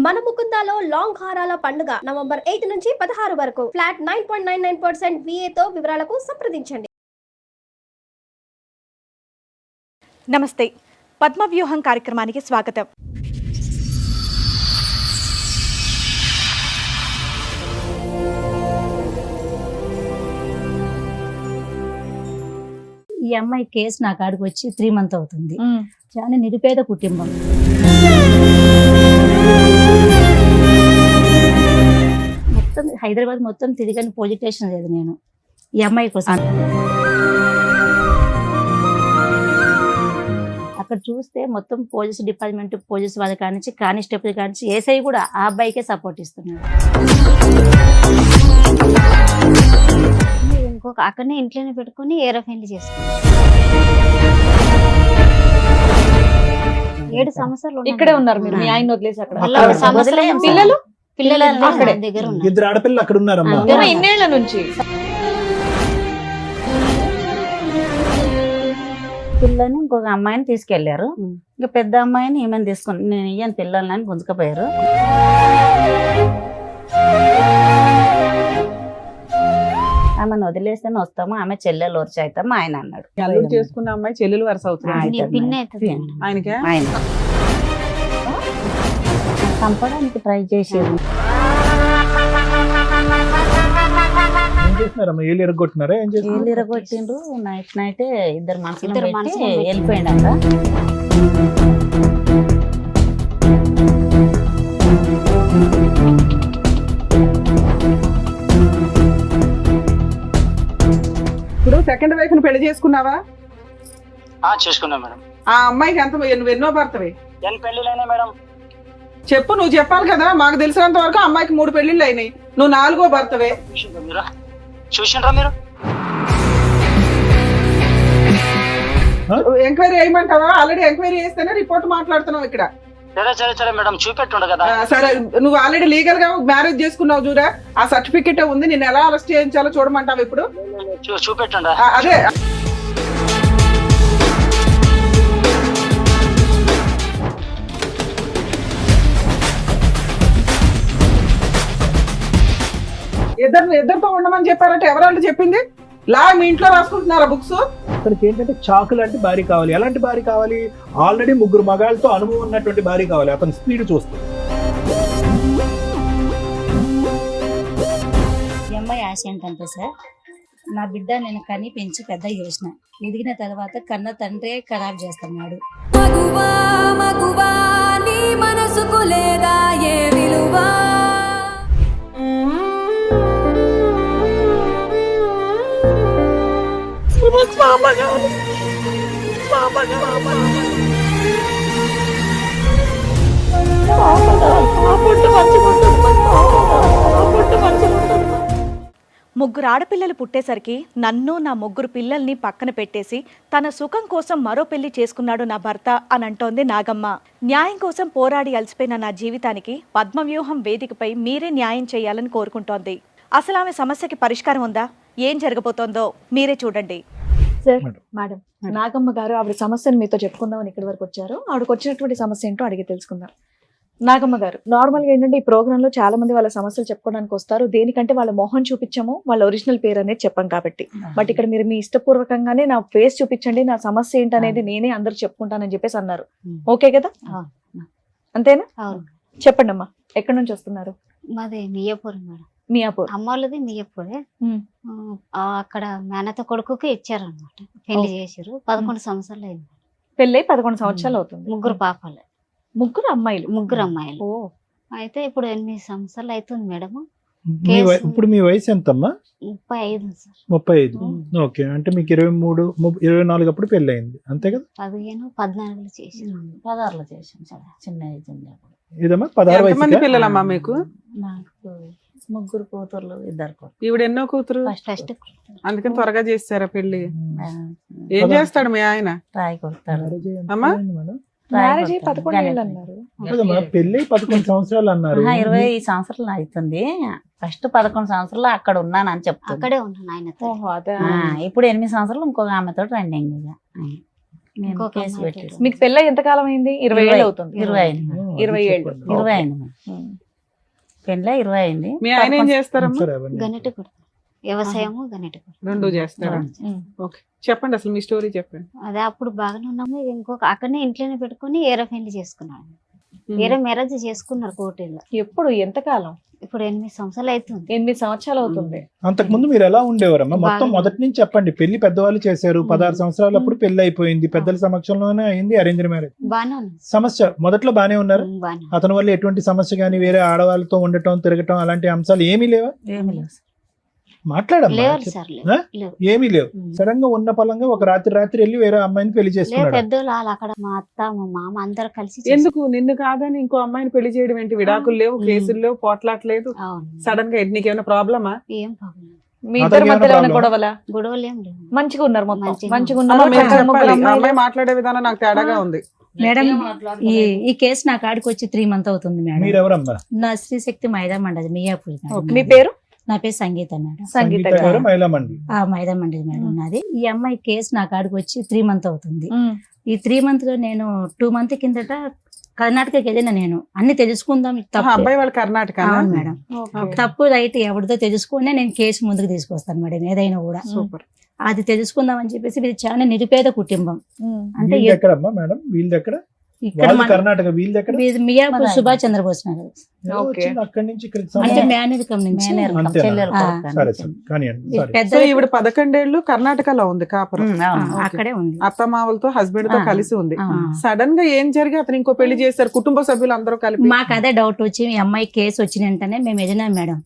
మన ముకుందాలో లాంగ్ హారాల పండుగ నవంబర్ 8 నుంచి 16 వరకు ఫ్లాట్ 9.99% VA తో వివరాలకు సంప్రదించండి. నమస్తే, పద్మవ్యూహం కార్యక్రమానికి స్వాగతం. ఈ అమ్మాయి కేసు నా కాడికి వచ్చి 3 months అవుతుంది. చాలా నిరుపేద కుటుంబం. మొత్తం హైదరాబాద్ మొత్తం తిరిగని పోలీస్ స్టేషన్ లేదు నేను ఈ అమ్మాయి కోసం. అక్కడ చూస్తే మొత్తం పోలీస్ డిపార్ట్మెంట్, పోలీస్ వాళ్ళ కానించి, కానిస్టేబుల్ కానించి, ఏసఐ కూడా ఆ అబ్బాయికే సపోర్ట్ ఇస్తున్నాడు. ఇంకొక అక్కడనే ఇంట్లోనే పెట్టుకుని ఏరోఫైన్లు చేసుకున్నాం. 7 సంవత్సరాలు ఇక్కడే ఉన్నారు మీరు, మీ ఆయన వదిలేసి అక్కడ. పిల్లలు దగ్గర ఉన్నారు. 2 ఆడపిల్లలు అక్కడ ఉన్నారమ్మా. ఇన్నేళ్ల నుంచి పిల్లని ఇంకొక అమ్మాయిని తీసుకెళ్లారు. ఇంకా పెద్ద అమ్మాయిని ఈమెను తీసుకుని నేను ఇయ్యను పిల్లలని గుంజుకపోయారు. ఆమెను వదిలేస్తేనే వస్తాము, ఆమె చెల్లెలు వరుస అవుతాము ఆయన అన్నాడు. అల్లుడు చేసుకున్న అమ్మాయి చెల్లెలు వరుస అవుతుంది ఆయనకే. ఆయన చంపడానికి ట్రై చేసేది. ఏం చేస్తున్నారమ్మా? ఏళ్ళు ఎరగొట్టినారా? ఏం చేస్తున్నారు? ఏళ్ళు ఇరగొట్టిండ్రు. నైటే 2 మనుషులు పెట్టి వెళ్ళిపోయిండ. ఇప్పుడు సెకండ్ వైఫ్ ని పెళ్లి చేసుకున్నావా? చేసుకున్నా మేడం. ఆ అమ్మాయికి ఎంత నువ్వు ఎన్నో భర్తవి? పెళ్లిలైనా మేడం. చెప్పు, నువ్వు చెప్పాలి కదా. మాకు తెలిసినంత వరకు అమ్మాయికి 3 పెళ్లిళ్ళు అయినాయి, నువ్వు 4వ భర్తవే. చూసిండ్రా మీరు? ఎంక్వైరీ చేయమంటావా? ఆల్రెడీ ఎంక్వైరీ చేస్తేనే రిపోర్ట్ మాట్లాడుతున్నావు ఇక్కడ. సరే మేడం, చూపెట్టుండ కదా. సరే, నువ్వు ఆల్రెడీ లీగల్ గా మ్యారేజ్ చేసుకున్నావు చూడా, ఆ సర్టిఫికెట్ ఉంది. నేను ఎలా అరెస్ట్ చేయించాలో చూడమంటావు ఇప్పుడు? చూపెట్టుండ. అదే ఇద్దరితో ఉండమని చెప్పారంటే ఎవరంటే చెప్పింది? లా మీ ఇంట్లో రాసుకుంటున్నారా బుక్స్? అక్కడికి ఏంటంటే చాకు లాంటి భార్య కావాలి. ఎలాంటి భార్య కావాలి? ఆల్రెడీ 3 మగాళ్ళతో అనుభవం ఉన్నటువంటి భార్య కావాలి. అతను స్పీడ్ చూస్తుంది. ఈ అమ్మాయి ఆశ ఏంటంటే సార్, నా బిడ్డ నేను కని పెంచి పెద్ద చేసిన, ఎదిగిన తర్వాత కన్న తండ్రి ఖరాబ్ చేస్తున్నాడు. మనసుకు లేదా ఏ విలువా? ముగ్గురు ఆడపిల్లలు పుట్టేసరికి నన్ను, నా 3 పిల్లల్ని పక్కన పెట్టేసి తన సుఖం కోసం మరో పెళ్లి చేసుకున్నాడు నా భర్త అని అంటోంది నాగమ్మ. న్యాయం కోసం పోరాడి అలసిపోయిన నా జీవితానికి పద్మవ్యూహం వేదికపై మీరే న్యాయం చేయాలని కోరుకుంటోంది. అసలు ఆమె సమస్యకి పరిష్కారం ఉందా? ఏం జరగబోతోందో మీరే చూడండి. మేడం, నాగమ్మ గారు ఆవిడ సమస్యను మీతో చెప్పుకుందామని ఇక్కడి వరకు వచ్చారు. ఆవిడకి వచ్చినటువంటి సమస్య ఏంటో అడిగి తెలుసుకుందాం. నాగమ్మ గారు, నార్మల్గా ఏంటంటే ఈ ప్రోగ్రామ్ లో చాలా మంది వాళ్ళ సమస్యలు చెప్పుకోవడానికి వస్తారు. దేనికంటే వాళ్ళ మొహం చూపించాము, వాళ్ళ ఒరిజినల్ పేరు అనేది చెప్పాం కాబట్టి. బట్ ఇక్కడ మీరు మీ ఇష్టపూర్వకంగానే నా ఫేస్ చూపించండి, నా సమస్య ఏంటనేది నేనే అందరు చెప్పుకుంటానని చెప్పేసి అన్నారు. ఓకే కదా? అంతేనా? చెప్పండి అమ్మా, ఎక్కడి నుంచి వస్తున్నారు? మాది మియాపూర్ మేడం. మియాపూర్. అమ్మ వాళ్ళది మియాపూరే. అక్కడ మేనత కొడుకుకి ఇచ్చారనమాట, పెళ్లి చేసారు. 11 సంవత్సరాలు అయింది. పెళ్ళై 11 సంవత్సరాలు అవుతుంది. 3 పాపలు, 3 అమ్మాయిలు. 3 అమ్మాయిలు. అయితే ఇప్పుడు 8 సంవత్సరాలు అవుతుంది మేడం. ఇప్పుడు మీ వయసు ఎంతమ్మా? 35 సార్. 35. ఓకే, అంటే మీకు 23, 24 అప్పుడు పెళ్లి అయింది, అంతే కదా? 15, 14 చేసారు. 16లో చేసాం సార్, చిన్న ఏజ్ ఉంది అప్పుడు. ఇదమ్మా 16 మంది పిల్లలమ్మా మీకు? నాకు 3 కూతుర్లు, 2 కొడుకులు. ఈవిడ ఎన్నో కూతురు? ఫస్ట్ అందుకని త్వరగా చేస్తారా పెళ్లి? ఏం చేస్తాడు మీ ఆయన? రాయి కొడతాడు. అమ్మా మ్యారేజ్ 11 ఏళ్ళు అన్నారు. పెళ్లి 11 సంవత్సరాలు అన్నారు. 20 సంవత్సరాలు అవుతుంది. ఫస్ట్ 11 సంవత్సరాలు అక్కడ ఉన్నాను అని చెప్తాను. అక్కడే ఉన్నాను ఆయనతో. ఓహో, అదే. ఇప్పుడు 8 సంవత్సరాలు ఇంకొక ఆమెతో ట్రెండింగ్. నేను ఇంకొక కేసు అమ్మాయి పెట్టేసి మీకు పెళ్ళ ఎంత కాలం అయింది? 20 ఏళ్ళు అవుతుంది. 20 అయింది మేడం. 20 ఏళ్ళు. 20 అయింది మేడం. పెళ్ళ 20 అయింది. మీ ఆయన ఏం చేస్తారమ్మా? సరే, అవన్నీ. గన్నెటి కూడా వ్యవసాయము గన్నెటి కూడా. రెండు చేస్తారా? ఓకే, చెప్పండి అసలు మీ స్టోరీ చెప్పండి. అదే అప్పుడు బాగానే ఉన్నాము. ఇంకొక అక్కడనే ఇంట్లోనే పెట్టుకుని ఏరే పెళ్లి చేసుకున్నాడు. ఏరే మ్యారేజ్ చేసుకున్నారు కోటిలో. ఎప్పుడు ఎంత కాలం? ఇప్పుడు 8 సంవత్సరాలు అవుతుంది. 8 సంవత్సరాలు అవుతుంది. అంతకు ముందు మీరు ఎలా ఉండేవారమ్మా? మొత్తం బాగా. మొదటి నుంచి చెప్పండి. పెళ్లి పెద్దవాళ్ళు చేశారు, 16 సంవత్సరాలు అప్పుడు పెళ్లి అయిపోయింది, పెద్దల సమక్షంలోనే అయింది అరేంజ్ మ్యారేజ్. బాగానే ఉంది. సమస్య మొదట్లో బానే ఉన్నారు. బాగానే అతని వల్ల ఎటువంటి సమస్య గానీ, వేరే ఆడవాళ్ళతో ఉండటం, తిరగటం అలాంటి అంశాలు ఏమీ లేవా? ఏమి లేవు సార్. మాట్లాడమ్మా. లేవు సార్, ఆ? లేవు. ఏమీ లేవు. సడన్ గా ఉన్న పలంగా ఒక రాత్రి వెళ్ళి వేరే అమ్మాయిని పెళ్లి లేదు, చేసుకున్నాడు. పెద్దోళ్ళు వాళ్ళు అక్కడ మా అత్త మా మామ అందరు కలిసి ఎందుకు నిన్ను కాదని ఇంకో అమ్మాయిని పెళ్లి చేయడం ఏంటి? విడాకులు లేవు, కేసులు లేవు, పోట్లాట్లేదు. అవును. సడన్ గా నీకేమైనా ప్రాబ్లమా? ఏం ప్రాబ్లం మీ అతనికి ఇద్దరి మధ్యలో ఏమైనా ఏమైనా గొడవలా? గొడవలు ఏం లేవు. మంచిగా ఉన్నారు మొత్తం. మంచిగా మంచిగా అమ్మ, ఉన్నారు. మీరు చక్కగా ముగ్గురు చెప్పాలి. ఆ అమ్మాయిలు. అమ్మాయి మాట్లాడే విధానం నాకు తేడాగా ఉంది. మేడం ఈ కేసు నా కాడికి వచ్చి 3 months అవుతుంది మేడం. మీరెవరమ్మా? నా శ్రీశక్తి మైదా మండలి మియాపూర్ మేడం. మీ పేరు? నా పేరు సంగీత మేడం. సంగీత గారు గారు. మహిళా మండలి. ఆ మైదా మండలి మేడం నాది. ఈ అమ్మాయి కేసు నా కాడికి వచ్చి 3 months అవుతుంది. ఉమ్. ఈ 3 months లో నేను 2 months కిందట కర్ణాటకకి వెళ్ళిన. నేను అన్ని తెలుసుకుందాం ఆ తప్పు. అబ్బాయి వాళ్ళ కర్ణాటక. అవును మేడం. ఓకే. తప్పు రైట్ ఎవరిదో తెలుసుకునే నేను కేసు ముందుకు తీసుకొస్తాను మేడం. ఏదైనా కూడా సూపర్. అది తెలుసుకుందాం అని చెప్పేసి ఇది చాలా నిరుపేద కుటుంబం. ఉమ్. అంటే వీళ్ళది ఎక్కడమ్మా మేడం? వీళ్ళది ఎక్కడ? ఇక్కడ వాళ్ళది కర్ణాటక, వీళ్ళది ఎక్కడ? మియాపూర్ సుభాష్ చంద్రబోస్ నగర్. ఎవరు ఓకే. వచ్చింది అక్కడి నుంచి ఇక్కడికి అంటే సంబంధం? మేనరికం నుంచి మేనరికం, అంతేనా? చెల్లెలు ఆ. కొడుకు సరే అని. సరే కానివ్వండి. ఈ సరే. పెద్ద సో ఈవిడ 11 ఏళ్ళు కర్ణాటకలో ఉంది కాపురం. అవును. ఓకే. అక్కడే ఉంది. అత్తమావలతో హస్బెండ్ తో ఆ. కలిసి ఉంది. అవును. సడన్ గా ఏం జరిగి అతను ఇంకో పెళ్లి చేశారు కుటుంబ సభ్యులు అందరూ కలిపి? మాకు అదే డౌట్ వచ్చి మీ అమ్మాయి కేసు వచ్చిన వెంటనే మేము ఎదినాం మేడం.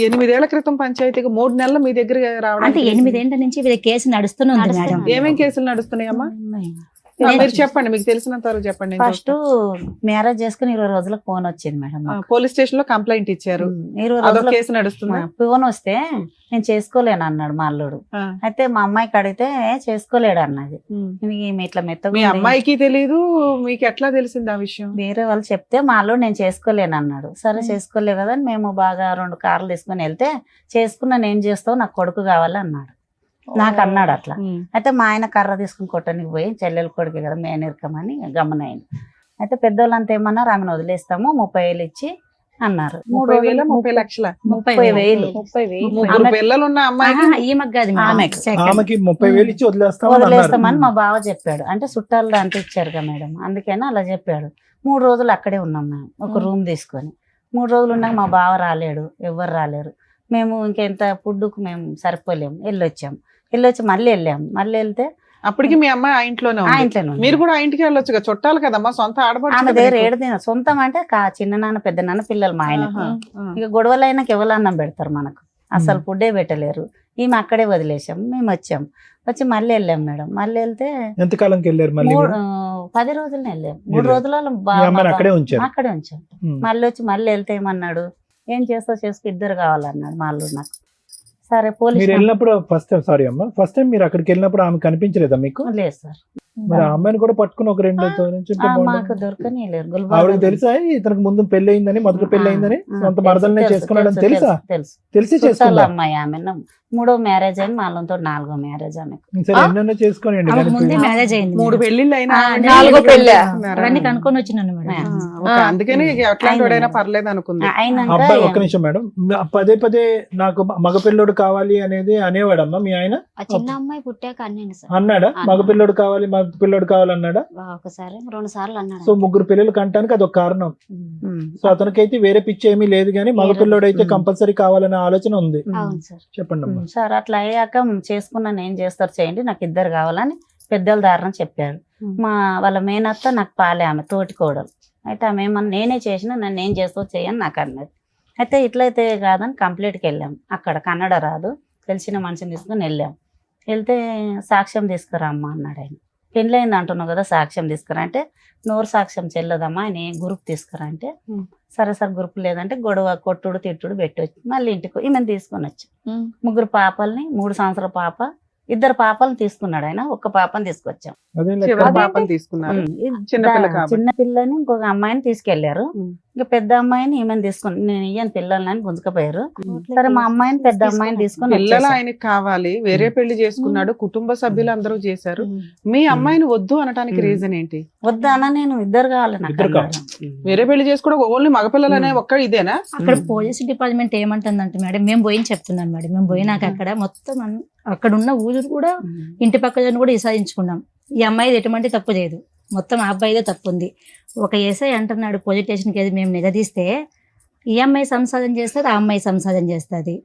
8 ఏళ్ల క్రితం పంచాయతీకి 3 నెలలు మీ దగ్గర అంటే రావడానికి 8 ఏళ్ల నుంచి వీళ్ళ కేసు నడుస్తూనే ఉంది మేడం. నడుస్తుంది. ఏమేం కేసులు నడుస్తున్నాయమ్మా? మీరు చెప్పండి, మీకు తెలిసినంత వరకు చెప్పండి. నేను ఫస్ట్ మ్యారేజ్ చేసుకుని 20 రోజులకు ఫోన్ వచ్చింది మేడం చూస్తాను. పోలీస్ స్టేషన్ లో కంప్లైంట్ ఇచ్చారు. 20 అదొక రోజులకు కేసు నడుస్తుందా? ఫోన్ వస్తే నేను చేసుకోలేను అన్నాడు మా అల్లుడు. ఆ. అయితే మా అమ్మాయికి అడిగితే చేసుకోలేడు అన్నది. ఉమ్. ఇట్లా మెత్తగా మీ ఉంది. అమ్మాయికి తెలీదు, మీకు ఎట్లా తెలిసింది ఆ విషయం? వేరే వాళ్ళు చెప్తే మా అల్లుడు నేను చేసుకోలేను అన్నాడు. సరే చేసుకోలేవు కదా అని మేము బాగా 2 కార్లు తీసుకుని వెళ్తే చేసుకున్నా ఏం చేస్తావు, నాకు కొడుకు కావాలి అన్నాడు. నాకు అన్నాడు అట్లా. ఉమ్. అయితే మా ఆయన కర్ర తీసుకుని కొట్టడానికి పోయి చెల్లెలు కొడుకు కదా మేనరికమని గమనైంది. అయితే పెద్దోళ్ళంతా ఏమన్నారు, ఆమెను వదిలేస్తాము 30,000 ఇచ్చి అన్నారు. 30,000 30 లక్షల 30,000 ముగ్గురు పిల్లలు ఉన్న అమ్మాయికి ఈమెకు కాదు మేడం. ఆమెకు. Second. ఆమెకి 30,000 ఇచ్చి వదిలేస్తామని వదిలేస్తామని మా బావ చెప్పాడు. అంటే చుట్టాలు అంత ఇచ్చారుగా మేడం, అందుకని అలా చెప్పాడు. 3 రోజులు అక్కడే ఉన్నాం మేము, ఒక రూమ్ తీసుకొని. 3 రోజులు ఉన్నాక మా బావ రాలేడు, ఎవ్వరు రాలేరు. మేము ఇంకెంత ఫుడ్కు మేము సరిపోలేము. వెళ్ళొచ్చి మళ్ళీ వెళ్తే అప్పటికి మీ అమ్మాయి ఆ ఇంట్లోనే ఆ ఉంది. ఇంట్లోనే ఉంది. మీరు కూడా ఆ ఇంటికి వెళ్ళొచ్చు, చుట్టాలు కదమ్మా, సొంత ఆమె ఆడబడుచు దగ్గర కదా ఏడు తిన సొంతం అంటే చిన్న నాన్న పెద్ద నాన్న పిల్లలు మా ఆయన. ఆహా. ఆ. ఇక గొడవలు అయినాక ఎవరన్నం పెడతారు మనకు, అసలు ఫుడ్డే పెట్టలేరు. ఈమె అక్కడే వదిలేసాం. మేము వచ్చి మళ్ళీ వెళ్ళాం మేడం. మళ్ళీ వెళ్తే ఎంతకాలంకి వెళ్ళారు మళ్ళీ? 10 రోజులనే వెళ్ళాం. 3 వెళ్ళారు. రోజులలో మీ అమ్మాయిని అక్కడే ఉంచారు. అక్కడే ఉంచాం. ఉమ్. మళ్ళీ వెళ్తే ఏమన్నాడు, ఏం చేస్తావు చేసుకో, 2 కావాలన్నాడు మా అల్లుడు నాకు. సరే పోలీస్ మీరు వెళ్ళినప్పుడు ఫస్ట్ టైం మీరు అక్కడికి వెళ్ళినప్పుడు ఆమె కనిపించలేదా మీకు? లేదు సార్. మరి ఆ అమ్మాయిని కూడా పట్టుకుని ఒక 2 నుంచి మాకు దొరకని లేరు. ఆవిడకి తెలుసా ఇతనికి ముందు పెళ్లి అయిందని, మొదటి పెళ్లి అయిందని, సొంత మరదలనే చేసుకున్నాడని తెలుసా? తెలిసి చుట్టాల చేసుకున్నా? అమ్మాయి ఆమె 3వ మ్యారేజ్ అని వాళ్ళతో 4వ మ్యారేజ్ ఆమెకు. సరే ఎన్నెన్నో చేసుకోనియండి. ఆమెకు కానీ ముందే మ్యారేజ్ అయింది 3 మేడం. పెళ్లిళ్ళు అయినా ఆ, ఆమె నాలుగో పెళ్ళా? చేసుకున్నారా? అవన్నీ కనుక్కొని వచ్చినాను మేడం. ఓకే, అందుకని అట్లాంటి వాడైనా ఆయన. పర్లేదు అనుకుంది. అయినాక అబ్బాయి ఒక్క నిమిషం మేడం, పదే నాకు మగపిల్లడు కావాలి అనేది అనేవాడమ్మా మీ ఆయన? ఆ చిన్న అమ్మాయి పుట్టాక అన్నాను సార్. అన్నాడా? మగపిల్లడు కావాలి అన్నాడా? ఒకసారి 2 సార్లు అన్నాడు. సో 3 పిల్లలు కంటానికి అదొక కారణం. సో అతనికైతే వేరే పిచ్చి ఏమీ లేదు, కానీ మగపిల్లడు అయితే కంపల్సరీ కావాలనే ఆలోచన ఉంది. అవును సార్. చెప్పండి అమ్మా. సార్ అట్లా అయ్యాక చేసుకున్నాను, ఏం చేస్తారు చేయండి, నాకు 2 కావాలని పెద్దల దారిని చెప్పాడు. వాళ్ళ మేనత్త నాకు పాలే, ఆమె తోటి కోడలు. అయితే ఆమె ఏమన్నా నేనే చేసిన, నన్ను ఏం చేస్తావు చేయని నాకు అన్నది. అయితే ఇట్లయితే కాదని కంప్లీట్కి వెళ్ళాం. అక్కడ కన్నడ రాదు, తెలిసిన మనిషిని తీసుకుని వెళ్తే సాక్ష్యం తీసుకురా అమ్మా అన్నాడు ఆయన. పెళ్ళయింది అంటున్నావు కదా, సాక్ష్యం తీసుకురా అంటే, నోరు సాక్ష్యం చెల్లదమ్మా, ఆయన గ్రూప్ తీసుకురా అంటే, సరే సార్ గ్రూప్ లేదంటే గొడవ కొట్టుడు తిట్టుడు పెట్టి వచ్చి మళ్ళీ ఇంటికి ఈమెను తీసుకొని వచ్చి 3 పాపల్ని, 3 సంవత్సరాల పాప, 2 పాపలను తీసుకున్నాడు ఆయన, 1 పాపని తీసుకొచ్చాం. అదే చివరి పాపని తీసుకున్నారు. చిన్నపిల్ల కాబట్టి. చిన్న పిల్లని ఇంకొక అమ్మాయిని తీసుకెళ్లారు. ఇంకా పెద్ద అమ్మాయిని ఈమెను తీసుకుని నేను ఇయ్యను పిల్లలని గుంజుకపోయారు. సరే మా అమ్మాయిని పెద్ద అమ్మాయిని తీసుకుని పిల్లలు వచ్చేసాం. ఆయనకి కావాలి, వేరే పెళ్లి చేసుకున్నాడు, కుటుంబ సభ్యులు అందరూ చేశారు. మీ అమ్మాయిని వద్దు అనడానికి రీజన్ ఏంటి? వద్దానా నేను 2 కావాలి నాకు ఇద్దరు అన్నాడు. వేరే పెళ్లి చేసుకోవడం ఓన్లీ మగపిల్లలు అనే ఒక్క ఇదేనా? అక్కడ పోలీస్ డిపార్ట్మెంట్ ఏమంటుందంటే మేడం, మేము పోయి చెప్తున్నాం మేడం, మేము పోయినాక అక్కడ మొత్తం అక్కడ ఉన్న ఊరు కూడా ఇంటి పక్కన కూడా విసారించుకున్నాం. ఈ అమ్మాయిది ఎటువంటి తప్పు లేదు, మొత్తం ఆ అబ్బాయిదే తప్పు ఉంది. ఒక ఎస్ఐ అంటున్నాడు పోలీస్ స్టేషన్కి వెళ్ళి మేము నిలదీస్తే ఈ అమ్మాయి సంసారం చేస్తుంది, ఆ అమ్మాయి సంసారం చేస్తుంది.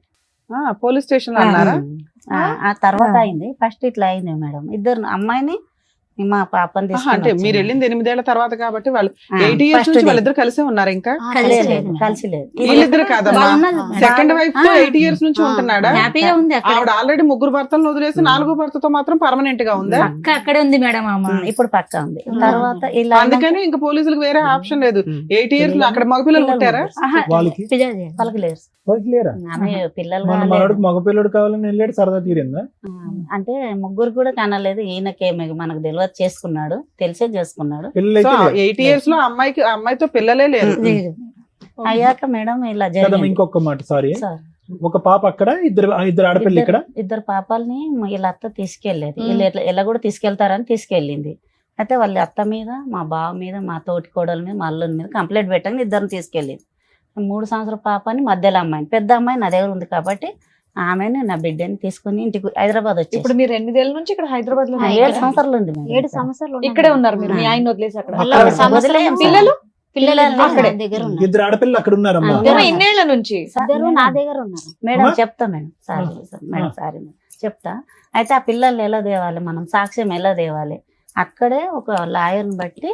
పోలీస్ స్టేషన్ లో అన్నారా? ఆ తర్వాత అయింది. ఫస్ట్ ఇట్లా అయింది మేడం. 2 అమ్మాయిని మా పాపని అంటే తీసుకుని మీరు వెళ్ళింది 8 ఏళ్ల తర్వాత కాబట్టి వాళ్ళు ఆ, 8 ఇయర్స్ first నుంచి ది. వాళ్ళిద్దరు కలిసే ఉన్నారు. ఇంకా కలిసి లేదు. వీళ్ళిద్దరు కాదమ్మా, వాళ్ళు ఉన్నారు మేడం. సెకండ్ వైఫ్ తో 8 ఇయర్స్ నుంచి ఉంటున్నాడా? హ్యాపీగా ఉంది అక్కడ. ఆవిడ ఆల్రెడీ 3 భర్తలను వదిలేసి 4వ భర్తతో మాత్రం పర్మనెంట్ గా ఉందా? అక్క అక్కడే ఉంది మేడం అమ్మ. ఇప్పుడు పక్క ఉంది. తర్వాత ఇలా అందుకని ఇంకా పోలీసులకు వేరే ఆప్షన్ లేదు. 8 ఇయర్స్ లో అక్కడ మగపిల్లలు పుట్టారా? వాళ్ళకి వాళ్ళకి లేరు. వాళ్ళకి లేరా? ఆమె పిల్లలు మన కాలేదు. మనోడికి మగపిల్లడు కావాలని వెళ్ళాడు, సరదా తీరిందా? అంటే 3 కూడా కనలేదు. ఈయనకేమి మనకు తెలియదు, చేసుకున్నాడు, తెలిసే చేసుకున్నాడు. పిల్లలు సో అయితే 8 ఇయర్స్ లో అమ్మాయితో పిల్లలే లేరు. లేదు. అయ్యాక మేడం ఇలా కదమ్మా, జరిగింది. ఇంకొక మాట, సారీ, సార్, ఒక పాప అక్కడ, ఇద్దరు ఆడపిల్ల ఇక్కడ. 2 పాపాలని వీళ్ళ అత్త తీసుకెళ్లేదు. వీళ్ళు ఎలా కూడా తీసుకెళ్తారని తీసుకెళ్ళింది. అయితే వాళ్ళ అత్త మీద, మా బావ మీద, మా తోటి కోడల మీద, మా అల్లుని మీద కంప్లైంట్ పెట్టండి, 2 తీసుకెళ్ళింది. 3 సంవత్సరాల పాపని, మధ్యలో అమ్మాయిని, పెద్ద అమ్మాయి నా దగ్గర ఉంది కాబట్టి ఆమెను నా బిడ్డని తీసుకుని ఇంటికి హైదరాబాద్ వచ్చేసి ఇప్పుడు మీరు 8 ఏళ్ళ నుంచి ఇక్కడ హైదరాబాద్ లో 7 సంవత్సరాలు ఉంది మేడం. 7 సంవత్సరాలు ఉన్నాం. ఇక్కడే ఉన్నారు మీరు, మీ ఆ. ఆయన వదిలేసి అక్కడ. మళ్ళా అక్కడ ఒక సంవత్సరం వదిలేయం సార్. పిల్లలు పిల్లలు అక్కడే. నా దగ్గర ఉన్నారు. 2 ఆడపిల్లలు అక్కడ ఉన్నారమ్మా. ఆ. ఏమో ఇన్నేళ్ల నుంచి. 2 నా దగ్గర ఉన్నారు. మేడం అమ్మా? చెప్తా madam, sorry madam, sorry madam, చెప్తా. అయితే ఆ పిల్లల్ని ఎలా తేవాలి, మనం సాక్ష్యం ఎలా తేవాలి? అక్కడే ఒక లాయర్ని బట్టి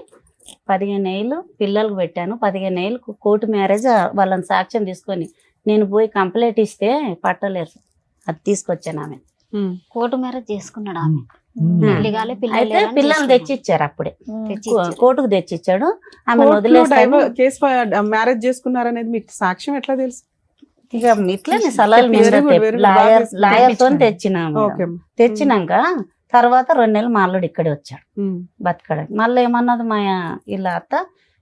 15 ఏళ్ళు పిల్లలకు పెట్టాను. 15 ఏళ్ళు కోర్టు మ్యారేజ్ వాళ్ళని సాక్ష్యం తీసుకొని నేను పోయి కంప్లైంట్ ఇస్తే పట్టలేరు. అది తీసుకొచ్చాను ఆమె. కోర్టు మ్యారేజ్ చేసుకున్నాడు ఆమె. ఉమ్. పెళ్లి కాలే, పిల్లలు అయితే లేరని పిల్లలు చేసుకున్నాడు. తెచ్చిచ్చారు అప్పుడే. తెచ్చిచ్చారు. కోర్టుకు తెచ్చిచ్చాడు. ఆమె కోర్టులో వదిలేస్తాను. కేసు మ్యారేజ్ చేసుకున్నారనేది మీకు సాక్ష్యం ఎట్లా తెలుసు? ఇక ఇట్లనే సలహాలు Very good, very good. Lawyer తో తెప్పించాను. తెచ్చినా ఓకే. తెచ్చినాక తర్వాత 2 నెలలు మా అల్లుడు ఇక్కడే వచ్చాడు బతకడానికి. మళ్ళీ ఏమన్నది మా ఇలా అత్త,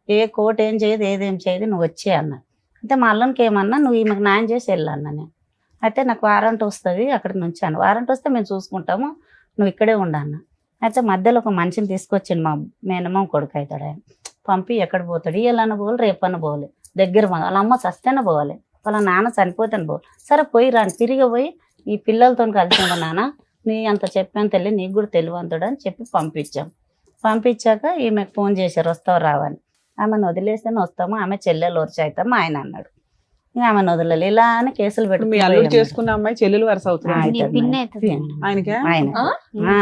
ఏ కోర్టు ఏం చేయదు, ఏదేం చేయదు, నువ్వు వచ్చే అన్నది. అయితే మా అల్లునికి ఏమన్నా, నువ్వు ఈమెకు న్యాయం చేసి వెళ్ళాను నేను. అయితే నాకు వారంట్ వస్తుంది, అక్కడ నుంచాను. వారంట్ వస్తే మేము చూసుకుంటాము, నువ్వు ఇక్కడే ఉండన్న. అయితే మధ్యలో ఒక మనిషిని తీసుకొచ్చిండు, మా మేనమ్మ కొడుకు అవుతాడు ఆయన. పంపి ఎక్కడ పోతాడు, ఇవాళన్న పోవాలి, రేపన్న పోవాలి, దగ్గర వాళ్ళ అమ్మ చస్తేనే పోవాలి, వాళ్ళ నాన్న చనిపోతేనే పోవాలి. సరే పోయి రాని, తిరిగి పోయి ఈ పిల్లలతో కలిసి నాన్న నీ అంత చెప్పాను తల్లి, నీకు కూడా తెలివంతుడు అని చెప్పి పంపించాం. పంపించాక ఈమెకు ఫోన్ చేశారు, వస్తావు రావని. ఆమెను వదిలేస్తేనే వస్తాము, ఆమె చెల్లెలు వచ్చి అవుతాము ఆయన అన్నాడు. ఇక ఆమెను వదలలేదు. ఇలా అని కేసులు మీ అల్లుడు పెట్టి చేసుకున్న అమ్మాయి చెల్లెలు వరుస అవుతుంది నీ పిన్ని అవుతుంది. ఆయనకే? ఆయన ఆ?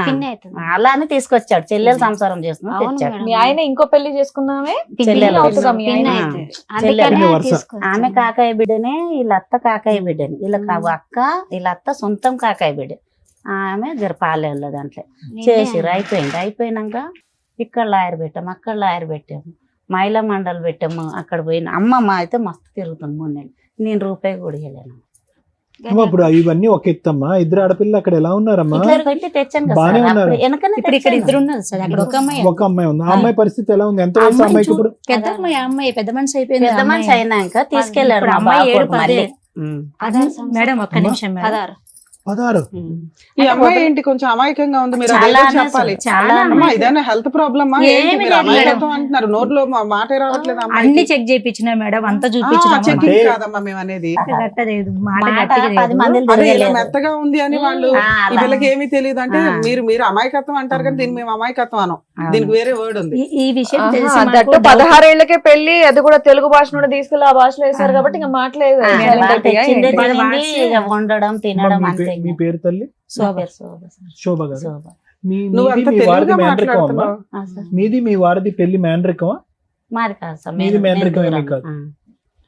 పిన్ని అవుతుంది. అలా అని తీసుకొచ్చాడు, చెల్లెలు సంసారం చేసుకుని అవును తెచ్చాడు. మేడం. మీ ఆయన ఇంకో పెళ్లి చేసుకున్నామే చెల్లెలు అవుతుందా మీ పిన్ని ఆయన? అవుతుంది. చెల్లెలు అందుకనే వరుస. తీసుకొచ్చాను. ఆమె కాకాయ బిడ్డనే, వీళ్ళ అత్త కాకాయ బిడ్డని. వీళ్ళ అక్క, వీళ్ళ అత్త సొంతం కాకాయ బిడ్డ. ఆమె జరపాలేళ్ళ దాంట్లో చేసిర్రు. అయిపోయినాక ఇక్కడ లాయర్ పెట్టాము, అక్కడ లాయర్ పెట్టాము, మహిళా మండలి పెట్టాము. అక్కడ పోయిన అమ్మమ్మ అయితే మస్తు తిరుగుతుంది 3 నెలలు. నేను రూపాయి కూడా ఇవ్వలేను. అమ్మా, ఇప్పుడు ఇవన్నీ ఒక ఎత్తమ్మా. 2 ఆడపిల్లలు అక్కడ ఎలా ఉన్నారమ్మా? ఇట్లా పెట్టి తెచ్చాను కదా బానే సార్. ఉన్నారు. అప్పుడు వెనకనే ఇప్పుడు ఇక్కడ తెచ్చాను. 2 ఉన్నారు సార్, అక్కడ ఒక అమ్మాయి. ఒక అమ్మాయి ఉంది. ఆ అమ్మాయి పరిస్థితి ఎలా ఉంది? ఎంత వయసు అమ్మాయి అమ్మాయికి ఇప్పుడు? పెద్ద అమ్మాయి, అమ్మాయి పెద్ద మనిషి అయిపోయింది. పెద్ద మనిషి అయినాక తీసుకెళ్లాడు ఇప్పుడు మా అమ్మాయి బావ 7 కొడుకు మళ్ళీ. 10. మేడం ఒక్క నిమిషం మేడం. 16. 16. ఈ అమ్మాయి ఏంటి కొంచెం అమాయకంగా ఉంది, మీరు చాలా అదేదో చెప్పాలి. చాలా అమ్మా ఇదేనా హెల్త్ ప్రాబ్లమా? ఏమీ మీరు లేదు అమాయకత్వం అంటున్నారు, నోట్లో మాట రావట్లేదు అన్ని అమ్మాయికి. చెక్ చేయించిన మేడం, అంతా చూపించిన చెకింగ్ అంటే- కాదమ్మా మేము అనేది. గట్టలేదు, మాట మాట గట్టిగా 10 లేదు. మందిని అదే ఇలా తిరగలేదు. మెత్తగా ఉంది అని వాళ్ళు ఆ, ఈ అలా. పిల్లకి ఏమీ తెలియదు అంటే ఆ. మీరు అమాయకత్వం అంటారు కానీ దీన్ని మేము అమాయకత్వం అనం. అవును. దీనికి వేరే వర్డ్ ఉంది. ఈ విషయం ఆహా, తెలిసి దట్టు మాకు 16 ఏళ్లకే పెళ్లి, అది కూడా తెలుగు భాష నుండి తీసుకెళ్లి ఆ భాషలో వేశారు కాబట్టి ఇంకా మాట్లేదు. ఆ, వాళ్ళు తెచ్చిందే వాళ్ళ తినండి, భాష- ఇక వండడం తినడం అంతే. మీ పేరు తల్లి? శోభ. శోభ గారు. శోభ. నువ్వు అంత మీ వారిది తెలుగుగా మేనరికం అమ్మా? మాట్లాడుతున్నావు. ఆ, సార్. మీది మీ వారిది పెళ్లి మేనరికమా? మాది కాదు సార్, మీది మేము మేనరికం దూరం. ఏమీ కాదు. ఆ.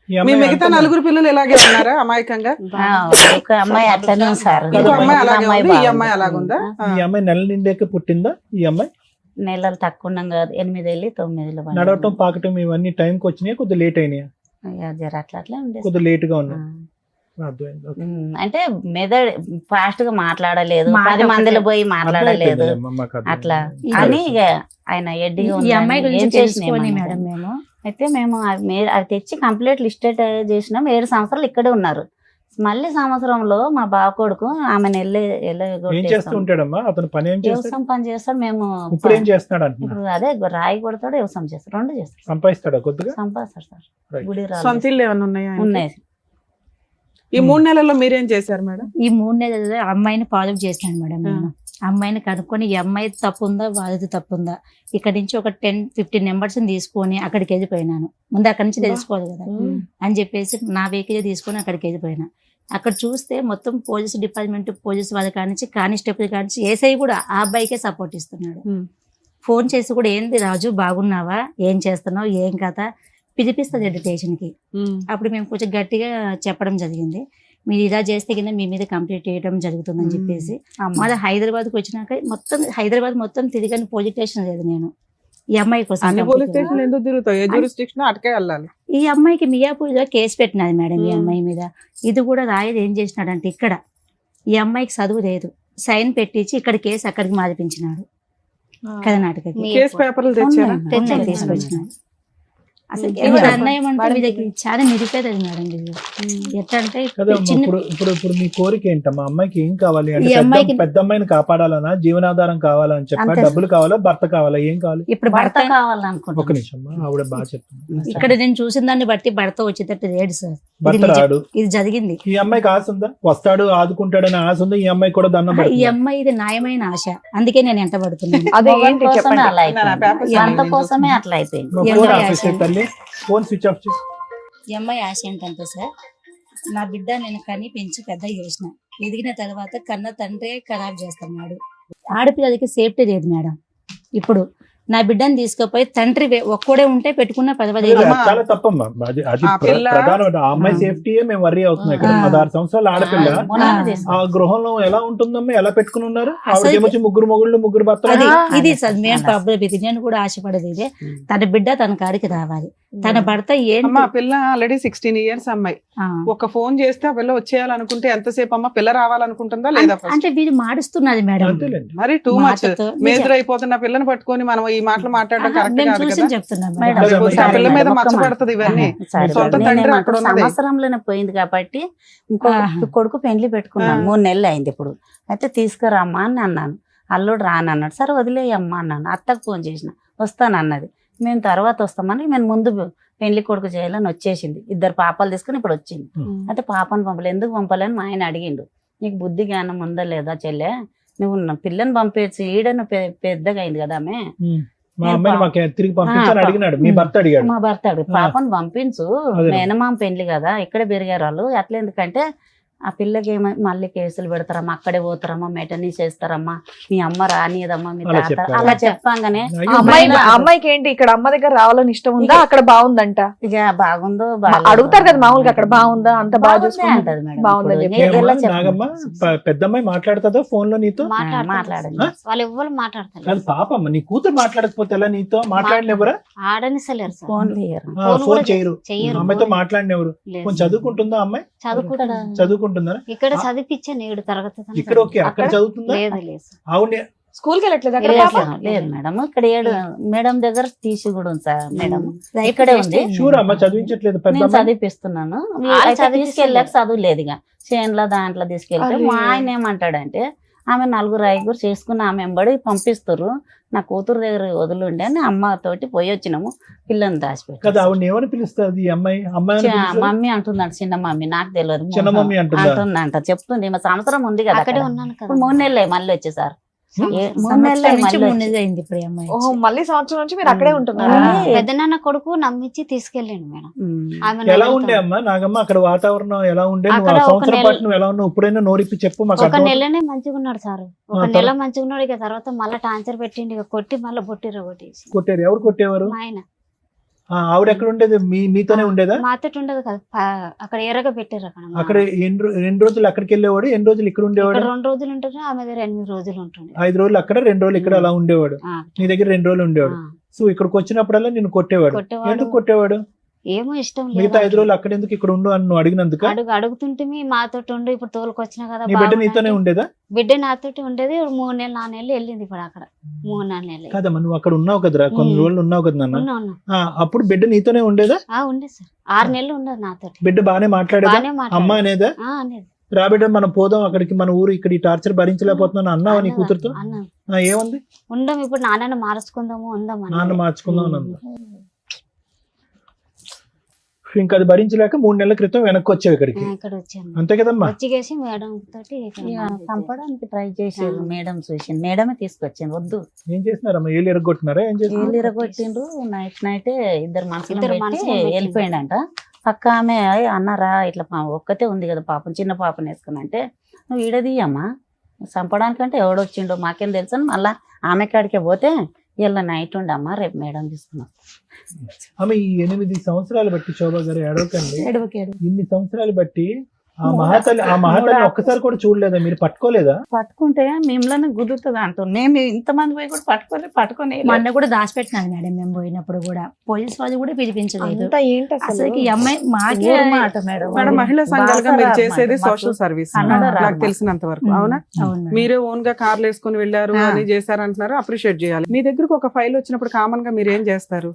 ఈ మీ అమ్మాయి మిగతా ఎంత- 4 పిల్లలు ఇలాగే ఉన్నారా అమాయకంగా? ఆ, ఒక అమ్మాయి అట్లనే సార్. ఇంకో అమ్మాయి అలాగే ఉంది, ఈ బాగుంది. అమ్మాయి అలాగుందా? ఆ. ఈ అమ్మాయి నెల నిండాక పుట్టిందా? ఈ అమ్మాయి నెలలు తక్కువ ఉన్నాం కాదు, 8 ఏళ్ళు 9 ఏళ్ళు పడింది. నడవటం పాకటం ఇవన్నీ టైంకి వచ్చినాయా? కొద్దిగా లేట్ అయినాయా? ఇక జర అట్లా అట్లా ఉండేది. కొద్దిగా లేట్ గా ఉన్నాయి. ఆ. అర్థమైంది. ఓకే. అంటే మెదడు ఫాస్ట్ గా మాట్లాడలేదు, మాట 10 మందిలో ఒకటే. పోయి మాట్లాడలేదు అర్థమైపోయిందిలేమ్మా, మాకు అర్థమైంది. అట్లా ఇది- అని ఇక ఆయన ఎడ్డిగా ఈ అమ్మాయి ఉందని గురించి ఏం చేసినా తెలుసుకొని ఏమన్నా. మేడం మేము అయితే మేము అవి తెచ్చి కంప్లీట్ లిస్టెడ్ చేసినాం. 7 సంవత్సరాలు ఇక్కడే ఉన్నారు. మళ్ళీ సంవత్సరంలో మా బావ కొడుకు ఆమెను ఏం చేస్తూ ఉంటాడమ్మా అతను? పని ఏం చేస్తాడు? వ్యవసాయం పని చేస్తాడు. మేము ఇప్పుడు ఏం చేస్తున్నాడు అంటున్నా? ఇప్పుడు అదే రాయి కొడతాడు, వ్యవసాయం చేస్తాడు, 2 చేస్తాడు. సంపాదిస్తాడా కొద్దిగా? సంపాదిస్తాడు సార్. Right. గుడి రాళ్ళు సొంత ఇల్లు ఏమైనా ఉన్నాయా ఆయనకి? ఉన్నాయి. ఈ 3 నెలల్లో మీరేం చేశారు మేడం? ఈ 3 నెలలు అమ్మాయిని ఫాలో చేసినాను మేడం నేను. అమ్మాయిని కనుక్కొని ఈ అమ్మాయి తప్పు ఉందా వాళ్ళది తప్పు ఉందా, ఇక్కడ నుంచి ఒక 10-15 నెంబర్స్ తీసుకొని అక్కడికి వెళ్ళిపోయినాను. ముందు అక్కడి నుంచి తెలుసుకోవాలి కదా అని చెప్పేసి నా వెహికల్ తీసుకొని అక్కడికి వెళ్ళిపోయినా. అక్కడ చూస్తే మొత్తం పోలీస్ డిపార్ట్మెంట్, పోలీస్ వాళ్ళ కానించి కానిస్టేబుల్ కానించి ఏసఐ కూడా ఆ అబ్బాయికే సపోర్ట్ ఇస్తున్నాడు. ఫోన్ చేసి కూడా ఏంది రాజు బాగున్నావా, ఏం చేస్తున్నావు, ఏం కథ పిలిపిస్తుంది స్టేషన్కి. అప్పుడు మేము కొంచెం గట్టిగా చెప్పడం జరిగింది, మీరు ఇలా చేస్తే కింద మీ మీద కంప్లీట్ చేయడం జరుగుతుందని చెప్పేసి. మళ్ళీ హైదరాబాద్కి వచ్చినాక హైదరాబాద్ మొత్తం తిరిగని పోలీస్ స్టేషన్ లేదు నేను ఈ అమ్మాయి కోసం. అన్ని పోలీస్ స్టేషన్ ఎందుకు తిరుగుతావు? ఏ జ్యూరిస్డిక్షన్ అటుకే వెళ్ళాలి. ఈ అమ్మాయికి మియాపూర్లో కేసు పెట్టినది మేడం ఈ అమ్మాయి మీద. ఇది కూడా రాయదు ఏం చేసినాడంటే, ఇక్కడ ఈ అమ్మాయికి చదువు లేదు, సైన్ పెట్టించి ఇక్కడ కేసు అక్కడికి మారిపించినాడు కర్ణాటకకి. కేసు పేపర్లు తెచ్చారా? తెచ్చాను, తీసుకొచ్చినాడు. అసలు ఎంత అన్యాయం అంటే వీళ్ళకి చాలా నిరుపేదది మేడం వీళ్ళు. ఎట్లా అంటే కదమ్మా, చిన్న ఇప్పుడు మీ కోరిక ఏంటమ్మా? అమ్మాయికి ఏం కావాలి అంటే? ఈ అమ్మాయికి- పెద్ద అమ్మాయిని కాపాడాలనా, జీవనాధారం కావాలని చెప్పా, అంతే. డబ్బులు కావాలా, భర్త కావాలా, ఏం కావాలి? ఇప్పుడు భర్త భర్త ఒక కావాలనుకుంటున్నాను. నిమిషం అమ్మా, ఆవిడ బాగా చెప్తుంది. ఇక్కడ నేను చూసిన దాన్ని బట్టి భర్త వచ్చేటట్టు లేడు సార్. ఇది భర్త నిజం. రాడు. ఇది జరిగింది. ఈ అమ్మాయికి ఆశ ఉందా? వస్తాడు ఆదుకుంటాడని ఆశ ఉందా? ఈ అమ్మాయి కూడా దండం ఈ పెడుతుందా? అమ్మాయి ఇది న్యాయమైన ఆశ, అందుకే నేను ఎంట పడుతున్నాను. అదే మొగం ఏంటి కోసమే చెప్పండి. అలా అయిపోయింది. పేపర్స్ భర్త అన్ని కోసమే అట్లా అయిపోయింది. మా ఈ ఫోన్ అమ్మాయి ఆఫ్ ఆశ. చేసే తల్లి, ఫోన్ స్విచ్ ఆఫ్ చేసి. ఈ అమ్మాయి ఆశ ఏంటంటే సార్, నా బిడ్డ నేను కని పెంచి పెద్ద చేసిన, ఎదిగిన తర్వాత కన్న తండ్రే ఖరాబ్ చేస్తున్నాడు. ఆడపిల్లలకి సేఫ్టీ లేదు మేడం. ఇప్పుడు నా బిడ్డని తీసుకుపోయి తండ్రి ఒక్కడే ఉంటే పెట్టుకున్న పర్వాలేదు. అమ్మా. చాలా తప్పమ్మా. అది ఆ పిల్ల- ప్రధానమైన ఆ అమ్మాయి సేఫ్టీయే మేము వర్రీ అవుతున్నాం ఇక్కడ. 16 సంవత్సరాల ఆడపిల్ల మొన్ననే ఆ. తీసుకున్నాం. ఆ గృహంలో ఎలా ఉంటుందమ్మా? ఎలా పెట్టుకుని ఉన్నారు? అసలు- ఆవిడకేమొచ్చి 3 మొగుళ్ళు 3 భర్తలు. అది అదే. ఇది సార్ మెయిన్ అదే. ప్రాబ్లం. ఇది నేను కూడా ఆశపడేది ఇదే, తన బిడ్డ తన కాడికి రావాలి. తన భర్త ఏంటి అమ్మా పిల్ల ఆల్రెడీ 16 ఇయర్స్ అమ్మాయి. ఆ. ఒక ఫోన్ చేస్తే ఆ పిల్ల వచ్చేయాలనుకుంటే ఎంతసేపు అమ్మా? పిల్ల రావాలనుకుంటుందా లేదా? first? అంటే వీడు మాడుస్తున్నది మేడం. అంతేలేండి. మరి టూ మచ్ మాటతో మేజర్ అయిపోతున్న పిల్లని పట్టుకొని మనం ఈ మాటలు మాట్లాడడం కరెక్ట్ మేము కాదు చూసి కదా. చెప్తున్నాం మేడం, మేడం. అదే, ఆ పిల్ల మీద ఒక్క మచ్చ మాట. పడుతుంది ఇవన్నీ. సరే, సొంత మేడం. తండ్రి నేనేమంటా, అక్కడ ఉన్నది. సంవత్సరంలోనే పోయింది కాబట్టి ఇంకో ఆహా. కొడుకు పెళ్లి పెట్టుకున్నాను. 3 నెలలు అయింది ఇప్పుడు. అయితే తీసుకురామ్మా అని అన్నాను. అల్లుడు రానన్నాడు. సరే వదిలేయమ్మా అన్నాను. అత్తకు ఫోన్ చేసిన, వస్తానన్నది. మేము తర్వాత వస్తామని మేము ముందు పెళ్లి కొడుకు చేయాలని వచ్చేసింది. 2 పాపాలు తీసుకుని ఇప్పుడు వచ్చింది. అయితే పాపను పంపలే, ఎందుకు పంపలేని మా ఆయన అడిగిండు. నీకు బుద్ధి జ్ఞానం ఉందా లేదా చెల్లె, నువ్వు నా పిల్లని పంపేసి ఈడను పెద్దగా అయింది కదా ఆమె. మా అమ్మాయిని మాకు తిరిగి పంపించాలని అడిగినాడు. మీ భర్త అడిగాడు. మా భర్త అడిగి పాపను పంపించు, అదే. మేనమామ పెళ్లి కదా, ఇక్కడే పెరిగారు వాళ్ళు. అట్లా ఎందుకంటే ఆ పిల్లకి మళ్ళీ కేసులు పెడతారమ్మా, అక్కడే పోతారమ్మా, మెటనీ చేస్తారమ్మా, మీ అమ్మ రానియదమ్మా, మీ అలా తాత చెప్పారు. అలా చెప్పంగానే అయ్యో, అమ్మాయికి ఏంటి ఇక్కడ అమ్మ దగ్గర రావాలని ఇష్టం ఉందా, అక్కడ బాగుందంట? ఇక బాగుందో అడుగుతారు కదా మామూలుగా, అక్కడ బాగుందా, అంత బాగా చూసుకుంటుంది, అంటది మేడం. బాగుందని ఇప్పుడు చెప్పి. ఎలా ఏమ్మా, చెప్పను? నాగమ్మ పెద్దమ్మాయి మాట్లాడుతుందా ఫోన్ లో నీతో? మాట్లాడండి. వాళ్ళు ఎవ్వరు మాట్లాడతారు. కాదు పాపమ్మ, నీ కూతురు మాట్లాడకపోతే ఎలా నీతో? మాట్లాడినెవరా? ఆడనిసలేరు సార్. ఫోన్ లేరు. ఫోన్ చేయరు. చెయ్యరు. అమ్మాయితో మాట్లాడినెవరు? లేదు. కొంచెం చదువుకుంటుందా అమ్మాయి? చదువుకుంటా. చదువుకుంటుందా? ఇక్కడ చదివించాను 7 తరగతి దాకా. ఇక్కడ ఓకే, అక్కడ చదువుతుందా? లేదు లేదు సార్. అవును. స్కూల్కి వెళ్ళట్లేదు అక్కడ లేదు, పాప? లేదు మేడం. ఇక్కడ 7 మేడం దగ్గర తీసి కూడా ఉంది సార్ మేడం. లైఫ్ ఇక్కడే వేస్ట్ ఉంది. అయింది. షూర్ అమ్మ చదివించట్లేదు పెద్ద నేను అమ్మాయి? చదివిపిస్తున్నాను. వాళ్ళు అయితే చదివిపిస్తున్నారు. తీసుకెళ్ళాక చదువు లేదు ఇక చేనులో దాంట్లో తీసుకెళ్తే అరే. మా ఆయన ఏమంటాడంటే, ఆమె 4 చేసుకుని ఆమె వెంబడి పంపిస్తారు, నా కూతురు దగ్గర వదిలిండి అని అమ్మతోటి పోయి వచ్చినాము. పిల్లని కదా దాచిపెట్టి ఆవిడ ఏమని పిలుస్తుంది ఈ అమ్మాయి? అమ్మాయి అని పిలుస్తుందా? మమ్మీ అంటుందంట, చిన్న మమ్మీ, నాకు తెలియదు. చిన్న మమ్మీ అంటుందా? అంటుందంట, చెప్తుంది. మా సంవత్సరం ఉంది కదా అక్కడే అక్కడ. ఉన్నాను కదా. ఇప్పుడు 3 నెలలే మళ్ళీ వచ్చేసారు. 3 సంవత్సరం నెలలే నుంచి మళ్ళీ 3 వచ్చి. నెలలు అయింది ఇప్పుడు ఈ అమ్మాయి. ఓహో, మళ్ళీ సంవత్సరం నుంచి మీరు అక్కడే ఉంటున్నారా? ఉంది. పెద్దనాన్న కొడుకు నమ్మించి తీసుకెళ్ళండి మేడం. ఉమ్. ఆమెను ఎలా అడుగుతాం. ఉండే అమ్మా నాగమ్మ అక్కడ వాతావరణం ఎలా ఉండే? నువ్వు అక్కడ ఆ ఒక సంవత్సరం నెల- పాటు నువ్వు ఎలా ఉన్నావు? ఇప్పుడైనా నోరిప్పి చెప్పు మాకు ఒక అర్థం. నెలనే మంచిగా ఉన్నాడు సార్. ఒక ఆ, నెల మంచిగా ఉన్నాడు. ఇక తర్వాత మళ్ళీ టార్చర్ పెట్టిండి, ఇక కొట్టి మళ్ళీ బొట్టిర కొట్టేసి. కొట్టారు? ఎవరు కొట్టేవారు? మా ఆయన ఆవిడ ఎక్కడ ఉండేది? మీతోనే ఉండేదా? మాతోటి ఉండదు కదా, అక్కడ ఎర్రగా పెట్టారు. అక్కడ ఎన్ని రోజులు అక్కడికి వెళ్ళేవాడు? ఎన్ని రోజులు ఇక్కడ ఉండేవాడు? ఇక్కడ 2 రోజులు ఉంటుండే, ఆమె దగ్గర 8 రోజులు ఉంటుండే. 5 రోజులు అక్కడ, 2 రోజులు ఇక్కడ అలా ఉండేవాడు. ఆ, నీ దగ్గర 2 రోజులు ఉండేవాడు. ఆ. సో ఇక్కడికి వచ్చినప్పుడల్లా నిన్ను కొట్టేవాడు. కొట్టేవాడు. ఎందుకు కొట్టేవాడు? ఏమో ఇష్టం మిగతా 5 లేదు రోజులు అక్కడ ఎందుకు ఇక్కడ ఉండు అని నువ్వు అడిగినందుక అడుగుతుంటే మాతోటి ఉండు ఇప్పుడు తోలుకొచ్చినా కదా నీ బిడ్డ బాగుంది నీతోనే అంటే. ఉండేదా? బిడ్డ నాతోటి ఉండేది 3 నెలలు 4 నెలలు వెళ్ళింది ఇప్పుడు అక్కడ 3-4 నెలలు కాదమ్మా నువ్వు అక్కడ ఉన్నావు కదరా, కొన్ని రోజులు ఉన్నావు కదా నాన్న. ఉన్నా అప్పుడు బిడ్డ నీతోనే ఉండేదా? ఉండే సార్ 6 నెలలు ఉండదు నాతోటి బిడ్డ బానే మాట్లాడేదా? బాగానే అమ్మ మాట్లాడేది. అనేదా? అనేది రా బిడ్డ మనం పోదాం అక్కడికి, మన ఊరు ఇక్కడ ఈ టార్చర్ భరించలేకపోతున్నాను అన్నావా నీ కూతురుతో? అన్నాం ఏముంది? ఉండం ఇప్పుడు నాన్నని మార్చుకుందాము ఉందాం నాన్న మార్చుకుందాం అని అందా. ఇంకా అది భరించలేక 3 నెలల క్రితం వెనక్కి వచ్చావు ఇక్కడికి, ఇక్కడ వచ్చాము అంతే కదమ్మా? వచ్చిగేసి మేడం తోటి ఇక్కడ చంపడానికి ట్రై చేసేది మేడం చూసింది, మేడమే తీసుకొచ్చింది. వద్దు ఏం చేస్తున్నారమ్మా? ఏళ్ళు ఎరగొట్టినారా? ఏం చేస్తున్నారు? ఏళ్ళు ఇరగొట్టిండ్రు. నైట్ ఇద్దరు మనుషులు ఇద్దరు పెట్టి మనుషులను పెట్టి. వెళ్ళిపోయిండంట. పక్క ఆమె అన్నారా ఇట్లా ఒక్కతే ఉంది కదా పాపం, చిన్న పాపని వేసుకుని అంటే నువ్వు ఈడదీయమ్మా, చంపడానికంటే ఎవడొచ్చిండో మాకేం తెలుసు అని మళ్ళా ఆమె కాడికే పోతే ఇలా నైట్ ఉండమ్మా రేపు మేడం తీసుకున్నాం. ఆమె ఈ 8 సంవత్సరాలు బట్టి శోభా గారు ఏడవకండి, ఇన్ని సంవత్సరాలు బట్టి ఆ మహాతల్లి ఒక్కసారి కూడా చూడలేదా? మీరు పట్టుకోలేదా? పట్టుకుంటే మిమ్మల్ని గుద్దుతుంది అంటాం. నేను ఇంతమంది పోయి కూడా పట్టుకొని మా అన్న కూడా దాచిపెట్టినాడు మేడం. మేము పోయినప్పుడు కూడా పోలీస్ వాళ్ళు కూడా పిలిపించలేదు. అంతా ఏంటి అసలు ఈ అమ్మాయి మాకే మాట మేడం. మేడం మహిళా సంఘాలుగా మీరు బాగా చేసేది మాకు సోషల్ సర్వీస్ కన్నడ రాదు నాకు తెలిసినంత వరకు. అవునా? అవును మేడం. మీరే ఓన్ గా కార్లు వేసుకుని వెళ్ళారు ఆ. అని చేశారంటున్నారు, అప్రిషియేట్ చేయాలి. మీ దగ్గరకు ఒక ఫైల్ వచ్చినప్పుడు కామన్ గా మీరు ఏం చేస్తారు?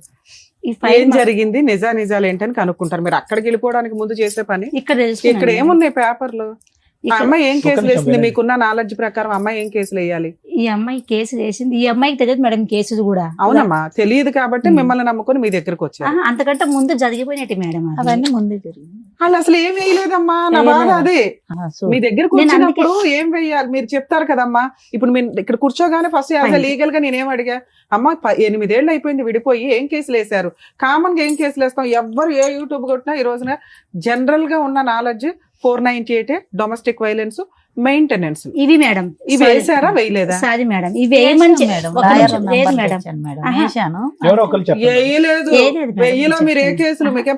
ఈ ఫైల్ ఏం జరిగింది, నిజాలు ఏంటని కనుక్కుంటారు. మీరు అక్కడికి వెళ్ళిపోవడానికి ముందు చేసే పని ఇక్కడ ఇక్కడ ఏమున్నాయి పేపర్లు? ఆ ఇక్కడ అమ్మాయి ఏం ఒక్క కేసులు నిమిషం వేసింది? వినండి. మీకున్న నాలెడ్జ్ ప్రకారం అమ్మాయి ఏం కేసులు వేయాలి? ఈ అమ్మాయి కేసు వేసింది. ఈ అమ్మాయికి తెలియదు మేడం కేసులు కూడా. అవునమ్మా, తెలియదు కాబట్టి ఉమ్. మిమ్మల్ని నమ్ముకొని మీ దగ్గరకు వచ్చారు. ఆహా, అంతకంటే ముందు జరిగిపోయినట్టు మేడం అది. అవన్నీ ముందే జరిగింది. వాళ్ళు అసలు ఏం వేయలేదమ్మా, నా బాధ అదే. మీ దగ్గరకు నేను వచ్చినప్పుడు ఏం వెయ్యాలి మీరు చెప్తారు కదమ్మా. ఇప్పుడు మీరు ఇక్కడ కూర్చోగానే ఫస్ట్ యాజ్ లీగల్ గా నేనేం అడిగా, అమ్మ 8 ఏళ్ళు అయిపోయింది విడిపోయి, ఏం కేసులు వేశారు? కామన్ గా ఏం కేసులు వేస్తాం? ఎవ్వరు ఏ యూట్యూబ్ కొట్టినా ఈ రోజున జనరల్ గా ఉన్న నాలెడ్జ్ 498 డొమెస్టిక్ వైలెన్స్, మెయింటెనెన్స్. ఇవి మేడం ఇవి వేసారా వేయలేదా? సారీ మేడం ఇవి వేయమని మేడం ఒక లాయర్ నిమిషం, లేదు నంబర్ మేడం. తెచ్చాను మేడం. ఆహా. వేశాను. ఎవరో ఒకరు చెప్పండి. వేయలేదు. వేయలేదు మేడం, వెయ్యిలో మీరు ఏ చెప్పండి. కేసులు మీకే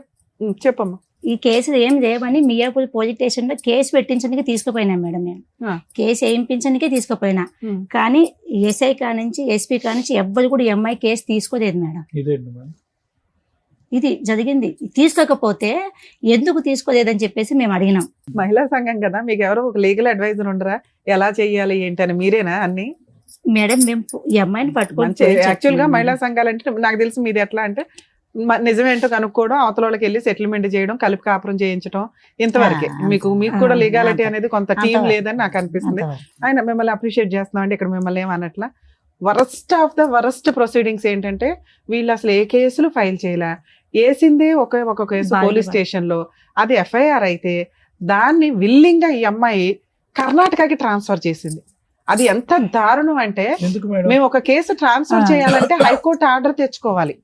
చెప్పమ్మా. ఈ కేసులు ఏం లేవని మియాపూర్ పోలీస్ స్టేషన్ లో కేసు పెట్టించడానికి తీసుకుపోయినా మేడం. నేను ఆ. కేసు వేయించడానికే తీసుకుపోయినా, కానీ ఎస్ఐ కానించి ఎస్పీ కానించి ఎవ్వరు కూడా ఈ అమ్మాయి కేసు తీసుకోలేదు మేడం. ఇదేంటి మేడం? ఇది జరిగింది. తీసుకోకపోతే ఎందుకు తీసుకోలేదని చెప్పేసి మేము అడిగినాం. మహిళా సంఘం కదా, మీకు ఎవరో ఒక లీగల్ అడ్వైజర్ ఉండరా? ఎలా చెయ్యాలి ఏంటని మీరేనా అన్ని? మేడం మేము ఈ అమ్మాయిని పట్టుకొని మంచి పోయి యాక్చువల్ గా చెప్తున్నాం మహిళా మేడం. సంఘాలంటే నాకు తెలిసి మీది ఎట్లా అంటే నిజమేంటో కనుక్కోవడం, అవతల వాళ్ళకి వెళ్ళి సెటిల్మెంట్ చేయడం, కలిపి కాపురం చేయించడం, ఇంతవరకే. మీకు కూడా లీగాలిటీ అనేది కొంత టీం లేదని నాకు అనిపిస్తుంది. అంతవరకు. ఆయన మిమ్మల్ని అప్రిషియేట్ చేస్తున్నాం అండి. ఇక్కడ మిమ్మల్ని ఏమన్నట్లా worst of the worst proceedings ఏంటంటే వీళ్ళు అసలు ఏ కేసులు ఫైల్ చేయలే, వేసిందే ఒక కేసు బాగా పోలీస్ స్టేషన్ లో, అది ఎఫ్ఐఆర్ అయితే దాన్ని విల్లింగ్ గా ఈ అమ్మాయి కర్ణాటకకి ట్రాన్స్ఫర్ చేసింది. అది ఎంత దారుణం అంటే, ఎందుకు మేడం? మేము ఒక కేసు ట్రాన్స్ఫర్ చేయాలంటే హైకోర్టు ఆర్డర్ తెచ్చుకోవాలి.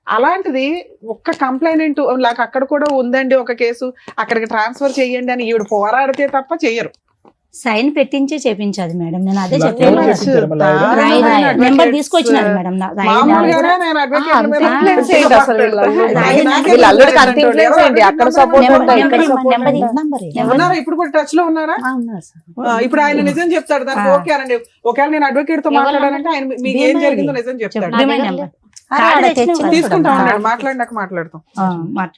అలాంటిది ఒక్క కంప్లైనెంట్ నాకు అక్కడ కూడా ఉందండి ఒక కేసు, అక్కడికి ట్రాన్స్ఫర్ చేయండి అని ఈవిడ పోరాడితే తప్ప చెయ్యరు. సైన్ పెట్టించి చేపించాలి మేడం. నేను అదే ఇలా చెప్పాను ఎవరు మేడం. చేపించారమ్మా లాయర్? రాయి- రాయన నెంబర్ advocates, తీసుకొచ్చినారు మేడం. మామూలుగానే నేను advocate మీద influence ఏంటి అసలు వీళ్ళు? నాకే వీళ్ళు అల్లుడికి అంత తెలియదు. influence ఎవరు ఏంటి? అక్కడ అడగండి support నెంబర్ ఉందా? ఇక్కడ నెంబర్ support నెంబర్ ఉందా? నంబర్ ఉన్నారా? ఇప్పుడు కూడా టచ్ లో ఉన్నారా? ఉన్నారు సార్. ఇప్పుడు ఆయన నిజం చెప్తాడు దానికి. ఆ. ఓకే అనండి, ఒకవేళ నేను అడ్వకేట్ తో ఎవరు మాట్లాడాలంటే ఆయన మీకు ఏం భీమా జరిగిందో ఇది. నిజం చెప్తాడు. భీమా నెంబర్. అరే, ఆడ తెచ్చి తీసుకుంటా ఆ. ఉన్నాడు, మాట్లాడినాక మాట్లాడతాం.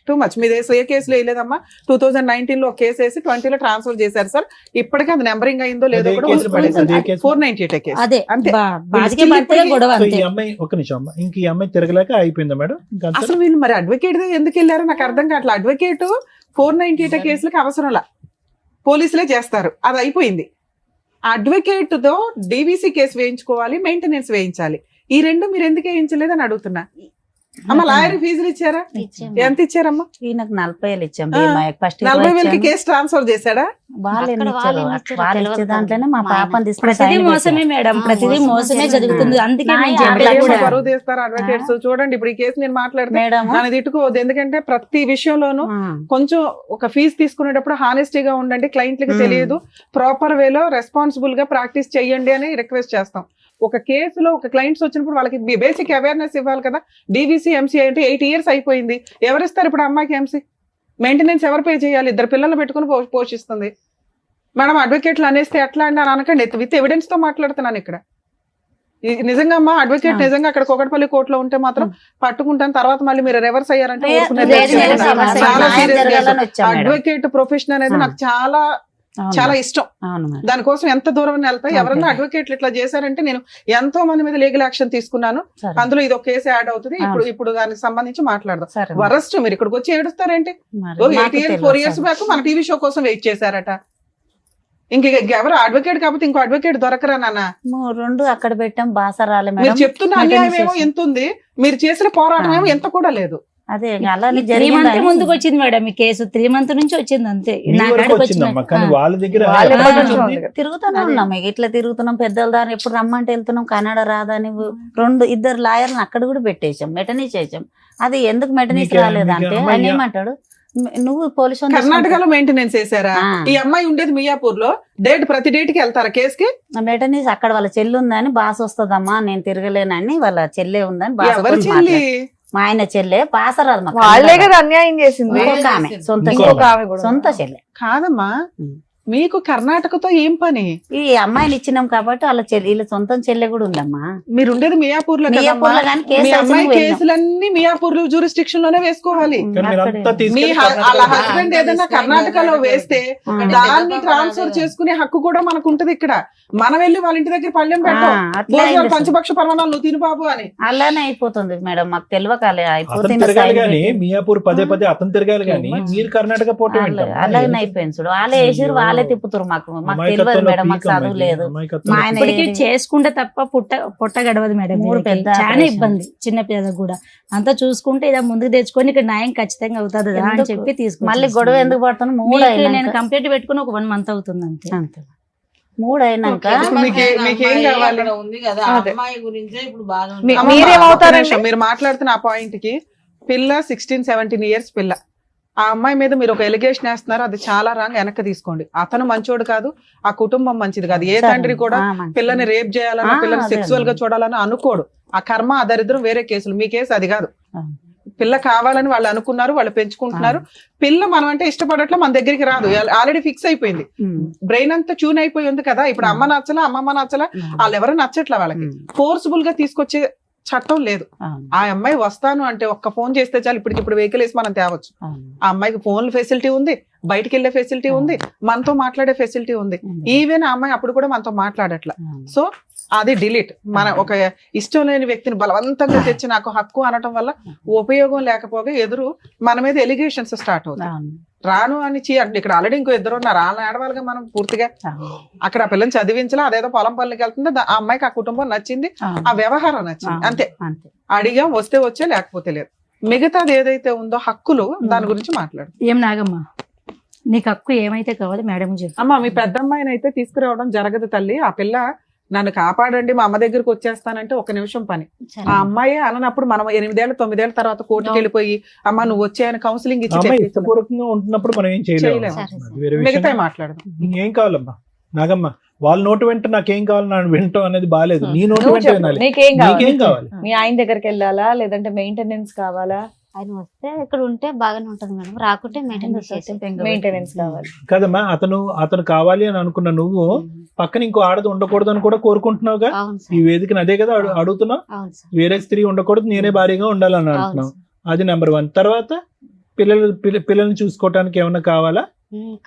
Too much. మీ దేశం ఏ కేసులో వేయలేదమ్మా? 2019 లో ఒక కేసు వేసి 20 లో ట్రాన్స్ఫర్ చేశారు సార్. ఇప్పటికీ అది నెంబరింగ్ అయిందో లేదో అదే కూడా కేసు పడేసి, అదే కేసు. 498 కేసు. అదే అంతే. బాధికే పడితే గొడవ సో అంతే. ఈ అమ్మాయి ఒక నిమిషం అమ్మ, ఇంక ఈ అమ్మాయి తిరగలేక అయిపోయిందా మేడం? ఇంకా అంతే? అసలు వీళ్ళు మరి అడ్వకేట్ ఎందుకు వెళ్ళారో నాకు అర్థం కావట్లేదు. అడ్వకేట్ 498 కేసులకి అవసరంలా, పోలీసులే చేస్తారు, అది అయిపోయింది. అడ్వకేట్ తో డీవీసీ కేసు వేయించుకోవాలి, మెయింటెనెన్స్ వేయించాలి. ఈ రెండు మీరు ఎందుకు వేయించలేదని అడుగుతున్నా. అమ్మ లాయర్ ఫీజులు ఇచ్చారా? ఇచ్చాము. ఎంత ఇచ్చారమ్మా? ఈయనకు 40,000 ఇచ్చాం. ఆ. ఫస్ట్ 40,000కి కేసు ట్రాన్స్ఫర్ చేశాడా? వాళ్ళు అక్కడ ఎన్ని వాళ్ళు ఇచ్చారు? ఎన్ని ఇచ్చారో వాళ్ళు తెలియదు ఇచ్చే దాంట్లోనే మా మా పాపని ఆయన. తీసుకుని ప్రతిదీ sign మోసమే పెట్టారు. మేడం. ఆ, ప్రతిదీ మోసం మోసమే జరుగుతుంది. జరుగుతుంది. అందుకే నా నేను యాభై చెప్పలా ఏమో కూడా. బరువు తీస్తారు అడ్వకేట్స్. చూడండి ఇప్పుడు ఈ కేసు నేను మాట్లాడితే మేడం నన్ను తిట్టుకోవద్దు. ఎందుకంటే ప్రతి విషయంలోనూ కొంచెం ఒక ఫీజు తీసుకునేటప్పుడు హానెస్టీగా ఉండండి, క్లయింట్లకి తెలియదు, ప్రాపర్ వేలో రెస్పాన్సిబుల్ గా ప్రాక్టీస్ చెయ్యండి అని రిక్వెస్ట్ చేస్తాం. ఒక కేసులో ఒక క్లయింట్స్ వచ్చినప్పుడు వాళ్ళకి బేసిక్ అవేర్నెస్ ఇవ్వాలి కదా. డీవీసీ ఎంసీ అంటే 8 years అయిపోయింది. ఎవరిస్తారు ఇప్పుడు అమ్మాయికి ఎంసీ? మెయింటెనెన్స్ ఎవరు పే చేయాలి? 2 పిల్లలు పెట్టుకుని పోషిస్తుంది. మేడం అడ్వకేట్లు అనేస్తే ఎట్లా అని అనకండి, విత్ ఎవిడెన్స్ తో మాట్లాడుతున్నాను ఇక్కడ. నిజంగా అమ్మా అడ్వకేట్ నిజంగా అక్కడ కూకట్పల్లి కోర్టులో ఉంటే మాత్రం పట్టుకుంటాను, తర్వాత మళ్ళీ మీరు రివర్స్ అయ్యారంటే ఊరుకునేది లేదు, లేదు. లేదు, సమస్య చాలా న్యాయం serious జరగాలని case. వచ్చాం మేడం. అడ్వకేట్ ప్రొఫెషన్ అనేది నాకు చాలా అవును చాలా మేడం. ఇష్టం. అవును మేడం. దానికోసం ఎంత దూరం వెళ్తా. అంతే. ఎవరన్నా అడ్వకేట్లు ఇట్లా చేశారంటే నేను ఎంతో మంది మీద లీగల్ యాక్షన్ తీసుకున్నాను. సరే. అందులో ఇది ఒక కేసు యాడ్ అవుతుంది. ఇప్పుడు దానికి సంబంధించి మాట్లాడదాం. సరే మేడం. వరస్ట్ మీరు ఇక్కడికి వచ్చి ఏడుస్తారేంటి? మరి 8 మాకు years తెలియదు 4 years సార్. బ్యాక్ మన టీవీ షో కోసం వెయిట్ చేశారట. ఇంక ఎవరు అడ్వకేట్ కాకపోతే ఇంకో అడ్వకేట్ దొరకరా నాన్న? రెండు అక్కడ పెట్టాం, బాస రాలే మీరు మేడం. చెప్తున్న అన్యాయం ఏమో ఎంత ఉంది, మీరు చేసిన పోరాటం ఏమో ఎంత కూడా లేదు. అదే అలానే 3 months జరిగింది. ముందుకు వచ్చింది మేడం ఈ కేసు. 3 months నుంచి వచ్చింది అంతే. మీ నా వరకు కాడికి వచ్చిందమ్మా, వచ్చిన- కానీ వాళ్ళ దగ్గర వాళ్ళ ఎప్పటి దగ్గర నుంచి ఉంది? ఉంది. తిరుగుతూనే అదే. ఉన్నాం, ఇక ఇట్లా తిరుగుతున్నాం. పెద్దల దారి ఎప్పుడు రమ్మంటే వెళ్తున్నాం. కన్నడ రాదని 2 లాయర్లను అక్కడ కూడా పెట్టేసాం, మెటనీస్ చేసాం. అది ఎందుకు మెటనీస్ మీకే- రాలేదంటే మీకే ఆయన అమ్మాయి- ఏమంటాడు, నువ్వు పోలీస్ కర్ణాటకలో మెయింటెనెన్స్ చేశారా? ఆ. ఈ అమ్మాయి ఉండేది మియాపూర్ లో. ప్రతి డేట్ కి వెళ్తారా కేసుకి? మెటనీస్ అక్కడ వాళ్ళ చెల్లి ఉందని, బాస్ వస్తుందమ్మా నేను తిరగలేనని, వాళ్ళ చెల్లె ఉందని బాస్ ఎవరి చెల్లి? మా ఆయన చెల్లె బాస రాదు మాకు. వాళ్ళే కదా అన్యాయం చేసింది. ఇంకొక ఆమె, సొంత ఇంకొక చెల్లె. ఆమె కూడా. సొంత చెల్లె. కాదమ్మా, మీకు కర్ణాటకతో ఏం పని? ఈ అమ్మాయిని ఇచ్చినాం కాబట్టి వాళ్ళ చెల్లి, వీళ్ళ సొంతం చెల్లె కూడా ఉందమ్మా. మీరు ఉండేది మియాపూర్ లో కదమ్మా. మియాపూర్లో కానీ కేసు మీ వేసి అమ్మాయి నువ్వు వెళ్ళావు. కేసులన్నీ మియాపూర్ లో జ్యూరిస్డిక్షన్ లోనే వేసుకోవాలి. కానీ మీరంతా అక్కడే. తీసుకెళ్ళి మీ కర్ణాటకలో వాళ్ళ హస్బెండ్ ఏదైనా కర్ణాటకలో వేస్తే దాన్ని ట్రాన్స్ఫర్ చేసుకునే హక్కు కూడా మనకు ఉంటది ఇక్కడ. మనం వెళ్ళి వాళ్ళ ఇంటి దగ్గర పళ్ళెం పెట్టాం, అట్లా అయింది. పంచపక్ష పరమాణాలు నువ్వు తిను బాబు అని. అలానే అయిపోతుంది మేడం, మాకు తెలియకాలే అతను అయిపోతుంది. తిరగాలి కానీ మియాపూర్ పదే అతను తిరగాలి కానీ మీరు కర్ణాటక పోవటం ఏంటమ్మా? అలాగనే అయిపోయింది చూడు. వాళ్ళే వేసిరు, వాళ్ళే తిప్పుతారు. మాకు తెలియదు అమాయకత్వంలో మేడం, మాకు పీక్ చదువు అమ్మాయి, లేదు. అమాయకత్వంలో మా ఆయన పీక్. ఇప్పటికి చేసుకుంటే తప్ప పొట్ట గడవదు మేడం. 3 వీళ్ళకి పెద్ద చాలా ఆపరేషన్. ఇబ్బంది. చిన్న పిల్లలకు కూడా అంతా చూసుకుంటే ఇలా ముందుకు తెచ్చుకొని ఇక్కడ న్యాయం ఖచ్చితంగా అవుతుంది అని ఎందుకు? చెప్పి తీసుకు మళ్ళీ గొడవ ఎందుకు పడుతున్నాను? 3 నేను అయినాక కంప్లీట్ పెట్టుకుని ఒక 1 month అవుతుంది అంతే. అంతే. 3 అయినాక మీకేం కావాలి? ఉంది కదా అదే. అమ్మాయి గురించే ఇప్పుడు బాగా మీ- అమ్మమ్మ, మీరేమవుతారండి? ఒక్క నిమిషం, మీరు మాట్లాడుతున్న ఆ పాయింట్ కి పిల్ల 16-17 years పిల్ల. ఆ అమ్మాయి మీద మీరు ఒక ఎలిగేషన్ వేస్తున్నారు, అది చాలా రాంగ్. వెనక్కి తీసుకోండి. అతను మంచోడు కాదు, ఆ కుటుంబం మంచిది కాదు. ఏ తండ్రి కూడా పిల్లని రేప్ చేయాలన్నా, పిల్లని అదే సెక్సువల్ గా చూడాలని అనుకోడు. ఆ కర్మ, ఆ దరిద్రం వేరే కేసులు. మీ కేసు అది కాదు. ఆ. పిల్ల కావాలని వాళ్ళు అనుకున్నారు, వాళ్ళు పెంచుకుంటున్నారు. పిల్ల మనం అంటే ఇష్టపడట్లా, మన దగ్గరికి రాదు, ఆల్రెడీ ఫిక్స్ అయిపోయింది. బ్రెయిన్ అంతా ట్యూన్ అయిపోయి ఉంది కదా. ఇప్పుడు అమ్మ నచ్చలా, అమ్మమ్మ నచ్చలా, వాళ్ళు ఎవరు నచ్చట్లా. వాళ్ళకి ఫోర్స్ఫుల్ గా తీసుకొచ్చే చట్టం లేదు. ఆ అమ్మాయి వస్తాను అంటే ఒక్క ఫోన్ చేస్తే చాలు, ఇప్పటికిప్పుడు వెహికల్ వేసి మనం తేవచ్చు. ఆ అమ్మాయికి ఫోన్ ఫెసిలిటీ ఉంది, బయటికి వెళ్లే ఫెసిలిటీ ఉంది, మనతో మాట్లాడే ఫెసిలిటీ ఉంది. ఈవెన్ ఆ అమ్మాయి అప్పుడు కూడా మనతో మాట్లాడట్లా. సో అది డిలీట్. మన ఒక ఇష్టం లేని వ్యక్తిని బలవంతంగా తెచ్చి నాకు హక్కు అనటం వల్ల ఉపయోగం లేకపోగా ఎదురు మన మీద ఎలిగేషన్స్ స్టార్ట్ అవుతాయి. రాను అని ఇక్కడ ఆల్రెడీ ఇంకో 2 ఉన్నారు, వాళ్ళని ఆడవాళ్ళగా మనం పూర్తిగా. అక్కడ ఆ పిల్లని చదివించలా, అదేదో పొలం పనులకి వెళ్తుంది. ఆ అమ్మాయికి ఆ కుటుంబం నచ్చింది, ఆ వ్యవహారం నచ్చింది, అంతే. అడిగాం, వస్తే వచ్చే, లేకపోతే లేదు. మిగతాది ఏదైతే ఉందో హక్కులు, దాని గురించి మాట్లాడు. ఏం నాగమ్మ, నీకు హక్కు ఏమైతే కావాలి మేడం చెప్పు. అమ్మా, మీ పెద్ద అమ్మాయిని అయితే తీసుకురావడం జరగదు తల్లి. ఆ పిల్ల నన్ను కాపాడండి, మా అమ్మ దగ్గరకు వచ్చేస్తానంటే 1 నిమిషం పని. ఆ అమ్మాయి అననప్పుడు మనం 8 ఏళ్ళు 9 ఏళ్ళ తర్వాత కోర్టుకి వెళ్ళిపోయి అమ్మ నువ్వు వచ్చాయని కౌన్సిలింగ్ ఇచ్చి అమ్మాయి ఇష్టపూర్వకంగా ఉంటున్నప్పుడు మనం ఏం చేయలేము. చేయలేము. అది వేరే విషయం. మిగతా మాట్లాడదాం. ఏం కావాలమ్మా నాగమ్మ? వాళ్ళ నోటు వెంట నాకేం కావాలి నా వింటాం అనేది బాగాలేదు. నీ నోటు నువ్వు వెంట చెప్పు, వినాలి. నీకేం నీకేం కావాలి? మీ ఆయన దగ్గరికి వెళ్ళాలా, లేదంటే మెయింటెనెన్స్ కావాలా? ఆయన వస్తే ఇక్కడ ఉంటే బాగానే ఉంటది మేడం, రాకుంటే మెయింటెనెన్స్ కావాలి కదమ్మా. అతను కావాలి అని అనుకున్న నువ్వు పక్కన ఇంకో ఆడది ఉండకూడదు అని కూడా కోరుకుంటున్నావుగా. అవును ఈ సార్, వేదికను అదే కదా అడుగుతున్నావు. అవును సార్, వేరే స్త్రీ ఉండకూడదు, నేనే భారీగా ఉండాలని అవును అంటున్నావు. సార్. అది నెంబర్ 1. తర్వాత పిల్లల్ని చూసుకోవటానికి ఏమన్నా కావాలా?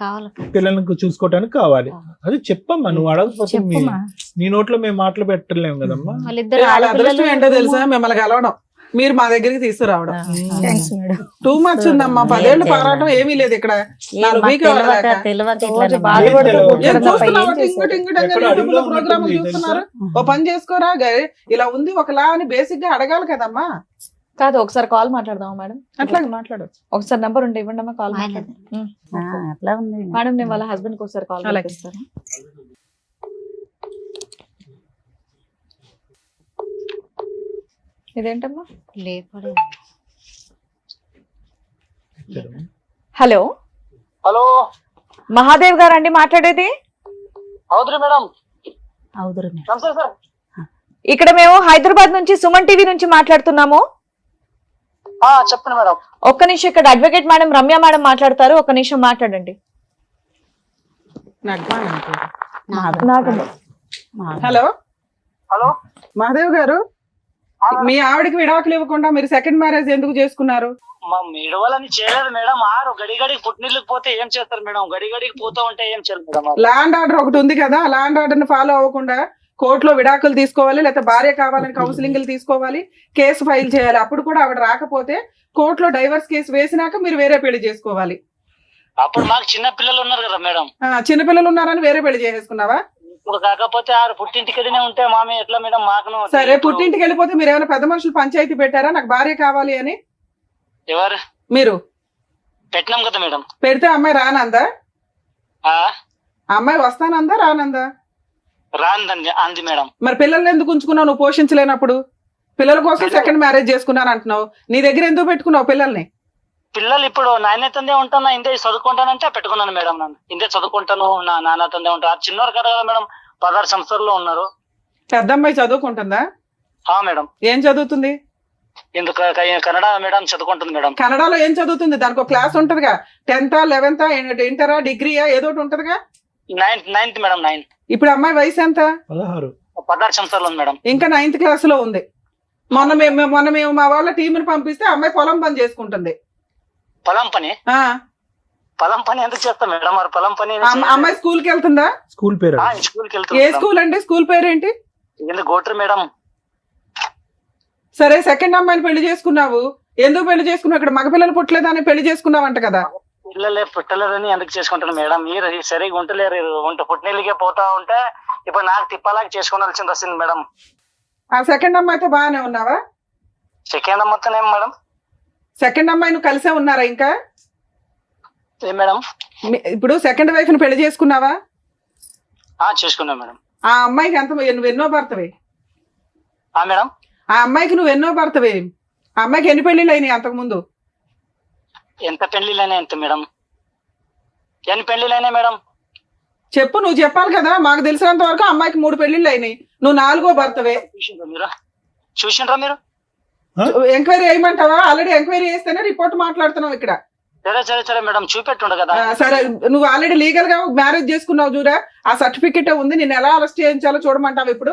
కావాలి. పిల్లల్ని చూసుకోవటానికి కావాలి. అది చెప్పమ్మా, నువ్వు అడగకపోతే చెప్పమ్మా. నీ నోట్లో మేము మాటలు పెట్టలేము కదమ్మా. వాళ్ళిద్దరు వాళ్ళ అదృష్టం ఆడపిల్లలు ఏంటో తెలుసా, మిమ్మల్ని కలవడం, మీరు మా దగ్గరికి తీసుకురావడం. Thanks madam. టూ మచ్ ఉందమ్మా. 10 ఏళ్ళు పోరాటం ఏమీ లేదు ఇక్కడ. 4 వీక్ రోజు బాధపడుతూ తెలియదు. కూర్చోడం తప్ప ఏం ఎక్కడ అడవిలో ప్రోగ్రామ్ ఉన్నట్టుంది చూస్తున్నారు. తెలుసా? ఓ పని చేసుకోరా, ఇలా ఉంది ఒకలా అని బేసిక్ గా అడగాలి కదమ్మా. కాదు, ఒకసారి కాల్ మాట్లాడదాం మేడం. అట్లాగే మాట్లాడచ్చు. ఒకసారి నంబర్ ఉంటే ఇవ్వండి అమ్మా, కాల్ ఆయన మాట్లాడదాం. అట్లా ఉంది మేడం, నేను వాళ్ళ హస్బెండ్ కి ఒకసారి కాల్ అలాగే. చేస్తాను. ఇదేంటమ్మా? లేపడే. హలో, హలో, మహాదేవ్ గారు అండి మాట్లాడేది? అవుతురు మేడం. అవుదురు నమస్తే సార్. ఇక్కడ మేము హైదరాబాద్ నుంచి సుమన్ టీవీ నుంచి మాట్లాడుతున్నాము. చెప్పండి మేడం. ఒక్క నిమిషం, ఇక్కడ అడ్వకేట్ మేడం రమ్య మేడం మాట్లాడతారు, ఒక్క నిమిషం మాట్లాడండి. హలో, హలో మహాదేవ్ గారు, మీ ఆవిడకి విడాకులు ఇవ్వకుండా మీరు సెకండ్ మ్యారేజ్ ఎందుకు చేసుకున్నారు? మా మిడవలని చేయలేదు మేడం. ఆరు గడిగడికి పుట్టినీళ్ళకి పోతే ఏం చేస్తారు మేడం? గడిగడికి పోతా ఉంటే ఏం చేయరు మేడం? ల్యాండ్ ఆర్డర్ ఒకటి ఉంది కదా, ల్యాండ్ ఆర్డర్ ని ఫాలో అవ్వకుండా కోర్టులో విడాకులు తీసుకోవాలి, లేకపోతే భార్య కావాలని కౌన్సిలింగ్లు తీసుకోవాలి, కేసు ఫైల్ చేయాలి. అప్పుడు కూడా ఆవిడ రాకపోతే కోర్టులో డైవర్స్ కేసు వేసినాక మీరు వేరే పెళ్లి చేసుకోవాలి. అప్పుడు మాకు చిన్న పిల్లలు ఉన్నారు కదా మేడం. చిన్నపిల్లలు ఉన్నారని వేరే పెళ్లి చేసేసుకున్నావా? ఇప్పుడు కాకపోతే ఆరు పుట్టింటికనే ఉంటే మామే ఎట్లా మేడం? మాకు సరే, పుట్టింటికి వెళ్ళిపోతే మీరు ఏమైనా పెద్ద మనుషులు పంచాయతీ పెట్టారా నాకు భార్య కావాలి అని? ఎవరు మీరు పెట్టినాం కదా మేడం. పెడితే అమ్మాయి రానందా? ఆ అమ్మాయి వస్తానందా రానందా? రాందండి అంది మేడం. మరి పిల్లల్ని ఎందుకు ఉంచుకున్నావు నువ్వు పోషించలేనప్పుడు? పిల్లల కోసం సెకండ్ మ్యారేజ్ చేసుకున్నాను అంటున్నావు, నీ దగ్గర ఎందుకు పెట్టుకున్నావు పిల్లల్ని? పిల్లలు ఇప్పుడు నాయనతందే ఉంటాను, ఇందే చదువుకుంటానంటే పెట్టుకున్నాను మేడం. నన్ను ఇందే చదువుకుంటాను, నా నాన్నతందే ఉంటాను. చిన్నవారు కదా మేడం, 16 సంవత్సరాల్లో ఉన్నారు. పెద్ద అమ్మాయి చదువుకుంటుందా? మేడం. ఏం చదువుతుంది? ఎందుకు కన్నడ మేడం చదువుకుంటుంది మేడం. కన్నడలో ఏం చదువుతుంది? దానికి ఒక క్లాస్ ఉంటదిగా, 10th 11th ఇంటరా డిగ్రీయా ఏదో ఒకటి ఉంటదిగా. 9th madam. 9. ఇప్పుడు అమ్మాయి వయసు ఎంత? 16 సంవత్సరాలు ఉంది మేడం. ఇంకా 9th క్లాస్ లో ఉంది. మొన్న మేము మా వాళ్ళ టీంని పంపిస్తే అమ్మాయి పొలం పని చేసుకుంటుంది. పొలం పని? పొలం పని ఎందుకు చేస్తాం మేడం? మరి పొలం పని అమ్మాయి స్కూల్ కి వెళ్తుందా? స్కూల్ పేరు? స్కూల్ కి ఏ వెళ్తుంది. స్కూల్ అండి? స్కూల్ పేరేంటి? ఎందుకు గోట్రు మేడం? సరే, సెకండ్ అమ్మాయిని పెళ్లి చేసుకున్నావు, ఎందుకు పెళ్లి చేసుకున్నావు? ఇక్కడ మగపిల్లలు పుట్టలేదని పెళ్లి చేసుకున్నావంట కదా. పిల్లలే పుట్టలేదని ఎందుకు చేసుకుంటాను మేడం? మీరు సరిగా ఉంటలేరు. పుట్టినీళ్ళకే పోతా ఉంటే ఇప్పుడు నాకు తిప్పలాగా చేసుకోవాల్సింది వస్తుంది మేడం. ఆ సెకండ్ అమ్మాయితో బాగానే ఉన్నావా? సెకండ్ మొత్తం ఏం మేడం? సెకండ్ అమ్మాయి నువ్వు కలిసే ఉన్నారా ఇంకా? ఏం మేడం? ఇప్పుడు సెకండ్ వైఫ్ ని పెళ్లి చేసుకున్నావా? చేసుకున్నాం మేడం. ఆ అమ్మాయికి నువ్వు ఎన్నో భర్తవే? మేడం, ఆ అమ్మాయికి నువ్వు ఎన్నో భర్తవే? ఆ అమ్మాయికి ఎన్ని పెళ్లిళ్ళు అయినాయి అంతకు ముందు? ఎంత పెళ్లిళ్ళైనా ఎంత మేడం? ఎన్ని పెళ్లిళ్ళైనా మేడం? చెప్పు, నువ్వు చెప్పాలి కదా. మాకు తెలిసినంత వరకు అమ్మాయికి 3 పెళ్లిళ్ళు అయినాయి, నువ్వు 4వ భర్తవే. చూసిండ్రా మీరు? ఎంక్వైరీ చేయమంటావా? ఆల్రెడీ ఎంక్వైరీ చేస్తేనే రిపోర్ట్ మాట్లాడుతున్నావు ఇక్కడ. సరే మేడం, చూపెట్టుండ కదా. సరే, నువ్వు ఆల్రెడీ లీగల్ గా మ్యారేజ్ చేసుకున్నావు చూడా, ఆ సర్టిఫికెట్ ఉంది. నేను ఎలా అరెస్ట్ చేయించాలో చూడమంటావు ఇప్పుడు?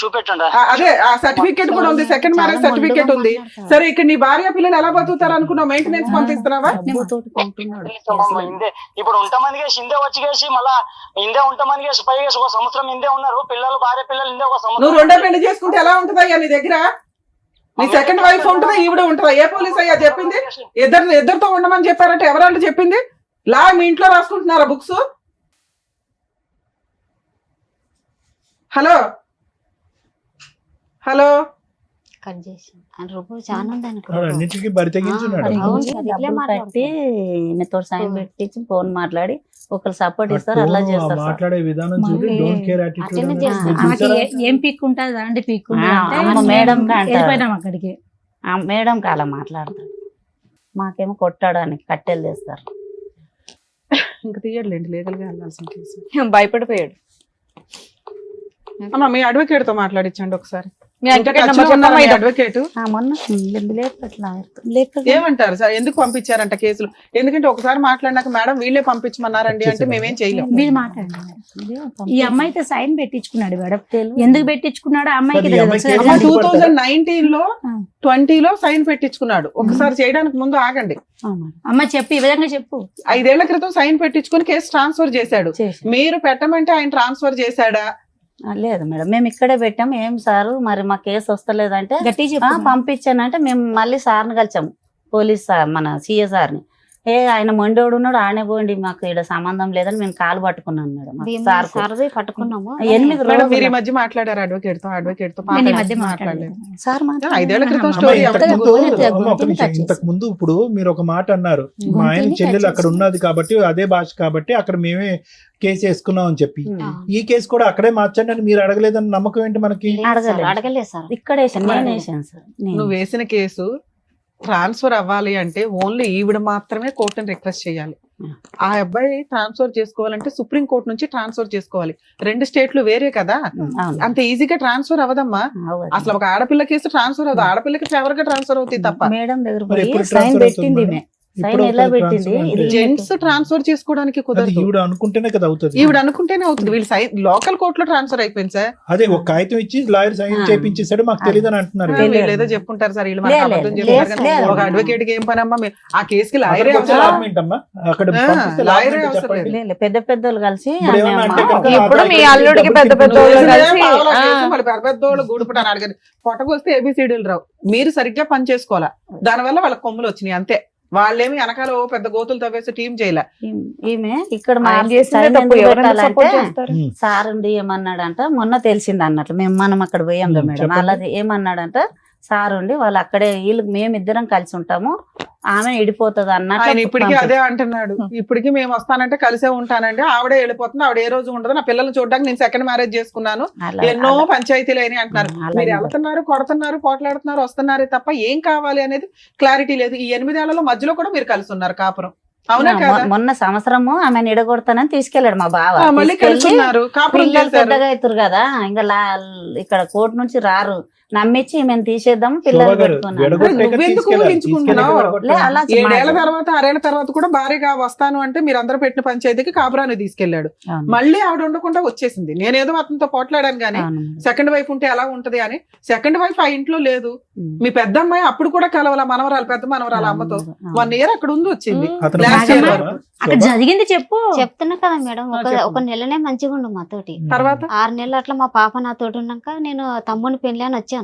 చూపెట్టుండ. అదే ఆ సర్టిఫికెట్ కూడా ఉంది, సెకండ్ మ్యారేజ్ సర్టిఫికెట్ ఉంది. సరే, ఇక్కడ నీ భార్య పిల్లలు ఎలా బతుకుతారు అనుకున్నావు? మెయింటెనెన్స్ పంపిస్తున్నావా? ఇప్పుడు ఉంటామని కేసి ఇందే వచ్చి కేసి మళ్ళా ఇందే ఉంటామని కేసి పై కేసి 1 సంవత్సరం ఇందే ఉన్నారు. పిల్లలు భార్య పిల్లలు ఇందే 1 సంవత్సరం. నువ్వు 2వ పెళ్లి చేసుకుంటే ఎలా ఉంటుందయ్యా నీ దగ్గర? నీ సెకండ్ వైఫ్ ఉంటుందా, ఈవిడ ఉంటుందా? ఏ పోలీస్ అయ్యా చెప్పింది? ఇద్దరితో ఉండమని చెప్పారంటే ఎవరంటే చెప్పింది? లా మీ ఇంట్లో రాసుకుంటున్నారా బుక్స్? హలో హలో కట్ చేసి రూపు చాలా ఉందని అన్నిటికీ బరి తెగించున్నాడు. కట్టి ఈయనతో సైన్ పెట్టించి ఫోన్ మాట్లాడి ఒకరు సపోర్ట్ ఇస్తారు, అట్లా చేస్తారు. మాట్లాడే విధానం చూసి డోంట్ కేర్ అట్లనే చేస్తారు. ఆమెకి ఏం పీక్ ఉంటుంది అంటే పీక్ మేడం వెళ్ళిపోయినాం అక్కడికి. మేడం అలా మాట్లాడతారు, మాకేమో కొట్టడానికి కట్టెలు తెస్తారు. ఇంకా తీయట్లేండి, లీగల్ గా వెళ్ళాల్సిన కేసు. భయపడిపోయాడు. అమ్మా, మీ అడ్వకేట్ తో మాట్లాడించండి ఒకసారి. మీ advocate number చెప్పమ్మా. అడ్వకేట్ మొన్న ఏమంటారు సార్? ఎందుకు పంపించారంట కేసులు? ఎందుకంటే ఒకసారి మాట్లాడినాక మేడం వీళ్ళే పంపించమన్నారండి అంటే మేమేం చేయలేము. మీరు మాట్లాడండి మేడం. ఈ అమ్మాయితో సైన్ పెట్టించుకున్నాడు మేడం. ఎందుకు పెట్టించుకున్నాడు? అమ్మాయికి సరే, ఈ అమ్మాయి తెలుసు. కేసు 2019లో 20లో సైన్ పెట్టించుకున్నాడు. ఒకసారి చేయడానికి ముందు ఆగండి. అమ్మ చెప్పు, ఈ విధంగా చెప్పు. 5 ఏళ్ల క్రితం సైన్ పెట్టించుకుని కేసు ట్రాన్స్ఫర్ చేశాడు. మీరు పెట్టమంటే ఆయన ట్రాన్స్ఫర్ చేశాడా? లేదు మేడం, మేము ఇక్కడే పెట్టాం. ఏం సారు మరి మా కేసు వస్తలేదంటే గట్టి చెప్పు. పంపించానంటే మేము మళ్ళీ సార్ని కలిసాము, పోలీస్ సార్, మన సిఏ సార్ని. ఆయన మొండోడు ఉన్నాడు, ఆనే పోండి, మాకు ఇక్కడ సంబంధం లేదని మేము కాలు పట్టుకున్నాను మేడం. సార్ సర్వే పట్టుకున్నాము. 8 మేడం, రోజులు మీరు ఈ మధ్య మాట్లాడారు అడ్వకేట్ తో నేను ఈ మధ్య మాట్లాడలేదు. సార్ 5 ఏళ్ల క్రితం అమ్మ, స్టోరీ. ఇంతకు ముందు ఇప్పుడు మీరు ఒక మాట అన్నారు, మా ఆయన చెల్లెలు అక్కడ ఉన్నది కాబట్టి అదే భాష కాబట్టి అక్కడ మేమే కేసు వేసుకున్నాం అని చెప్పి, ఈ కేసు కూడా అక్కడే మార్చండి అని మీరు అడగలేదని నమ్మకం ఏంటి మనకి? అడగలేదు సార్. ఇక్కడ వేసాను, నేను వేసాను సార్. నువ్వు వేసిన కేసు ట్రాన్స్ఫర్ అవ్వాలి అంటే ఓన్లీ ఈవిడ మాత్రమే కోర్టుని రిక్వెస్ట్ చేయాలి. ఆ అబ్బాయి ట్రాన్స్ఫర్ చేసుకోవాలంటే సుప్రీం కోర్టు నుంచి ట్రాన్స్ఫర్ చేసుకోవాలి. 2 స్టేట్లు వేరే కదా, అంత ఈజీగా ట్రాన్స్ఫర్ అవ్వదమ్మా. అసలు ఒక ఆడపిల్ల కేసు ట్రాన్స్ఫర్ అవ్వదు, ఆడపిల్లకి ఫేవర్ గా ట్రాన్స్ఫర్ అవుతుంది తప్ప. మేడం దగ్గర మరి పోయి ఎప్పుడు సైన్ transfer పెట్టింది అవుతుంది? ఇప్పుడు సైన్ ఎలా అవుతుంది పెట్టింది transfer అంటే. ఇది జెంట్స్ ట్రాన్స్ఫర్ చేసుకోవడానికి అది కుదరదు. ఈవిడ అనుకుంటేనే కదా అవుతుంది. ఈవిడ అనుకుంటేనే అవుతుంది. వీళ్ళు లోకల్ కోర్టులో ట్రాన్స్ఫర్ అయిపోయింది సార్. అదే ఒక కాగితం ఇచ్చి లాయర్ సైన్ ఆ. చేపించేసాడు, మాకు తెలియదు అని అంటున్నారు. తెలియదు. వీళ్ళు ఏదో చెప్పుంటారు సార్, వీళ్ళు మనకి లేదు, అబద్ధం లేదు, చెప్తారు కానీ లేదు. ఒక అడ్వకేట్ కి ఏం పని అమ్మా? ఆ కేసుకి లాయరే అక్కడికి వచ్చే అవసరం. లాభం ఏంటమ్మా? అక్కడ ఆ, పంపిస్తే లాభం లాయరే ఏంటో అవసరం చెప్పండి. లేదు, పెద్ద పెద్దోళ్ళు కలిసి ఇప్పుడు ఏమన్నా అంటే ఆమె కనుక ఇప్పుడు మీ అక్కడ అల్లుడికి డబ్బులు పెద్ద పెద్ద తీసుకుని వాళ్ళు కేసులే కలిసి, పావలా ఆ. కేసు, మళ్ళీ పెద్ద పెద్దోళ్ళు గూడుపుటాను అడగదు. పొట్టకొస్తే ఏబిసిడీలు రావు. మీరు సరిగ్గా పని చేసుకోవాలా, దానివల్ల వాళ్ళ కొమ్ములు వచ్చినాయి అంతే. వాళ్ళేమి వెనకాల ఓ పెద్ద గోతులు తవ్వేసి టీం చేయలే. ఈమె ఇక్కడ ఆయన చేసిందే సైన్ తప్పు, ఎందుకు ఎవరైనా పెట్టాలంటే సపోర్ట్ చేస్తారు. సార్ ఉండి ఏమన్నాడంట, మొన్న తెలిసింది అన్నట్లు మనం అక్కడ పోయాం కదా మేడం. చెప్పండి. అలాది ఏమన్నాడంట, సార్ ఉండి వాళ్ళు అక్కడే వీళ్ళు మేమిద్దరం కలిసి ఉంటాము, ఆమె ఇడిపోతుంది ఆయన అన్నట్లు ఇప్పటికీ అదే అంటున్నాడు. ఇప్పటికీ మేము వస్తానంటే కలిసే ఉంటానంటే ఆవిడే వెళ్ళిపోతుంది, ఆవిడ ఏ రోజు ఉండదు, నా పిల్లల్ని చూడడానికి నేను సెకండ్ మ్యారేజ్ చేసుకున్నాను, అలా- ఎన్నో అలా- పంచాయతీలు అయినాయి అంటున్నారు. అలా మీరు ఉండదు. వెళ్తున్నారు, కొడుతున్నారు, పోట్లాడుతున్నారు, వస్తున్నారే తప్ప ఏం కావాలి అనేది క్లారిటీ లేదు. ఈ 8 ఏళ్లలో మధ్యలో కూడా మీరు కలిసి ఉన్నారు కాపురం, అవునా కదా? మొన్న సంవత్సరము ఆమెను ఇడగొడతానని తీసుకెళ్ళాడు మా బావ. మళ్ళీ తీసుకెళ్ళి కలిసి ఉన్నారు, కాపురం పిల్లలు చేశారు. పెద్దగా అవుతారు కదా, ఇంకా ఇక్కడ కోర్టు నుంచి రారు, నమ్మించి మేము తీసేద్దాం శోభా పిల్లలు గారు, పెట్టుకున్నాను. విడగొట్టాక నువ్వెందుకు తీసుకెళ్ళాలి. ఊహించుకుంటున్నావు? తీసుకెళ్ళి లే, అలా 7 ఏళ్ల మాట. తర్వాత 6 ఏళ్ల తర్వాత కూడా భార్యగా వస్తాను అంటే మీరు అందరూ పెట్టిన పంచాయతీకి కాపురాన్ని తీసుకెళ్లాడు. అవును. మళ్ళీ ఆవిడ ఉండకుండా వచ్చేసింది. నేనేదో అతనితో పోట్లాడాను కానీ అవును. సెకండ్ వైఫ్ ఉంటే ఎలా ఉంటది అని. సెకండ్ వైఫ్ ఆ ఇంట్లో లేదు. ఉమ్. మీ పెద్ద అమ్మాయి అప్పుడు కూడా కలవాల, మనవరాలు, పెద్ద మనవరాలు అమ్మతో అవును. 1 ఇయర్ అక్కడ ఉంది వచ్చింది. అతను Last year తీసుకెళ్ళావా? అక్కడ శోభా? జరిగింది చెప్పు. చెప్తున్నా కదా మేడం, చెప్పండి. ఒక నెలనే మంచిగా ఉండు మాతోటి. తర్వాత 6 నెలలు అట్లా మా పాప నాతోటి ఉన్నాక నేను తమ్ముని పెళ్లి అని వచ్చాను.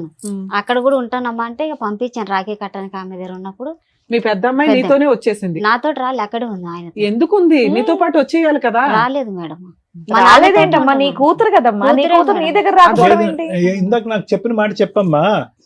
అక్కడ కూడా ఉంటానమ్మా అంటే ఇక పంపించాను రాఖీ కట్టడానికి ఆమె దగ్గర ఉన్నప్పుడు. మీ పెద్ద అమ్మాయి పెద్ద. నీతోనే వచ్చేసింది. నాతోటి రాలే, అక్కడే ఉంది ఆయన. ఎందుకుంది? నీతో పాటు వచ్చేయాలి కదా. రాలేదు మేడం. రాలేదేంటమ్మా, నీ కూతురు కదమ్మా, నీ కూతురే కూతురు నీ మేడం. దగ్గర రాకపోవడం ఏంటి? ఇందాక నాకు చెప్పిన మాట చెప్పమ్మా,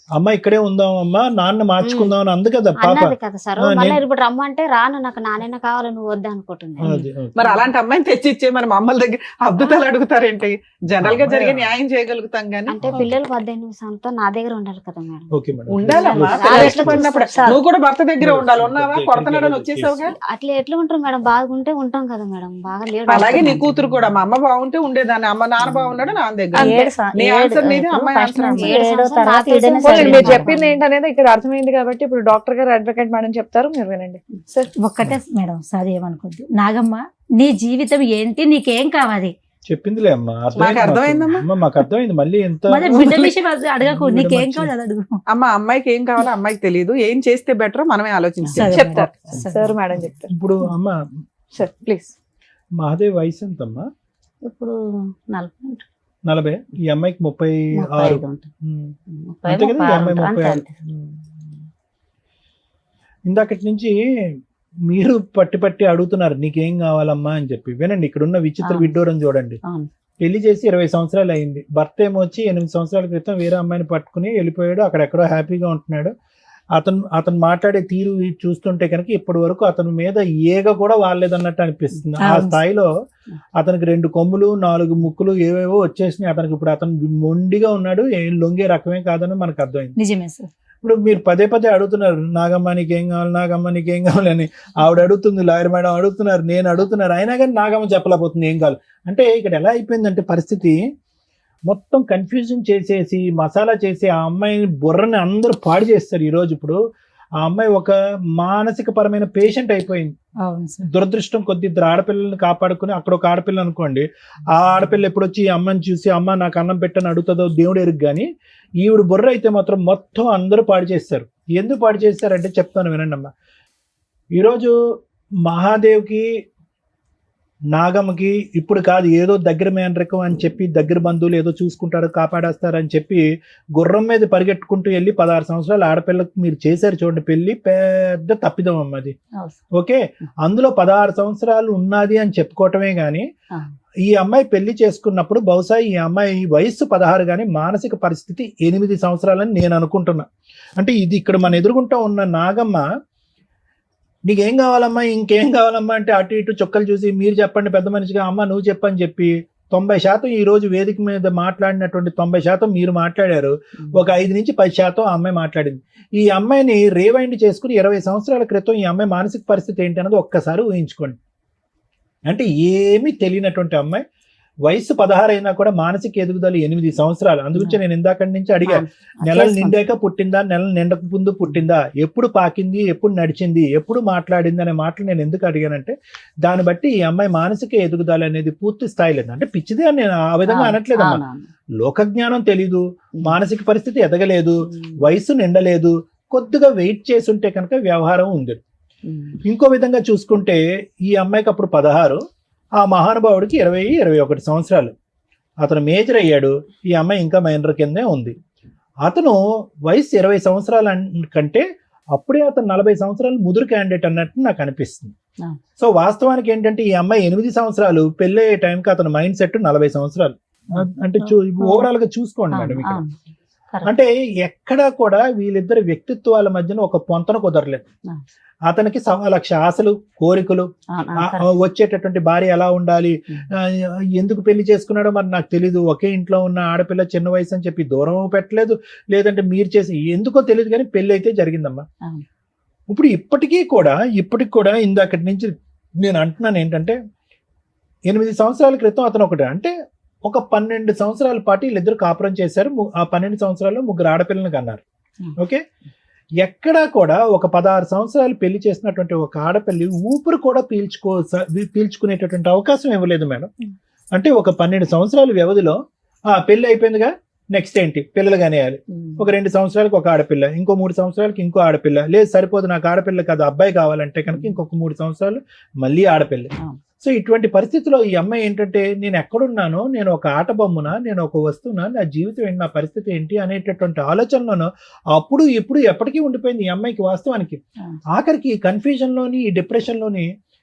అమ్మ ఇక్కడే ఉందాం అమ్మా, నాన్న మార్చుకుందాం అని అందు కదా పాప. అన్నది కదా సార్. ఆ, మళ్ళీ నేను- ఇప్పుడు రమ్మంటే రాను, నాకు నాన్న కావాలి, నువ్వు వద్దు అనుకుంటుంది. అది, ఓకే. మరి అలాంటి అమ్మాయిని తెచ్చిచ్చే మన అమ్మల దగ్గర అద్భుతాలు అడుగుతారేంటి? జనరల్ గా జరిగే న్యాయం చేయగలుగుతాం గానీ అంటే పిల్లలు 18 సంవత్సరం నా దగ్గర ఉండాలి కదా మేడం. Okay madam. ఉండాలమ్మా. చాలా పిల్లలు ఇష్టం ఇష్టపడినప్పుడు సార్. నువ్వు కూడా భర్త దగ్గర ఉండాలి. ఉన్నావా? ఓకే, కొడతనాడని ఓకే, వచ్చేసావుగా. అట్లా ఎట్లా ఉంటారు మేడం? బాగుంటే ఉంటాం కదా మేడం, బాగా లేడు. అలాగే నీ కూతురు కూడా మా అమ్మ బాగుంటే ఉండేదాన్ని, అమ్మ నాన్న బాగున్నాడు నాన్న దగ్గర. నీ ఆన్సర్ నీది, అమ్మాయి ఆన్సర్ ఆమెది. 7వ తరగతి నాతో ఈడనే పోనీ మీరు చదివింది. చెప్పింది ఏంటనేది ఇక్కడ అర్థమైంది కాబట్టి ఇప్పుడు డాక్టర్ గారు, అడ్వకేట్ మేడం చెప్తారు, మీరు వినండి. సార్, ఒక్కటే మేడం, సార్ ఏమనుకోద్దు. నాగమ్మ, నీ జీవితం ఏంటి, నీకేం కావాలి? చెప్పిందిలే అమ్మా, మాకు అర్థమైందమ్మా. అమ్మ, మాకు అర్థమైంది. మళ్ళీ ఎంత మరి బిడ్డ విషయం అడగకు, బిడ్డ నీకేం మంచి- కావాలి అది అడుగు. అమ్మ అమ్మాయికి ఏం కావాలో అమ్మాయికి తెలియదు. ఏం చేస్తే బెటర్ మనమే ఆలోచించాలి. సరే చెప్తారు. మేడం. సార్ మేడం చెప్తారు. ఇప్పుడు అమ్మ, సార్ ప్లీజ్. మహాదేవ్ వయసు ఎంతమ్మా? ఇప్పుడు 40 40. ఈ అమ్మాయికి 36. 35 ఉంటుంది. ఉమ్. 30, అంతే కదా, ఈ అమ్మాయి 36 36. అంతే. ఇందాకటి నుంచి మీరు పట్టి పట్టి అడుగుతున్నారు నీకేం కావాలమ్మా అని చెప్పి. వినండి, ఇక్కడ ఉన్న విచిత్ర అవును. విడ్డూరం చూడండి. అవును. పెళ్లి చేసి 20 సంవత్సరాలు అయింది. భర్త ఏమో వచ్చి 8 సంవత్సరాల క్రితం వేరే అమ్మాయిని పట్టుకుని వెళ్ళిపోయాడు. అక్కడెక్కడో హ్యాపీగా ఉంటున్నాడు. అతను మాట్లాడే తీరు చూస్తుంటే కనుక ఇప్పటి వరకు అతని మీద ఏగ కూడా వాళ్ళేదన్నట్టు అనిపిస్తుంది. ఆ అవును. స్థాయిలో అతనికి 2 కొమ్ములు 4 ముక్కులు ఏవేవో వచ్చేసినాయి అతనికి. ఇప్పుడు అతను మొండిగా ఉన్నాడు, ఏం లొంగే రకమే కాదని మనకు అర్థమైంది. నిజమే సార్. ఇప్పుడు మీరు పదే పదే అడుగుతున్నారు నాగమ్మ నీకేం కావాలి, నాగమ్మ నీకేం కావాలని. ఆవిడ అడుగుతుంది, లాయర్ మేడం అడుగుతున్నారు, నేను అడుగుతున్నారు, అయినా కానీ నాగమ్మ చెప్పలేకపోతుంది ఏం కావాలి. అంటే ఇక్కడ ఎలా అయిపోయిందంటే పరిస్థితి మొత్తం కన్ఫ్యూజన్ చేసేసి మసాలా చేసి ఆ అమ్మాయిని బుర్రని అందరూ పాడు చేస్తారు ఈరోజు. ఇప్పుడు ఆ అమ్మాయి ఒక మానసిక పరమైన పేషెంట్ అయిపోయింది. అవును సార్. దురదృష్టం కొద్ది 2 ఆడపిల్లల్ని కాపాడుకుని, అక్కడ ఒక ఆడపిల్ల అనుకోండి, ఆ ఆడపిల్ల ఎప్పుడు వచ్చి ఈ అమ్మని చూసి అమ్మ నాకు అన్నం పెట్టని అడుగుతుందో దేవుడు ఎరుగు. కానీ ఈవిడ బుర్ర అయితే మాత్రం మొత్తం అందరూ పాడు చేస్తారు. ఎందుకు పాడు చేస్తారంటే చెప్తాను వినండి అమ్మ. ఈరోజు మహాదేవ్కి నాగమ్మకి ఇప్పుడు కాదు, ఏదో దగ్గర మేనరకం అని చెప్పి దగ్గర బంధువులు ఏదో చూసుకుంటారు కాపాడేస్తారని చెప్పి గుర్రం మీద పరిగెట్టుకుంటూ వెళ్ళి 16 సంవత్సరాల ఆడపిల్లకు మీరు చేశారు చూడండి పెళ్లి. పెద్ద తప్పిదం అమ్మ అది. అవును. ఓకే, అందులో 16 సంవత్సరాలు ఉన్నది అని చెప్పుకోవటమే గాని ఆ. ఈ అమ్మాయి పెళ్లి చేసుకున్నప్పుడు బహుశా ఈ అమ్మాయి వయస్సు 16 కానీ మానసిక పరిస్థితి 8 సంవత్సరాలని నేను అనుకుంటున్నా. అంటే ఇది ఇక్కడ మన ఎదురుగుంటా ఉన్న నాగమ్మ నీకేం కావాలమ్మా, ఇంకేం కావాలమ్మా అంటే అటు ఇటు చుక్కలు చూసి మీరు చెప్పండి పెద్ద మనిషిగా, అమ్మ నువ్వు చెప్పని చెప్పి 90% ఈ రోజు వేదిక మీద మాట్లాడినటువంటి 90% మీరు మాట్లాడారు. ఒక 5 నుంచి 10% ఆ అమ్మాయి మాట్లాడింది. ఈ అమ్మాయిని రీవైండ్ చేసుకుని 20 సంవత్సరాల క్రితం ఈ అమ్మాయి మానసిక పరిస్థితి ఏంటి అన్నది ఒక్కసారి ఊహించుకోండి. అంటే ఏమీ తెలియనటువంటి అమ్మాయి వయసు 16 అయినా కూడా మానసిక ఎదుగుదల 8 సంవత్సరాలు. అందుగురించి నేను ఇందాక నుంచి అడిగా, నెలలు నిండాక పుట్టిందా, నెలలు నిండక ముందు పుట్టిందా, ఎప్పుడు పాకింది, ఎప్పుడు నడిచింది, ఎప్పుడు మాట్లాడింది అనే మాటలు నేను ఎందుకు అడిగానంటే, దాన్ని బట్టి ఈ అమ్మాయి మానసిక ఎదుగుదల అనేది పూర్తి స్థాయి లేదు. అంటే పిచ్చిదే అని నేను ఆ విధంగా అనట్లేదమ్మా. లోక జ్ఞానం తెలీదు, మానసిక పరిస్థితి ఎదగలేదు, వయసు నిండలేదు, కొద్దిగా వెయిట్ చేసి ఉంటే కనుక వ్యవహారం ఉంది. ఇంకో విధంగా చూసుకుంటే ఈ అమ్మాయికి అప్పుడు 16, ఆ మహానుభావుడికి 20-21 సంవత్సరాలు. అతను మేజర్ అయ్యాడు, ఈ అమ్మాయి ఇంకా మైనర్ కిందే ఉంది. అతను వయసు 20 సంవత్సరాల కంటే అప్పుడే అతను 40 సంవత్సరాలు ముదురు క్యాండిడేట్ అన్నట్టు నాకు అనిపిస్తుంది. సో వాస్తవానికి ఏంటంటే ఈ అమ్మాయి 8 సంవత్సరాలు, పెళ్ళయ్యే టైంకి అతను మైండ్ సెట్ 40 సంవత్సరాలు. అంటే ఓవరాల్ గా చూసుకోండి మేడం ఇక్కడ. అంటే ఎక్కడా కూడా వీళ్ళిద్దరి వ్యక్తిత్వాల మధ్యన ఒక పొంతన కుదరలేదు. అతనికి 1,00,000 ఆశలు, కోరికలు, వచ్చేటటువంటి భార్య ఎలా ఉండాలి, ఎందుకు పెళ్లి చేసుకున్నాడో మరి నాకు తెలీదు. ఒకే ఇంట్లో ఉన్న ఆడపిల్ల చిన్న వయసు అని చెప్పి దూరం పెట్టలేదు, లేదంటే మీరు చేసి ఎందుకో తెలియదు, కానీ పెళ్లి అయితే జరిగిందమ్మా. ఇప్పుడు ఇప్పటికి కూడా ఇందాకటి నుంచి నేను అంటున్నాను ఏంటంటే, 8 సంవత్సరాల క్రితం అతను ఒకటి అంటే ఒక 12 సంవత్సరాల పాటు వీళ్ళిద్దరు కాపురం చేశారు. ఆ 12 సంవత్సరాల్లో 3 ఆడపిల్లని కన్నారు. ఓకే, ఎక్కడా కూడా ఒక 16 సంవత్సరాలు పెళ్లి చేసినటువంటి ఒక ఆడపిల్లి ఊపిరి కూడా పీల్చుకునేటటువంటి అవకాశం ఇవ్వలేదు మేడం. అంటే ఒక 12 సంవత్సరాల వ్యవధిలో పెళ్లి అయిపోయిందిగా, నెక్స్ట్ ఏంటి, పిల్లలు కనేయాలి. ఒక 2 సంవత్సరాలకు ఒక ఆడపిల్ల, ఇంకో 3 సంవత్సరాలకి ఇంకో ఆడపిల్ల, లేదు సరిపోదు నాకు ఆడపిల్ల కాదు అబ్బాయి కావాలంటే కనుక ఇంకొక 3 సంవత్సరాలు మళ్ళీ ఆడపిల్ల. సో ఇటువంటి పరిస్థితిలో ఈ అమ్మాయి ఏంటంటే, నేను ఎక్కడున్నానో, నేను ఒక ఆట బొమ్మనా, నేను ఒక వస్తువునా, నా జీవితం ఏంటి, నా పరిస్థితి ఏంటి అనేటటువంటి ఆలోచనలోనూ అప్పుడు ఇప్పుడు ఎప్పటికీ ఉండిపోయింది ఈ అమ్మాయికి. వాస్తవానికి ఆఖరికి కన్ఫ్యూజన్ లోని, ఈ డిప్రెషన్ లోని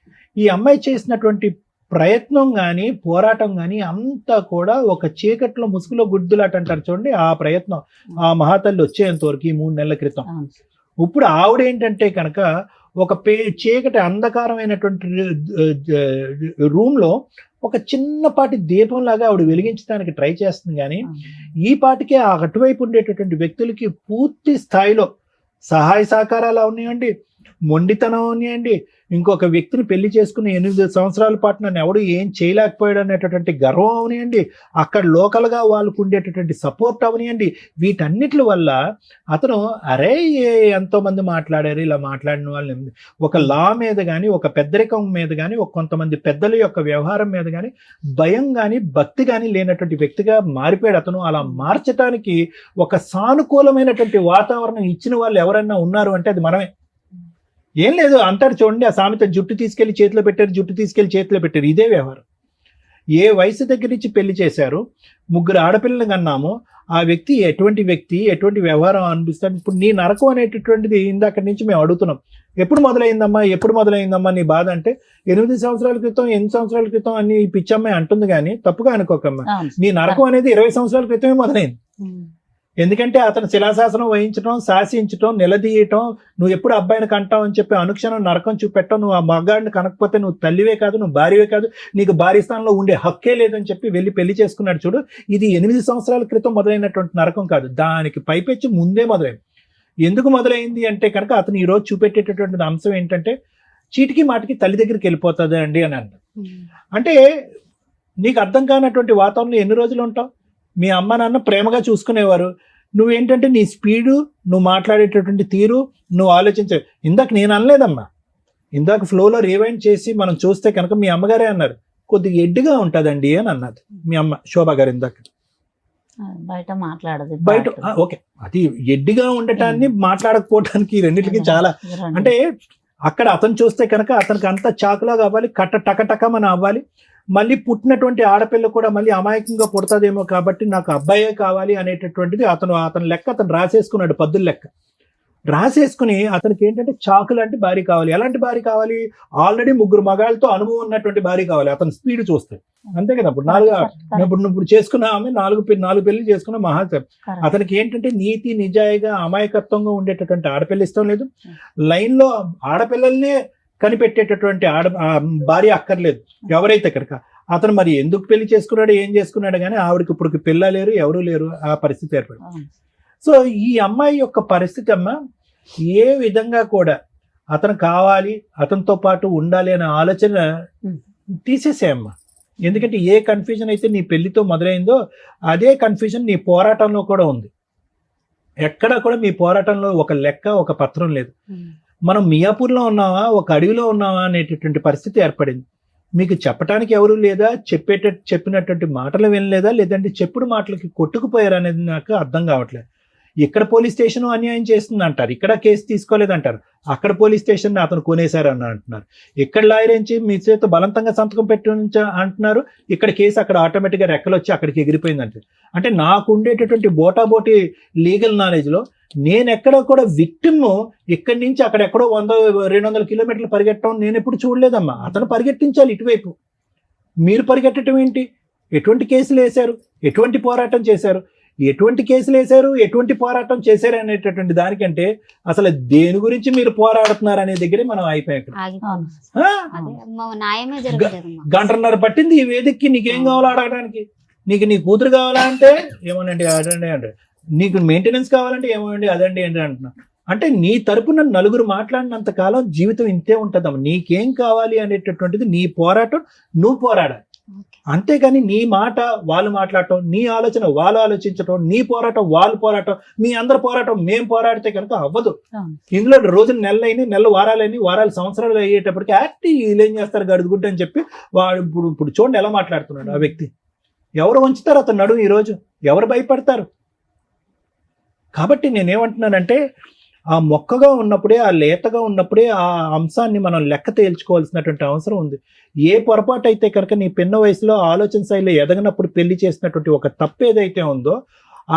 ఈ అమ్మాయి చేసినటువంటి ప్రయత్నం కానీ, పోరాటం కానీ అంతా కూడా ఒక చీకట్లో ముసుగులో గుడ్దులాట అంటారు చూడండి, ఆ ప్రయత్నం ఆ మహాతల్లి వచ్చేంత వరకు ఈ 3 నెలల క్రితం. ఇప్పుడు ఆవిడ ఏంటంటే కనుక ఒక చీకటి అంధకారమైనటువంటి రూమ్ లో ఒక చిన్నపాటి దీపం లాగా ఆవిడ వెలిగించడానికి ట్రై చేస్తుంది. కానీ ఈ పాటికే ఆ అటువైపు ఉండేటటువంటి వ్యక్తులకి పూర్తి స్థాయిలో సహాయ సహకారాలు ఉన్నాయండి, మొండితనం ఉన్నాయండి, ఇంకొక వ్యక్తిని పెళ్లి చేసుకుని 8 సంవత్సరాల పాటు నన్ను ఎవడు ఏం చేయలేకపోయాడు అనేటటువంటి గర్వం అవనియండి, అక్కడ లోకల్గా వాళ్ళకు ఉండేటటువంటి సపోర్ట్ అవనియండి. వీటన్నిటి వల్ల అతను అరే ఎంతో మంది మాట్లాడారు, ఇలా మాట్లాడిన వాళ్ళని ఒక లా మీద కానీ, ఒక పెద్దరికం మీద కానీ, ఒక కొంతమంది పెద్దల యొక్క వ్యవహారం మీద కానీ భయం కానీ భక్తి కానీ లేనటువంటి వ్యక్తిగా మారిపోయాడు అతను. అలా మార్చడానికి ఒక సానుకూలమైనటువంటి వాతావరణం ఇచ్చిన వాళ్ళు ఎవరైనా ఉన్నారు అంటే అది మనమే. ఏం లేదు అంటారు చూడండి ఆ సామెత, జుట్టు తీసుకెళ్లి చేతిలో పెట్టారు, జుట్టు తీసుకెళ్లి చేతిలో పెట్టారు. ఇదే వ్యవహారం. ఏ వయసు దగ్గర నుంచి పెళ్లి చేశారు, 3 ఆడపిల్లలు కన్నాము, ఆ వ్యక్తి ఎటువంటి వ్యవహారం అనిపిస్తాడు. ఇప్పుడు నీ నరకం అనేటటువంటిది ఇందాక నుంచి మేము అడుగుతున్నాం, ఎప్పుడు మొదలైందమ్మా నీ బాధ అంటే 8 సంవత్సరాల క్రితం 8 సంవత్సరాల క్రితం అని పిచ్చమ్మాయి అంటుంది. కానీ తప్పుగా అనుకోకమ్మా, నీ నరకం అనేది 20 సంవత్సరాల క్రితమే మొదలైంది. ఎందుకంటే అతను శిలాశాసనం వహించడం, శాసించడం, నిలదీయటం, నువ్వు ఎప్పుడు అబ్బాయిని కంటావు అని చెప్పి అనుక్షణం నరకం చూపెట్టడం, నువ్వు ఆ మగాడిని కనకపోతే నువ్వు తల్లివే కాదు, నువ్వు భార్యవే కాదు, నీకు భార్య స్థానంలో ఉండే హక్కే లేదని చెప్పి వెళ్ళి పెళ్లి చేసుకున్నాడు చూడు. ఇది 8 సంవత్సరాల క్రితం మొదలైనటువంటి నరకం కాదు, దానికి పైపెచ్చి ముందే మొదలైంది. ఎందుకు మొదలైంది అంటే కనుక అతను ఈరోజు చూపెట్టేటటువంటి అంశం ఏంటంటే, చీటికి మాటికి తల్లి దగ్గరికి వెళ్ళిపోతుంది అండి అని అన్నాడు. అంటే నీకు అర్థం కానటువంటి వాతావరణంలో ఎన్ని రోజులు ఉంటావు? మీ అమ్మ నాన్న ప్రేమగా చూసుకునేవారు, నువ్వేంటంటే నీ స్పీడు, నువ్వు మాట్లాడేటటువంటి తీరు, నువ్వు ఆలోచించే. ఇందాక నేను అనలేదమ్మా, ఇందాక ఫ్లోలో రివైండ్ చేసి మనం చూస్తే కనుక మీ అమ్మగారే అన్నారు కొద్దిగా ఎడ్డుగా ఉంటుందండి అని అన్నది మీ అమ్మ శోభా గారు. ఇందాక బయట మాట్లాడదు, బయట ఓకే, అది ఎడ్డిగా ఉండటాన్ని మాట్లాడకపోవటానికి రెండింటికి చాలా అంటే, అక్కడ అతను చూస్తే కనుక అతనికి అంత చాకులా కావాలి, టకటకమని అవ్వాలి. మళ్ళీ పుట్టినటువంటి ఆడపిల్ల కూడా మళ్ళీ అమాయకంగా పుడతాదేమో కాబట్టి నాకు అబ్బాయే కావాలి అనేటటువంటిది అతని లెక్క అతను రాసేసుకున్నాడు, పద్దుల లెక్క రాసేసుకుని అతనికి ఏంటంటే చాకు లాంటి భార్య కావాలి. ఎలాంటి భార్య కావాలి? ఆల్రెడీ 3 మగాళ్ళతో అనుభవం ఉన్నటువంటి భార్య కావాలి అతని స్పీడ్ చూస్తే. అంతే కదా, ఇప్పుడు చేసుకున్న ఆమె 4 పెళ్లి చేసుకున్న మహాసభ. అతనికి ఏంటంటే నీతి నిజాయిగా అమాయకత్వంగా ఉండేటటువంటి ఆడపిల్ల ఇష్టం లేదు, లైన్ లో ఆడపిల్లల్నే కనిపెట్టేటటువంటి భార్య అక్కర్లేదు ఎవరైతే కనుక. అతను మరి ఎందుకు పెళ్లి చేసుకున్నాడు, ఏం చేసుకున్నాడు కానీ ఆవిడకి ఇప్పుడు పిల్ల లేరు, ఎవరూ లేరు, ఆ పరిస్థితి ఏర్పడింది. సో ఈ అమ్మాయి యొక్క పరిస్థితి అమ్మ ఏ విధంగా కూడా అతను కావాలి, అతనితో పాటు ఉండాలి అనే ఆలోచన తీసేసేయమ్మా. ఎందుకంటే ఏ కన్ఫ్యూజన్ అయితే నీ పెళ్లితో మొదలైందో అదే కన్ఫ్యూజన్ నీ పోరాటంలో కూడా ఉంది. ఎక్కడా కూడా మీ పోరాటంలో ఒక లెక్క, ఒక పత్రం లేదు. మనం మియాపూర్లో ఉన్నావా, ఒక అడవిలో ఉన్నావా అనేటటువంటి పరిస్థితి ఏర్పడింది. మీకు చెప్పడానికి ఎవరు లేదా, చెప్పినటువంటి మాటలు వినలేదా, లేదంటే చెప్పుడు మాటలకి కొట్టుకుపోయారు అనేది నాకు అర్థం కావట్లేదు. ఇక్కడ పోలీస్ స్టేషన్ అన్యాయం చేస్తుంది అంటారు, ఇక్కడ కేసు తీసుకోలేదంటారు, అక్కడ పోలీస్ స్టేషన్ అతను కొనేశారు అని అంటున్నారు, ఇక్కడ లాయర్ నుంచి మీ చేత బలవంతంగా సంతకం పెట్టి అంటున్నారు, ఇక్కడ కేసు అక్కడ ఆటోమేటిక్గా రెక్కలు వచ్చి అక్కడికి ఎగిరిపోయిందంటే. అంటే నాకు ఉండేటటువంటి బోటాబోటి లీగల్ నాలెడ్జ్లో నేను ఎక్కడ కూడా విక్టిమ్ ఇక్కడి నుంచి అక్కడ ఎక్కడో 100-200 కిలోమీటర్లు పరిగెట్టడం నేను ఎప్పుడు చూడలేదమ్మా. అతను పరిగెట్టించాలి ఇటువైపు, మీరు పరిగెట్టడం ఏంటి? ఎటువంటి కేసులు వేశారు, ఎటువంటి పోరాటం చేశారు, ఎటువంటి కేసులు వేశారు, ఎటువంటి పోరాటం చేశారు అనేటటువంటి దానికంటే అసలు దేని గురించి మీరు పోరాడుతున్నారు అనే దగ్గరే మనం అయిపోయాం. న్యాయమే జరగలేదమ్మా. గంటన్నర పట్టింది ఈ వేదికకి. నీకేం కావాలో అడగడానికి? నీకు నీ కూతురు కావాలా అంటే ఏమోనండి అదండి అంటే, నీకు మెయింటెనెన్స్ కావాలంటే ఏమోనండి అదండి ఏంటి అంటున్నా. అంటే నీ తరపున నలుగురు మాట్లాడినంత కాలం జీవితం ఇంతే ఉంటుందమ్మా. నీకేం కావాలి అనేటటువంటిది నీ పోరాటం నువ్వు పోరాడాలి. అంతేగాని నీ మాట వాళ్ళు మాట్లాడటం, నీ ఆలోచన వాళ్ళు ఆలోచించటం, నీ పోరాటం వాళ్ళు పోరాటం, మీ అందరి పోరాటం మేము పోరాడితే కనుక అవ్వదు. ఇందులో రోజులు నెలలు వారాలు సంవత్సరాలు అయ్యేటప్పటికి వీళ్ళు ఏం చేస్తారు గడుగుడ్డ అని చెప్పి వాడు ఇప్పుడు చూడండి ఎలా మాట్లాడుతున్నాడు ఆ వ్యక్తి. ఎవరు వంచుతారు అతను నడుము ఈరోజు? ఎవరు భయపడతారు? కాబట్టి నేనేమంటున్నానంటే ఆ మొక్కగా ఉన్నప్పుడే, ఆ లేతగా ఉన్నప్పుడే ఆ అంశాన్ని మనం లెక్క తేల్చుకోవాల్సినటువంటి అవసరం ఉంది. ఏ పొరపాటు అయితే కనుక నీ పిన్న వయసులో ఆలోచన శైలి ఎదగనప్పుడు పెళ్లి చేసినటువంటి ఒక తప్పు ఏదైతే ఉందో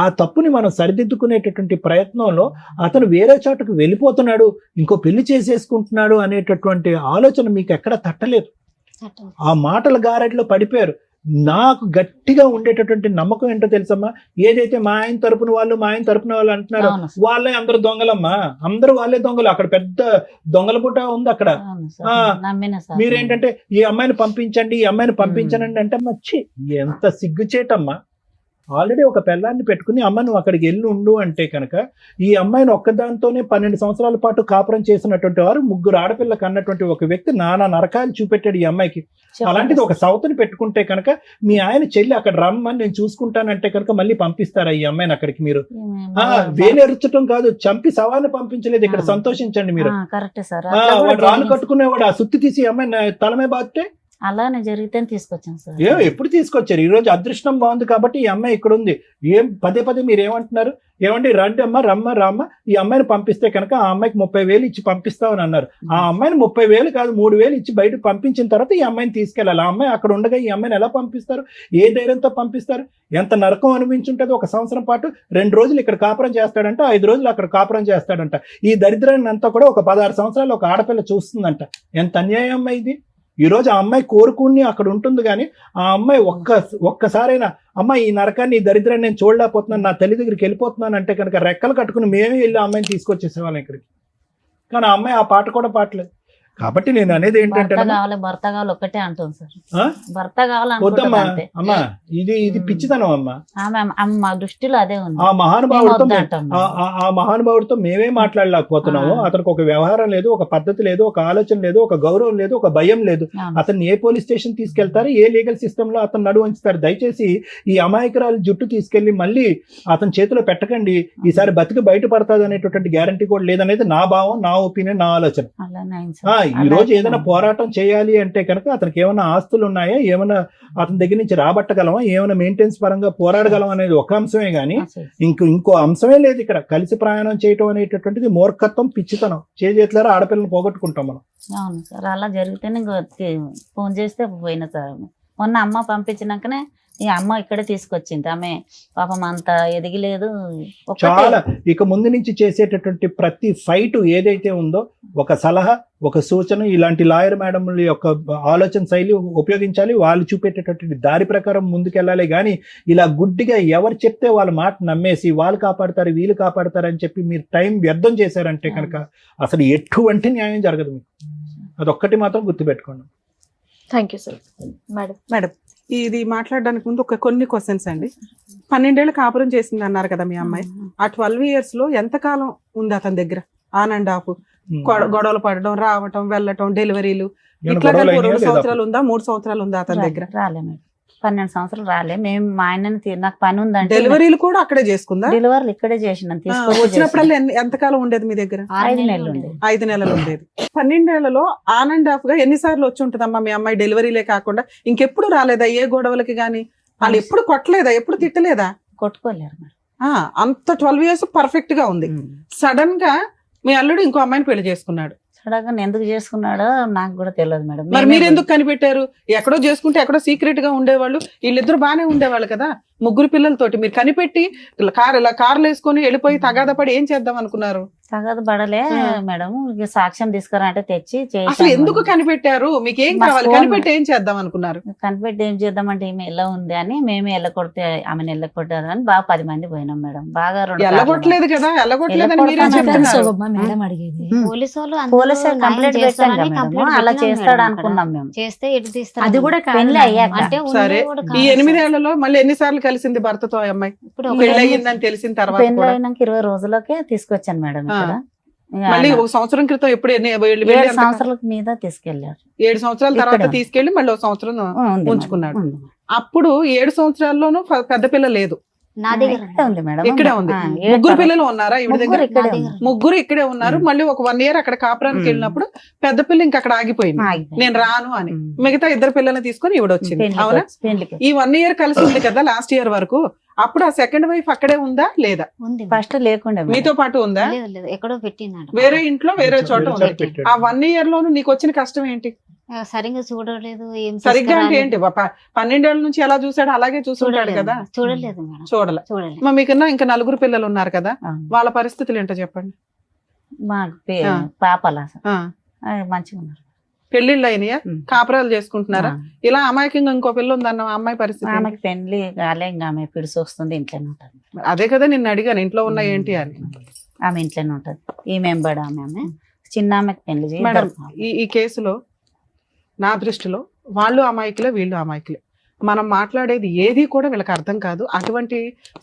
ఆ తప్పుని మనం సరిదిద్దుకునేటటువంటి ప్రయత్నంలో అతను వేరే చోటకు వెళ్ళిపోతున్నాడు, ఇంకో పెళ్లి చేసేసుకుంటున్నాడు అనేటటువంటి ఆలోచన మీకు ఎక్కడ తట్టలేదు. ఆ మాటల గారడిలో పడిపోయారు. నాకు గట్టిగా ఉండేటటువంటి నమ్మకం ఏంటో తెలుసమ్మా, ఏదైతే మా ఆయన తరపున వాళ్ళు అంటున్నారో వాళ్ళే అందరు దొంగలమ్మా, అందరూ వాళ్ళే దొంగలు. అక్కడ పెద్ద దొంగల పుట్ట ఉంది అక్కడ. మీరేంటంటే ఈ అమ్మాయిని పంపించండి అంటే మచ్చి ఎంత సిగ్గుచేటమ్మా. ఆల్రెడీ ఒక పిల్లాన్ని పెట్టుకుని అమ్మ నువ్వు అక్కడికి వెళ్ళి ఉండు అంటే కనుక ఈ అమ్మాయిని ఒక్కదాంతోనే 12 సంవత్సరాల పాటు కాపురం చేసినటువంటి వారు, 3 ఆడపిల్లలకు అన్నటువంటి ఒక వ్యక్తి నానా నరకాలు చూపెట్టాడు ఈ అమ్మాయికి. అలాంటిది ఒక సౌత్ని పెట్టుకుంటే కనుక మీ ఆయన చెల్లి అక్కడ రమ్మని నేను చూసుకుంటానంటే కనుక మళ్ళీ పంపిస్తారా ఈ అమ్మాయిని అక్కడికి? మీరు వేలెరుచడం కాదు, చంపి సవాన్ని పంపించలేదు. ఇక్కడ సంతోషించండి మీరు. వాడు రాళ్ళు కట్టుకునేవాడు ఆ సుత్తి తీసి అమ్మాయిని తలమే బాధితే అలానే జరిగితే తీసుకొచ్చాను సార్. ఎప్పుడు తీసుకొచ్చారు? ఈ రోజు అదృష్టం బాగుంది కాబట్టి ఈ అమ్మాయి ఇక్కడ ఉంది. పదే మీరు ఏమంటున్నారు? ఏమండి రండి అమ్మ రామ్మ ఈ అమ్మాయిని పంపిస్తే కనుక ఆ అమ్మాయికి 30,000 ఇచ్చి పంపిస్తామని అన్నారు. ఆ అమ్మాయిని 30,000 కాదు 3,000 ఇచ్చి బయట పంపించిన తర్వాత ఈ అమ్మాయిని తీసుకెళ్ళాలి. ఆ అమ్మాయి అక్కడ ఉండగా ఈ అమ్మాయిని ఎలా పంపిస్తారు? ఏ ధైర్యంతో పంపిస్తారు? ఎంత నరకం అనిపించుంటుంది. 1 సంవత్సరం పాటు 2 రోజులు ఇక్కడ కాపురం చేస్తాడంట, 5 రోజులు అక్కడ కాపురం చేస్తాడంట. ఈ దరిద్రాన్ని అంతా కూడా ఒక 16 సంవత్సరాలు ఒక ఆడపిల్ల చూస్తుందంట. ఎంత అన్యాయం అమ్మాయి ఇది. ఈ రోజు ఆ అమ్మాయి కోరుకుని అక్కడ ఉంటుంది కానీ ఆ అమ్మాయి ఒక్కసారైనా అమ్మ ఈ నరకాన్ని, ఈ దరిద్రాన్ని నేను చూడలేకపోతున్నాను, నా తల్లి దగ్గరికి వెళ్ళిపోతున్నాను అంటే కనుక రెక్కలు కట్టుకుని మేమే వెళ్ళి ఆ అమ్మాయిని తీసుకొచ్చేసేవాళ్ళం ఇక్కడికి. కానీ ఆ అమ్మాయి ఆ పాట కూడా పాటలేదు. కాబట్టి నేను అనేది ఏంటంటే భర్త కావాలి ఒక్కటే అంటుంది సార్. భర్త వద్దమ్మా అమ్మా, ఇది పిచ్చితనం అమ్మా. మా దృష్టిలో అదే ఉంది. ఆ మహానుభావుడితో మేమే మాట్లాడలేకపోతున్నాము. అతనికి ఒక వ్యవహారం లేదు, ఒక పద్ధతి లేదు, ఒక ఆలోచన లేదు, ఒక గౌరవం లేదు, ఒక భయం లేదు. అతన్ని ఏ పోలీస్ స్టేషన్ తీసుకెళ్తారు, ఏ లీగల్ సిస్టమ్ లో అతను నడువు ఉంచుతారు? దయచేసి ఈ అమాయకురాలు జుట్టు తీసుకెళ్లి మళ్ళీ అతని చేతిలో పెట్టకండి. ఈసారి బతికి బయటపడతాది అనేటటువంటి గ్యారంటీ కూడా లేదనేది నా భావం, నా ఒపీనియన్, నా ఆలోచన. ఈ రోజు ఏదైనా పోరాటం చేయాలి అంటే కనుక అతనికి ఏమైనా ఆస్తులు ఉన్నాయా, ఏమైనా అతని దగ్గర నుంచి రాబట్టగలమా, ఏమైనా మెయింటెనెన్స్ పరంగా పోరాడగలం అనేది ఒక అంశమే గానీ ఇంకో అంశమే లేదు ఇక్కడ. కలిసి ప్రయాణం చేయటం అనేటటువంటిది మూర్ఖత్వం, పిచ్చితనం. చేతులారా ఆడపిల్లని పోగొట్టుకుంటాం మనం. అవును సార్, అలా జరిగితేనే ఫోన్ చేస్తే పోయిన సార్. మొన్న అమ్మ పంపించినాకనే ఈ అమ్మ ఇక్కడే తీసుకొచ్చింది. ఆమె పాపం అంత ఎదిగలేదు. చాలా ఇక ముందు నుంచి చేసేటటువంటి ప్రతి ఫైట్ ఏదైతే ఉందో ఒక సలహా, ఒక సూచన, ఇలాంటి లాయర్ మేడంల యొక్క ఆలోచన శైలి ఉపయోగించాలి. వాళ్ళు చూపేటటువంటి దారి ప్రకారం ముందుకెళ్ళాలి. కానీ ఇలా గుడ్డిగా ఎవరు చెప్తే వాళ్ళ మాట నమ్మేసి వాళ్ళు కాపాడతారు, వీళ్ళు కాపాడతారు అని చెప్పి మీరు టైం వ్యర్థం చేశారంటే కనుక అసలు ఎటువంటి న్యాయం జరగదు మీకు. అదొక్కటి మాత్రం గుర్తుపెట్టుకోండి. Thank you sir. మేడం ఇది మాట్లాడడానికి ముందు కొన్ని క్వశ్చన్స్ అండి. 12 ఏళ్ళు కాపురం చేసింది అన్నారు కదా మీ అమ్మాయి. ఆ 12 years లో ఎంతకాలం ఉంది అతని దగ్గర? ఆన్ అండ్ ఆఫ్ గొడవలు పడడం, రావటం, వెళ్ళటం, డెలివరీలు ఏమైనా ఇట్లా గొడవలు కలిపి అయినాయా 2 లేదా? సంవత్సరాలు ఉందా 3 సంవత్సరాలు ఉందా అతని దగ్గర? రాలే మేడం, 12 సంవత్సరాలు రాలే. మేము మా ఆయనని నాకు పని ఉందంటే డెలివరీలు కూడా అక్కడే చేసుకుందా? డెలివరీలు ఇక్కడే చేసినాం. వచ్చినప్పుడల్లా ఎంతకాలం ఉండేది మీ దగ్గర? 5 నెలలు ఉండేది. 5 నెలలు ఉండేది. 12 ఏళ్లలో ఆన్ అండ్ ఆఫ్ గా ఎన్నిసార్లు వచ్చి ఉంటుందమ్మా మీ అమ్మాయి డెలివరీలే కాకుండా? ఇంకెప్పుడు రాలేదా ఏ గొడవలకి గానీ? వాళ్ళు ఎప్పుడు కొట్టలేదా, ఎప్పుడు తిట్టలేదా? కొట్టుకోలేరు మేడం. అంత 12 years పర్ఫెక్ట్ గా ఉంది. సడన్ గా మీ అల్లుడు ఇంకో అమ్మాయిని పెళ్లి చేసుకున్నాడు. సడన్ గా ఎందుకు చేసుకున్నాడో నాకు కూడా తెలియదు మేడం. మరి మీరు ఎందుకు కనిపెట్టారు? ఎక్కడో చేసుకుంటే ఎక్కడో సీక్రెట్ గా ఉండేవాళ్ళు, వీళ్ళిద్దరు బానే ఉండేవాళ్ళు కదా 3 పిల్లలతోటి. మీరు కనిపెట్టి కార్లు వేసుకొని వెళ్ళిపోయి తగాదా పడి ఏం చేద్దాం అనుకున్నారు? తగదు పడలే మేడం. ఇక సాక్ష్యం తీసుకురా అంటే తెచ్చి అసలు ఎందుకు కనిపెట్టారు? మీకు ఏం మా కావాలి? ఫోన్ కనిపెట్టి ఏం చేద్దాం అనుకున్నారు? కనిపెట్టి ఏం చేద్దామంటే ఈమె ఎలా ఉంది అని మేమే ఎల్లకొడితే ఆమెను ఎల్లకొట్టారు అని బాగా 10 మంది పోయినాం మేడం. బాగా 2 ఎల్లగొట్టలేదు కదా, ఎల్లగొట్టలేదని మీరే ఎల్లగొడతానని చెప్తున్నారు. శోభమ్మ మేడం అడిగేది. పోలీసు వాళ్ళు పోలీసు అందరూ కంప్లైంట్ న్యాయం పెట్టాం చేస్తారని కదా కంప్లైంట్ మేడం. అలా పెట్టినాం చేస్తాడు మేడం అనుకున్నాం అక్కడ. మేము. చేస్తే ఎటు తీస్తారు? అది కూడా కాదు పెళ్లి మేడం. అయ్యాక. అంటే సరే, ఉన్నది కూడా ఈ కాదు 8 సార్. ఏళ్లలో మళ్ళీ ఎన్నిసార్లు కలిసింది భర్తతో ఆ అమ్మాయి? ఇప్పుడు ఒక పెళ్లి 2 అయ్యిందని తెలిసిన తర్వాత పెళ్లి కూడా అయినాక 20 రోజులకే తీసుకొచ్చాను మేడం ఇక్కడ. ఇక మళ్ళీ ఆయన 1 సంవత్సరం క్రితం ఎప్పుడు 7 సంవత్సరాల మీద తీసుకెళ్లారు. 7 సంవత్సరాల తర్వాత ఇక్కడ. తీసుకెళ్లి మళ్ళీ 1 సంవత్సరం ఉంది ఉంచుకున్నాడు. మేడం, ఉంది. అప్పుడు 7 సంవత్సరాల్లోనూ పెద్ద పిల్ల లేదు, నా దగ్గర ఇక్కడే ఉంది మేడం. ఇక్కడే ఉంది. 7 3 పిల్లలు ఉన్నారా ఈవిడ దగ్గర? ముగ్గురు ఇక్కడే నా ఉన్నారు. దగ్గర. 3 ఇక్కడే ఉన్నారు. మళ్ళీ ఒక 1 year అక్కడ కాపురానికి వెళ్ళినప్పుడు పెద్ద పిల్ల ఇంకా అక్కడ ఆగిపోయింది, ఆగిపోయింది. నేను రాను అని. మిగతా 2 పిల్లల్ని తీసుకొని ఈవిడ వచ్చింది. పెళ్లికి అవునా? వచ్చి- పెళ్లికి ఈ 1 year కలిసి ఉంది కదా లాస్ట్ ఇయర్ వరకు. అప్పుడు ఆ సెకండ్ వైఫ్ అక్కడే ఉందా లేదా? ఉంది ఫస్ట్ లేకుండే మేడం. మీతో పాటు ఉందా? లేదు లేదు ఎక్కడో పెట్టినాడు. వేరే ఇంట్లో వేరే చోట ఉంది. పెట్టాడు. ఆ 1 year లోను నీకు వచ్చిన కష్టం ఏంటి? సరిగ్గా చూడలేదు, ఏం సరిగ్గా అంటే తీసుకురాలేదు. ఏంటి? 12 ఏళ్ల నుంచి ఎలా చూసాడు అలాగే చూసుంటాడు చూడలేదు కదా. చూడలేదు మేడం, చూడలే. చూడలేదు. మరి మీకన్నా ఇంకా 4 పిల్లలు ఉన్నారు కదా, అవును. వాళ్ళ పరిస్థితులు ఏంటో చెప్పండి. మాకు ఆ. పాపలా ఆ, మంచిగా ఉన్నారు. పెళ్లిళ్ళు అయినాయా? ఉం. కాపురాలు చేసుకుంటున్నారా? ఆ. ఇలా అమాయకంగా ఇంకో పిల్ల ఉందన్న ఆ అమ్మాయి పరిస్థితి ఏంటి? ఆమెకి పెళ్లి కాలే, ఇంకా ఆమె పిడిసి వస్తుంది, ఇంట్లోనే ఉంటుంది. అదే కదా నిన్ను అడిగాను ఇంట్లో ఉన్న ఏంటి అని. ఆమె ఇంట్లోనే ఉంటది. ఈమె ఎంబడి ఆమె చిన్న ఆమెకి పెళ్లి చేయి. మేడం, ఈ కేసులో నా దృష్టిలో వాళ్ళు అమాయకులే, వీళ్ళు అమాయకులే. మనం మాట్లాడేది ఏది కూడా వీళ్ళకి అర్థం కాదు. అటువంటి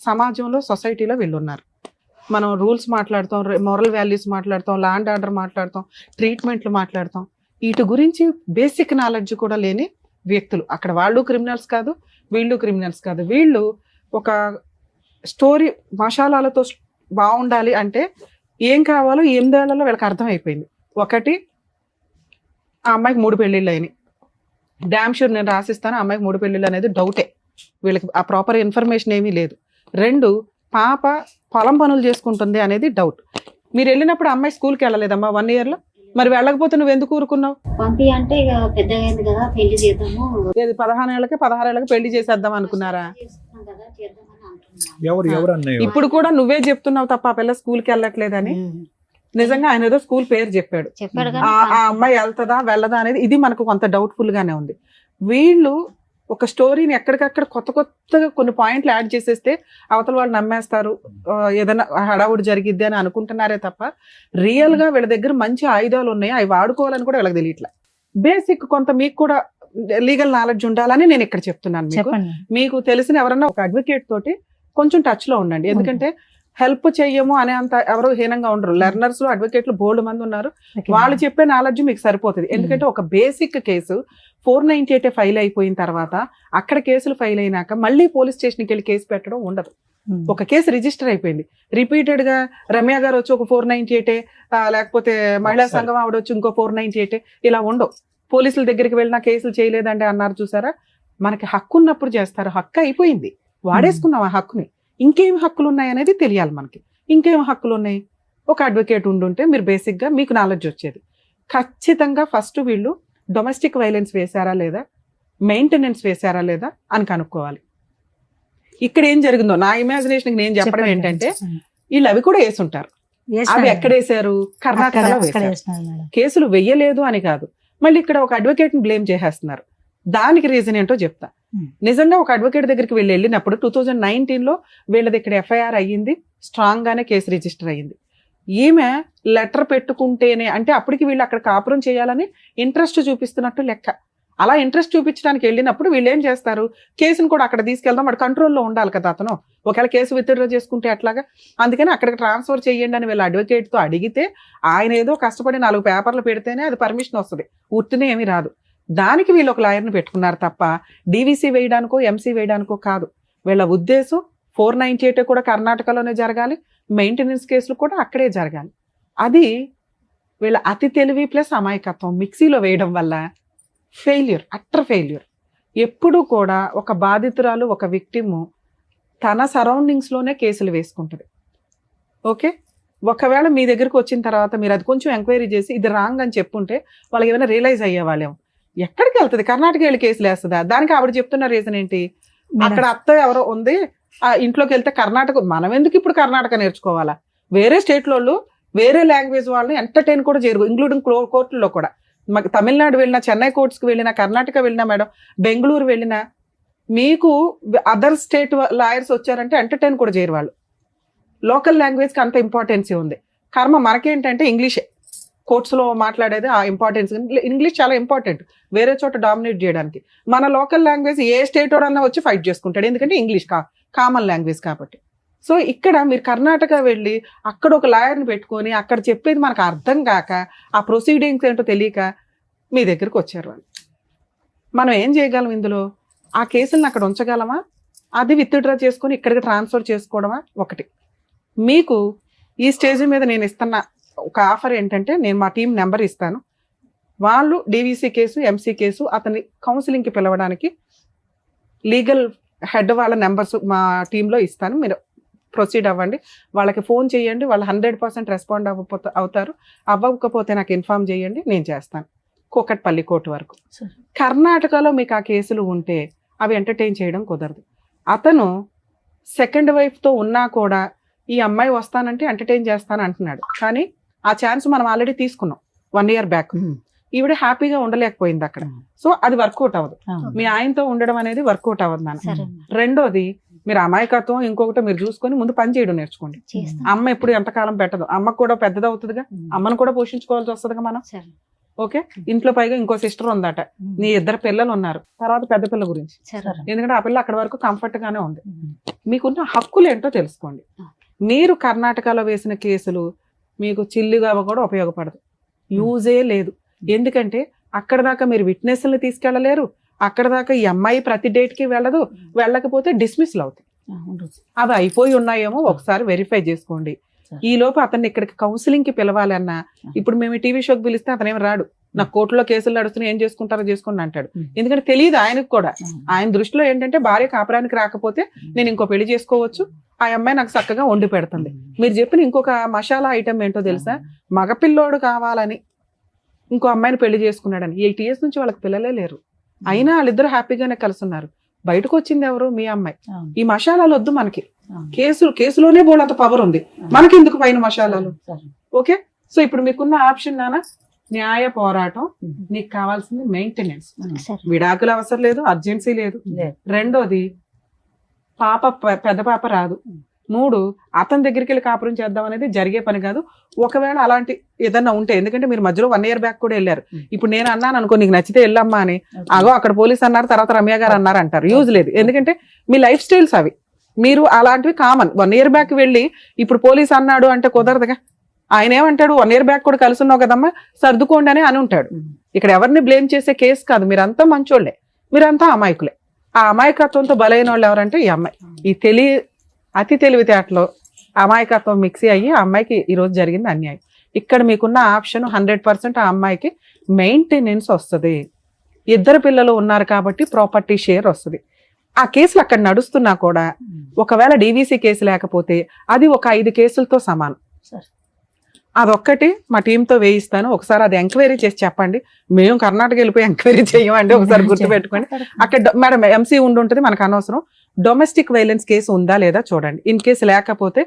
సమాజంలో, సొసైటీలో వీళ్ళు ఉన్నారు. మనం రూల్స్ మాట్లాడతాం, మోరల్ వాల్యూస్ మాట్లాడతాం, లా అండ్ ఆర్డర్ మాట్లాడతాం, ట్రీట్మెంట్లు మాట్లాడతాం. వీటి గురించి బేసిక్ నాలెడ్జ్ కూడా లేని వ్యక్తులు అక్కడ. వాళ్ళు క్రిమినల్స్ కాదు, వీళ్ళు క్రిమినల్స్ కాదు. వీళ్ళు ఒక స్టోరీ మసాలాలతో బాగుండాలి అంటే ఏం కావాలో 8 ఏళ్లలో వీళ్ళకి అర్థమైపోయింది. ఒకటి, ఆ అమ్మాయికి 3 పెళ్లిళ్ళు అయినాయి. డామ్ షూర్ నేను రాసిస్తాను, ఆ అమ్మాయికి 3 పెళ్లిళ్ళు అనేది డౌటే. వీళ్ళకి ఆ ప్రాపర్ ఇన్ఫర్మేషన్ ఏమీ లేదు. 2, పాప పొలం పనులు చేసుకుంటుంది అనేది డౌట్. మీరు వెళ్ళినప్పుడు అమ్మాయి స్కూల్కి వెళ్ళలేదమ్మా 1 year లో? మరి వెళ్ళకపోతే నువ్వు ఎందుకు ఊరుకున్నావు? పంపి అంటే ఇక పెద్దగా అయింది కదా, పెళ్లి చేద్దాము. ఏది 15 ఏళ్ళకి 16 ఏళ్ళకి పెళ్లి చేసేద్దాం అనుకున్నారా? చేసుకున్నాం కదా, చేద్దామని అంటున్నాం. ఎవరు అన్నయ్య? ఇప్పుడు కూడా నువ్వే చెప్తున్నావు తప్ప ఆ పిల్ల స్కూల్కి వెళ్ళట్లేదని. నిజంగా ఆయన ఏదో స్కూల్ పేరు చెప్పాడు. చెప్పాడు ఆ అమ్మాయి వెళ్తుందా వెళ్ళదా అనేది ఇది మనకు కొంత డౌట్ఫుల్ గానే ఉంది. వీళ్ళు ఒక స్టోరీని ఎక్కడికక్కడ కొత్తగా కొన్ని పాయింట్లు యాడ్ చేసేస్తే అవతల వాళ్ళు నమ్మేస్తారు, ఏదైనా హడావుడి జరిగిద్ది అని అనుకుంటున్నారే తప్ప రియల్ గా వీళ్ళ దగ్గర మంచి ఆయుధాలు ఉన్నాయి, అవి వాడుకోవాలని కూడా వీళ్ళకి తెలియట్లే. బేసిక్ కొంత మీకు కూడా లీగల్ నాలెడ్జ్ ఉండాలని నేను ఇక్కడ చెప్తున్నాను. మీకు చెప్పండి. మీకు తెలిసిన ఎవరన్నా ఒక అడ్వకేట్ తోటి కొంచెం టచ్ లో ఉండండి. ఎందుకంటే హెల్ప్ చెయ్యము అనే అంత ఎవరు హీనంగా ఉండరు. లెర్నర్స్ లో అడ్వకేట్లు బోల్డ్ మంది ఉన్నారు. Okay. వాళ్ళు చెప్పే నాలెడ్జ్ మీకు సరిపోతుంది. ఎందుకంటే ఒక బేసిక్ కేసు 498 ఫైల్ అయిపోయిన తర్వాత అక్కడ కేసులు ఫైల్ అయినాక మళ్ళీ పోలీస్ స్టేషన్కి వెళ్ళి కేసు పెట్టడం ఉండదు. ఒక కేసు రిజిస్టర్ అయిపోయింది, రిపీటెడ్ గా రమ్య గారు వచ్చి ఒక 498 లేకపోతే మహిళా సంఘం ఆవిడ వచ్చి ఇంకో 498 ఇలా ఉండవు. పోలీసుల దగ్గరికి వెళ్ళినా కేసులు చేయలేదండి అన్నారు చూసారా. మనకి హక్కు ఉన్నప్పుడు చేస్తారు. హక్కు అయిపోయింది, వాడేసుకున్నాం ఆ హక్కుని. ఇంకేం హక్కులు ఉన్నాయి అనేది తెలియాలి మనకి. ఇంకేం హక్కులు ఉన్నాయి? ఒక అడ్వకేట్ ఉండుంటే మీరు బేసిక్ గా మీకు నాలెడ్జ్ వచ్చేది. ఖచ్చితంగా ఫస్ట్ వీళ్ళు డొమెస్టిక్ వైలెన్స్ వేశారా లేదా, మెయింటెనెన్స్ వేశారా లేదా అని కనుక్కోవాలి. ఇక్కడ ఏం జరిగిందో నా ఇమాజినేషన్ నేను చెప్పడం ఏంటంటే వీళ్ళు అవి కూడా వేసుంటారు. అవి ఎక్కడ వేశారు? కర్ణాటకలో వేశారు. కేసులు వెయ్యలేదు అని కాదు, మళ్ళీ ఇక్కడ ఒక అడ్వకేట్ ని బ్లేమ్ చేసేస్తున్నారు. దానికి రీజన్ ఏంటో చెప్తా. నిజంగా ఒక అడ్వకేట్ దగ్గరికి వెళ్ళినప్పుడు 2019లో వీళ్ళది ఇక్కడ ఎఫ్ఐఆర్ అయ్యింది, స్ట్రాంగ్ గానే కేసు రిజిస్టర్ అయ్యింది. ఈమె లెటర్ పెట్టుకుంటేనే అంటే అప్పటికి వీళ్ళు అక్కడ కాపురం చేయాలని ఇంట్రెస్ట్ చూపిస్తున్నట్టు లెక్క. అలా ఇంట్రెస్ట్ చూపించడానికి వెళ్ళినప్పుడు వీళ్ళు ఏం చేస్తారు, కేసును కూడా అక్కడ తీసుకెళ్దాం, వాడు కంట్రోల్లో ఉండాలి కదా అతను, ఒకవేళ కేసు విత్డ్రా చేసుకుంటే అట్లాగా, అందుకని అక్కడికి ట్రాన్స్ఫర్ చేయండి అని వీళ్ళు అడ్వకేట్తో అడిగితే ఆయన ఏదో కష్టపడి 4 పేపర్లు పెడితేనే అది పర్మిషన్ వస్తుంది, ఉత్తినే ఏమీ రాదు. దానికి వీళ్ళు ఒక లాయర్ని పెట్టుకున్నారు తప్ప డీవీసీ వేయడానికో ఎంసీ వేయడానికో కాదు. వీళ్ళ ఉద్దేశం 498 కూడా కర్ణాటకలోనే జరగాలి, మెయింటెనెన్స్ కేసులు కూడా అక్కడే జరగాలి. అది వీళ్ళ అతి తెలివి ప్లస్ అమాయకత్వం మిక్సీలో వేయడం వల్ల ఫెయిల్యూర్, అట్టర్ ఫెయిల్యూర్. ఎప్పుడు కూడా ఒక బాధితురాలు, ఒక విక్టిము తన సరౌండింగ్స్లోనే కేసులు వేసుకుంటుంది. ఓకే, ఒకవేళ మీ దగ్గరకు వచ్చిన తర్వాత మీరు అది కొంచెం ఎంక్వైరీ చేసి ఇది రాంగ్ అని చెప్పుంటే వాళ్ళకి ఏమైనా రియలైజ్ అయ్యేవాళ్ళేమో. ఎక్కడికి వెళ్తుంది, కర్ణాటక వెళ్ళి కేసులు వేస్తుందా? దానికి ఆవిడ చెప్తున్న రీజన్ ఏంటి, అక్కడ అత్త ఎవరో ఉంది, ఆ ఇంట్లోకి వెళ్తే కర్ణాటక, మనం ఎందుకు ఇప్పుడు కర్ణాటక నేర్చుకోవాలా? వేరే స్టేట్లో వేరే లాంగ్వేజ్ వాళ్ళని ఎంటర్టైన్ కూడా చేయరు, ఇంక్లూడింగ్ కోర్టుల్లో కూడా. మాకు తమిళనాడు వెళ్ళినా, చెన్నై కోర్ట్స్కి వెళ్ళినా, కర్ణాటక వెళ్ళినా మేడం, బెంగళూరు వెళ్ళినా, మీకు అదర్ స్టేట్ లాయర్స్ వచ్చారంటే ఎంటర్టైన్ కూడా చేయరు వాళ్ళు. లోకల్ లాంగ్వేజ్కి అంత ఇంపార్టెన్సీ ఉంది. కర్మ మనకేంటంటే ఇంగ్లీషే కోర్ట్స్లో మాట్లాడేది, ఆ ఇంపార్టెన్స్. ఇంగ్లీష్ చాలా ఇంపార్టెంట్ వేరే చోట డామినేట్ చేయడానికి. మన లోకల్ లాంగ్వేజ్ ఏ స్టేట్ వాడన్నా వచ్చి ఫైట్ చేసుకుంటాడు, ఎందుకంటే ఇంగ్లీష్ కామన్ లాంగ్వేజ్ కాబట్టి. సో ఇక్కడ మీరు కర్ణాటక వెళ్ళి అక్కడ ఒక లాయర్ని పెట్టుకొని అక్కడ చెప్పేది మనకు అర్థం కాక, ఆ ప్రొసీడింగ్స్ ఏంటో తెలియక మీ దగ్గరకు వచ్చారు వాళ్ళు. మనం ఏం చేయగలం ఇందులో? ఆ కేసులను అక్కడ ఉంచగలమా, అది విత్డ్రా చేసుకొని ఇక్కడికి ట్రాన్స్ఫర్ చేసుకోవడమా? ఒకటి. మీకు ఈ స్టేజ్ మీద నేను ఇస్తున్న ఒక ఆఫర్ ఏంటంటే, నేను మా టీం నెంబర్ ఇస్తాను, వాళ్ళు డీవీసీ కేసు, ఎంసీ కేసు అతని కౌన్సిలింగ్కి పిలవడానికి లీగల్ హెడ్ వాళ్ళ నెంబర్స్ మా టీంలో ఇస్తాను, మీరు ప్రొసీడ్ అవ్వండి, వాళ్ళకి ఫోన్ చేయండి, వాళ్ళు 100% రెస్పాండ్ అవుతారు. అవ్వకపోతే నాకు ఇన్ఫార్మ్ చేయండి, నేను చేస్తాను. కూకట్పల్లి కోర్టు వరకు. కర్ణాటకలో మీకు ఆ కేసులు ఉంటే అవి ఎంటర్టైన్ చేయడం కుదరదు. అతను సెకండ్ వైఫ్తో ఉన్నా కూడా ఈ అమ్మాయి వస్తానంటే ఎంటర్టైన్ చేస్తాను అంటున్నాడు, కానీ ఆ ఛాన్స్ మనం ఆల్రెడీ తీసుకున్నాం 1 year బ్యాక్. ఈవిడ హ్యాపీగా ఉండలేకపోయింది అక్కడ. సో అది వర్కౌట్ అవ్వదు, మీ ఆయనతో ఉండడం అనేది వర్కౌట్ అవ్వదు నాన్న. రెండోది, మీరు అమాయకత్వం ఇంకొకటి మీరు చూసుకొని ముందు పని చేయడం నేర్చుకోండి. అమ్మ ఎప్పుడు ఎంతకాలం పెట్టదు, అమ్మకు కూడా పెద్దది అవుతుందిగా, అమ్మను కూడా పోషించుకోవాల్సి వస్తుందిగా మనం. ఓకే, ఇంట్లో పైగా ఇంకో సిస్టర్ ఉందట, నీ 2 పిల్లలు ఉన్నారు, తర్వాత పెద్ద పిల్ల గురించి, ఎందుకంటే ఆ పిల్ల అక్కడ వరకు కంఫర్ట్ గానే ఉంది. మీకున్న హక్కులు ఏంటో తెలుసుకోండి. మీరు కర్ణాటకలో వేసిన కేసులు మీకు చిల్లుగా కూడా ఉపయోగపడదు, యూజే లేదు. ఎందుకంటే అక్కడ దాకా మీరు విట్నెస్ని తీసుకెళ్ళలేరు, అక్కడ దాకా ఈ అమ్మాయి ప్రతి డేట్కి వెళ్ళదు, వెళ్ళకపోతే డిస్మిస్లు అవుతాయి. అవి అయిపోయి ఉన్నాయేమో ఒకసారి వెరిఫై చేసుకోండి. ఈ లోపు అతన్ని ఇక్కడికి కౌన్సిలింగ్కి పిలవాలన్నా, ఇప్పుడు మేము టీవీ షోకి పిలిస్తే అతను ఏమి రాడు, నాకు కోర్టులో కేసులు నడుస్తున్నాయి, ఏం చేసుకుంటారో చేసుకోండి అంటాడు. ఎందుకంటే తెలియదు ఆయనకు కూడా. ఆయన దృష్టిలో ఏంటంటే భార్య కాపురానికి రాకపోతే నేను ఇంకో పెళ్లి చేసుకోవచ్చు, ఆ అమ్మాయి నాకు చక్కగా వండి పెడుతుంది. మీరు చెప్పిన ఇంకొక మసాలా ఐటమ్ ఏంటో తెలుసా, మగపిల్లోడు కావాలని ఇంకో అమ్మాయిని పెళ్లి చేసుకున్నాడని. 8 years నుంచి వాళ్ళకి పిల్లలే లేరు, అయినా వాళ్ళిద్దరు హ్యాపీగానే కలిసి ఉన్నారు. బయటకు వచ్చింది ఎవరు? మీ అమ్మాయి. ఈ మసాలాలు వద్దు మనకి, కేసులోనే బోలంత పవర్ ఉంది, మనకి ఎందుకు పైన మసాలాలు? ఓకే, సో ఇప్పుడు మీకున్న ఆప్షన్ నాన్న న్యాయ పోరాటం. నీకు కావాల్సింది మెయింటెనెన్స్, విడాకులు అవసరం లేదు, అర్జెన్సీ లేదు. రెండోది, పెద్ద పాప రాదు. 3, అతని దగ్గరికి వెళ్ళి కాపురం చేద్దాం అనేది జరిగే పని కాదు. ఒకవేళ అలాంటి ఏదన్నా ఉంటే, ఎందుకంటే మీరు మధ్యలో 1 year బ్యాక్ కూడా వెళ్ళారు. ఇప్పుడు నేను అన్నాను అనుకో, నీకు నచ్చితే వెళ్ళమ్మా అని, అగో అక్కడ పోలీస్ అన్నారు, తర్వాత రమ్య గారు అన్నారు అంటారు, యూజ్ లేదు. ఎందుకంటే మీ లైఫ్ స్టైల్స్ అవి, మీరు అలాంటివి కామన్. 1 year బ్యాక్ వెళ్ళి ఇప్పుడు పోలీస్ అన్నాడు అంటే కుదరదుగా. ఆయన ఏమంటాడు, 1 year బ్యాక్ కూడా కలిసి ఉన్నావు కదమ్మా, సర్దుకోండి అని ఉంటాడు. ఇక్కడ ఎవరిని బ్లేమ్ చేసే కేసు కాదు, మీరంతా మంచోళ్లే, మీరంతా అమాయకులే. ఆ అమాయకత్వంతో బలైన వాళ్ళు ఎవరంటే ఈ అమ్మాయి. ఈ అతి తెలివితేటలో అమాయకత్వం మిక్సీ అయ్యి ఆ అమ్మాయికి ఈరోజు జరిగింది అన్యాయం. ఇక్కడ మీకున్న ఆప్షన్ 100% ఆ అమ్మాయికి మెయింటెనెన్స్ వస్తుంది. 2 పిల్లలు ఉన్నారు కాబట్టి ప్రాపర్టీ షేర్ వస్తుంది. ఆ కేసులు అక్కడ నడుస్తున్నా కూడా ఒకవేళ డీవీసీ కేసు లేకపోతే అది ఒక 5 కేసులతో సమానం. అదొక్కటి మా టీంతో వేయిస్తాను, ఒకసారి అది ఎంక్వైరీ చేసి చెప్పండి. మేము కర్ణాటక వెళ్ళిపోయి ఎంక్వైరీ చేయమండి, ఒకసారి గుర్తుపెట్టుకోండి. అక్కడ మేడం ఎంసీ ఉంటుంది, మనకు అనవసరం. డొమెస్టిక్ వైలెన్స్ కేసు ఉందా లేదా చూడండి. ఇన్ కేసు లేకపోతే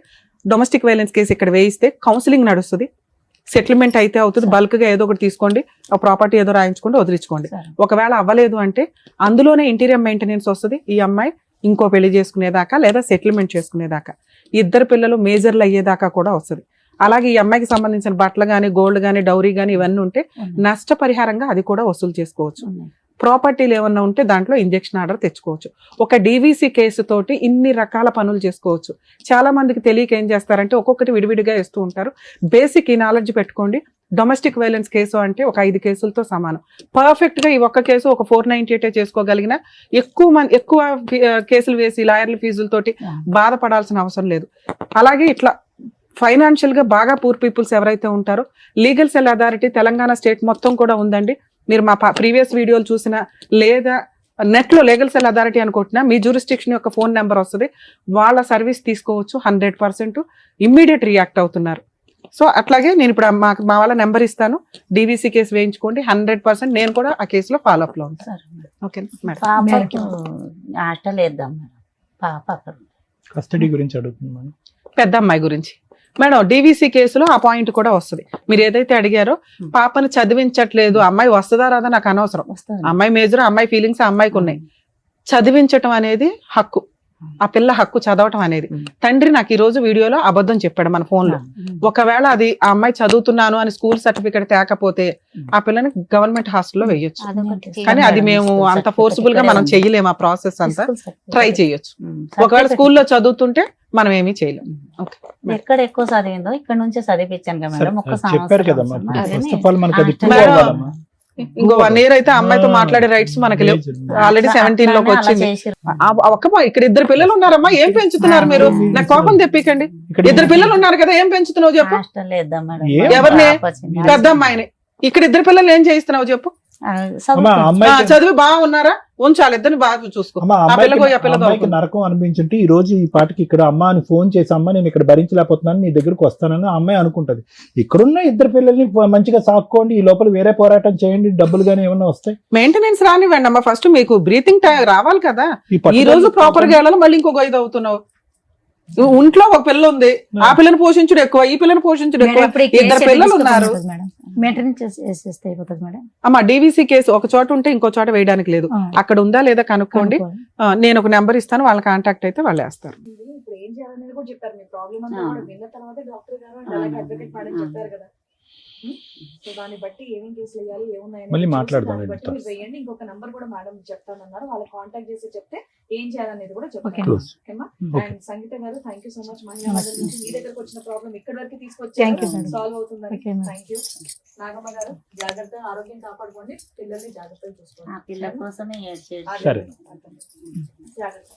డొమెస్టిక్ వైలెన్స్ కేసు ఇక్కడ వేయిస్తే కౌన్సిలింగ్ నడుస్తుంది, సెటిల్మెంట్ అయితే అవుతుంది. బల్క్ గా ఏదో ఒకటి తీసుకోండి, ఆ ప్రాపర్టీ ఏదో రాయించుకోండి, వదిలించుకోండి. ఒకవేళ అవ్వలేదు అంటే అందులోనే ఇంటీరియర్ మెయింటెనెన్స్ వస్తుంది. ఈ అమ్మాయి ఇంకో పెళ్లి చేసుకునేదాకా లేదా సెటిల్మెంట్ చేసుకునేదాకా, 2 పిల్లలు మేజర్లు అయ్యేదాకా కూడా వస్తుంది. అలాగే ఈ అమ్మాయికి సంబంధించిన బట్టలు కానీ, గోల్డ్ కానీ, డౌరీ కానీ ఇవన్నీ ఉంటే నష్టపరిహారంగా అది కూడా వసూలు చేసుకోవచ్చు. ప్రాపర్టీలు ఏమన్నా ఉంటే దాంట్లో ఇంజెక్షన్ ఆర్డర్ తెచ్చుకోవచ్చు. ఒక డీవీసీ కేసు తోటి ఇన్ని రకాల పనులు చేసుకోవచ్చు. చాలా మందికి తెలియక ఏం చేస్తారంటే ఒక్కొక్కటి విడివిడిగా ఇస్తూ ఉంటారు. బేసిక్ ఈ నాలెడ్జ్ పెట్టుకోండి. డొమెస్టిక్ వైలెన్స్ కేసు అంటే ఒక 5 కేసులతో సమానం. పర్ఫెక్ట్ గా ఈ ఒక్క కేసు ఒక 498 చేసుకోగలిగిన ఎక్కువ కేసులు వేసి లాయర్ల ఫీజులతోటి బాధపడాల్సిన అవసరం లేదు. అలాగే ఇట్లా ఫైనాన్షియల్ గా బాగా పూర్ పీపుల్స్ ఎవరైతే ఉంటారో legal cell authority Telangana state మొత్తం కూడా ఉందండి. మీరు మా ప్రీవియస్ వీడియోలు చూసినా లేదా నెట్ లో లీగల్ సెల్ అథారిటీ అనుకుంటున్నా మీ జ్యూరిస్డిక్షన్ యొక్క ఫోన్ నెంబర్ వస్తుంది. వాళ్ళ సర్వీస్ తీసుకోవచ్చు. 100% ఇమ్మీడియట్ రియాక్ట్ అవుతున్నారు. సో అట్లాగే నేను ఇప్పుడు మా వాళ్ళ నెంబర్ ఇస్తాను. డీవీసీ కేసు వేయించుకోండి. 100% నేను కూడా ఆ కేసులో ఫాలో అప్ లో ఉంటాను. Okay madam. పాపకి హాస్టల్ వేద్దాం మేడం. పాప అక్కడ కస్టడీ గురించి అడుగుతున్నాను. పెద్ద అమ్మాయి గురించి మేడం డీవీసీ కేసులో ఆ పాయింట్ కూడా వస్తుంది. మీరు ఏదైతే అడిగారో పాపను చదివించట్లేదు, అమ్మాయి వస్తుందా రాదా నాకు అనవసరం. అమ్మాయి మేజర్, అమ్మాయి ఫీలింగ్స్ అమ్మాయికి ఉన్నాయి. చదివించటం అనేది హక్కు. ఆ పిల్ల హక్కు చదవటం అనేది. తండ్రి నాకు ఈ రోజు వీడియోలో అబద్ధం చెప్పాడు మన ఫోన్ లో. ఒకవేళ అది ఆ అమ్మాయి చదువుతున్నాను అని స్కూల్ సర్టిఫికేట్ తేకపోతే ఆ పిల్లని గవర్నమెంట్ హాస్టల్లో వేయొచ్చు. కానీ అది మేము అంత ఫోర్స్ఫుల్ గా మనం చెయ్యలేము. ఆ ప్రాసెస్ అంతా ట్రై చేయొచ్చు. ఒకవేళ స్కూల్లో చదువుతుంటే మనం ఏమీ చేయలేము. ఎక్కడ ఎక్కువ చదివిందో ఇక్కడ నుంచే చదివించాను కదా మేడం. ఒక్క చెప్పారు కదమ్మా. ఫస్ట్ ఆఫ్ ఆల్ మనకి అది prove మేడం, అవ్వాలమ్మా. ఇంకో 1 year అయితే అమ్మాయితో మాట్లాడే రైట్స్ మనకి లేవు. ఆల్రెడీ 17 లోకి వచ్చింది. ఇక్కడ 2 పిల్లలు ఉన్నారమ్మా. ఏం పెంచుతున్నారు మీరు? నాకు కోపం తెప్పికండి. 2 పిల్లలు ఉన్నారు కదా, ఏం పెంచుతున్నావు చెప్పు. హాస్టల్ వేద్దాం మేడం. ఎవరిని? పెద్ద అమ్మాయిని. ఇక్కడ 2 పిల్లలు ఏం చేయిస్తున్నావు చెప్పు. చదివి బాగా ఉన్నారా? ఉంచాలి. ఇద్దరిని బాగా చూసుకో. అమ్మాయికి నరకం అనిపించుంటే ఈ రోజు ఈ పాటికి ఇక్కడ అమ్మ అని ఫోన్ చేసి అమ్మ నేను ఇక్కడ భరించలేకపోతున్నాను నీ దగ్గరకు వస్తానని అమ్మాయి అనుకుంటది. ఇక్కడున్న 2 పిల్లల్ని మంచిగా సాక్కోండి. ఈ లోపల వేరే పోరాటం చేయండి. డబ్బులు గానీ ఏమన్నా వస్తాయి. మెయింటెనెన్స్ రానివ్వండి అమ్మ. ఫస్ట్ మీకు బ్రీతింగ్ టైం రావాలి కదా. ఈ రోజు ప్రాపర్ గా వెళ్ళాలి. మళ్ళీ ఇంకొక 5 అవుతున్నావు. ఇంట్లో ఒక పిల్ల ఉంది. ఆ పిల్లని పోషించుడు ఎక్కువ, ఈ పిల్లని పోషించుడు ఎక్కువ. 2 పిల్లలు ఉన్నారు. అమ్మా డీవీసీ కేసు ఒక చోట ఉంటే ఇంకో చోట వేయడానికి లేదు. అక్కడ ఉందా లేదా కనుక్కోండి. నేను ఒక నెంబర్ ఇస్తాను. వాళ్ళ కాంటాక్ట్ అయితే వాళ్ళు వేస్తారు. ఇప్పుడు ఏం చేయాలనేది కూడా చెప్పారు. మీ ప్రాబ్లం అంతా కూడా విన్న తర్వాత డాక్టర్ గారు అండ్ అలాగే అడ్వకేట్ మేడం చెప్పారు కదా. సో దాన్ని బట్టి ఏమేం కేసులు వేయాలి, ఏమున్నాయని మళ్ళీ మాట్లాడదాం. వేయండి. ఇంకొక నంబర్ కూడా మేడం చెప్తానన్నారు. వాళ్ళకి కాంటాక్ట్ చేసి చెప్తే ఏం చేయాలనేది కూడా చెప్తాను. అండ్ సంగీత గారు థ్యాంక్ యూ సో మచ్. మహిళా మండలి నుంచి మీ దగ్గరకు వచ్చిన ప్రాబ్లం ఇక్కడ వరకు తీసుకొచ్చి సాల్వ్ అవుతుందని థ్యాంక్ యూ. నాగమ్మ గారు జాగ్రత్త, ఆరోగ్యం కాపాడుకోండి. పిల్లల్ని జాగ్రత్తగా చూసుకోండి. పిల్లల కోసమే జాగ్రత్త.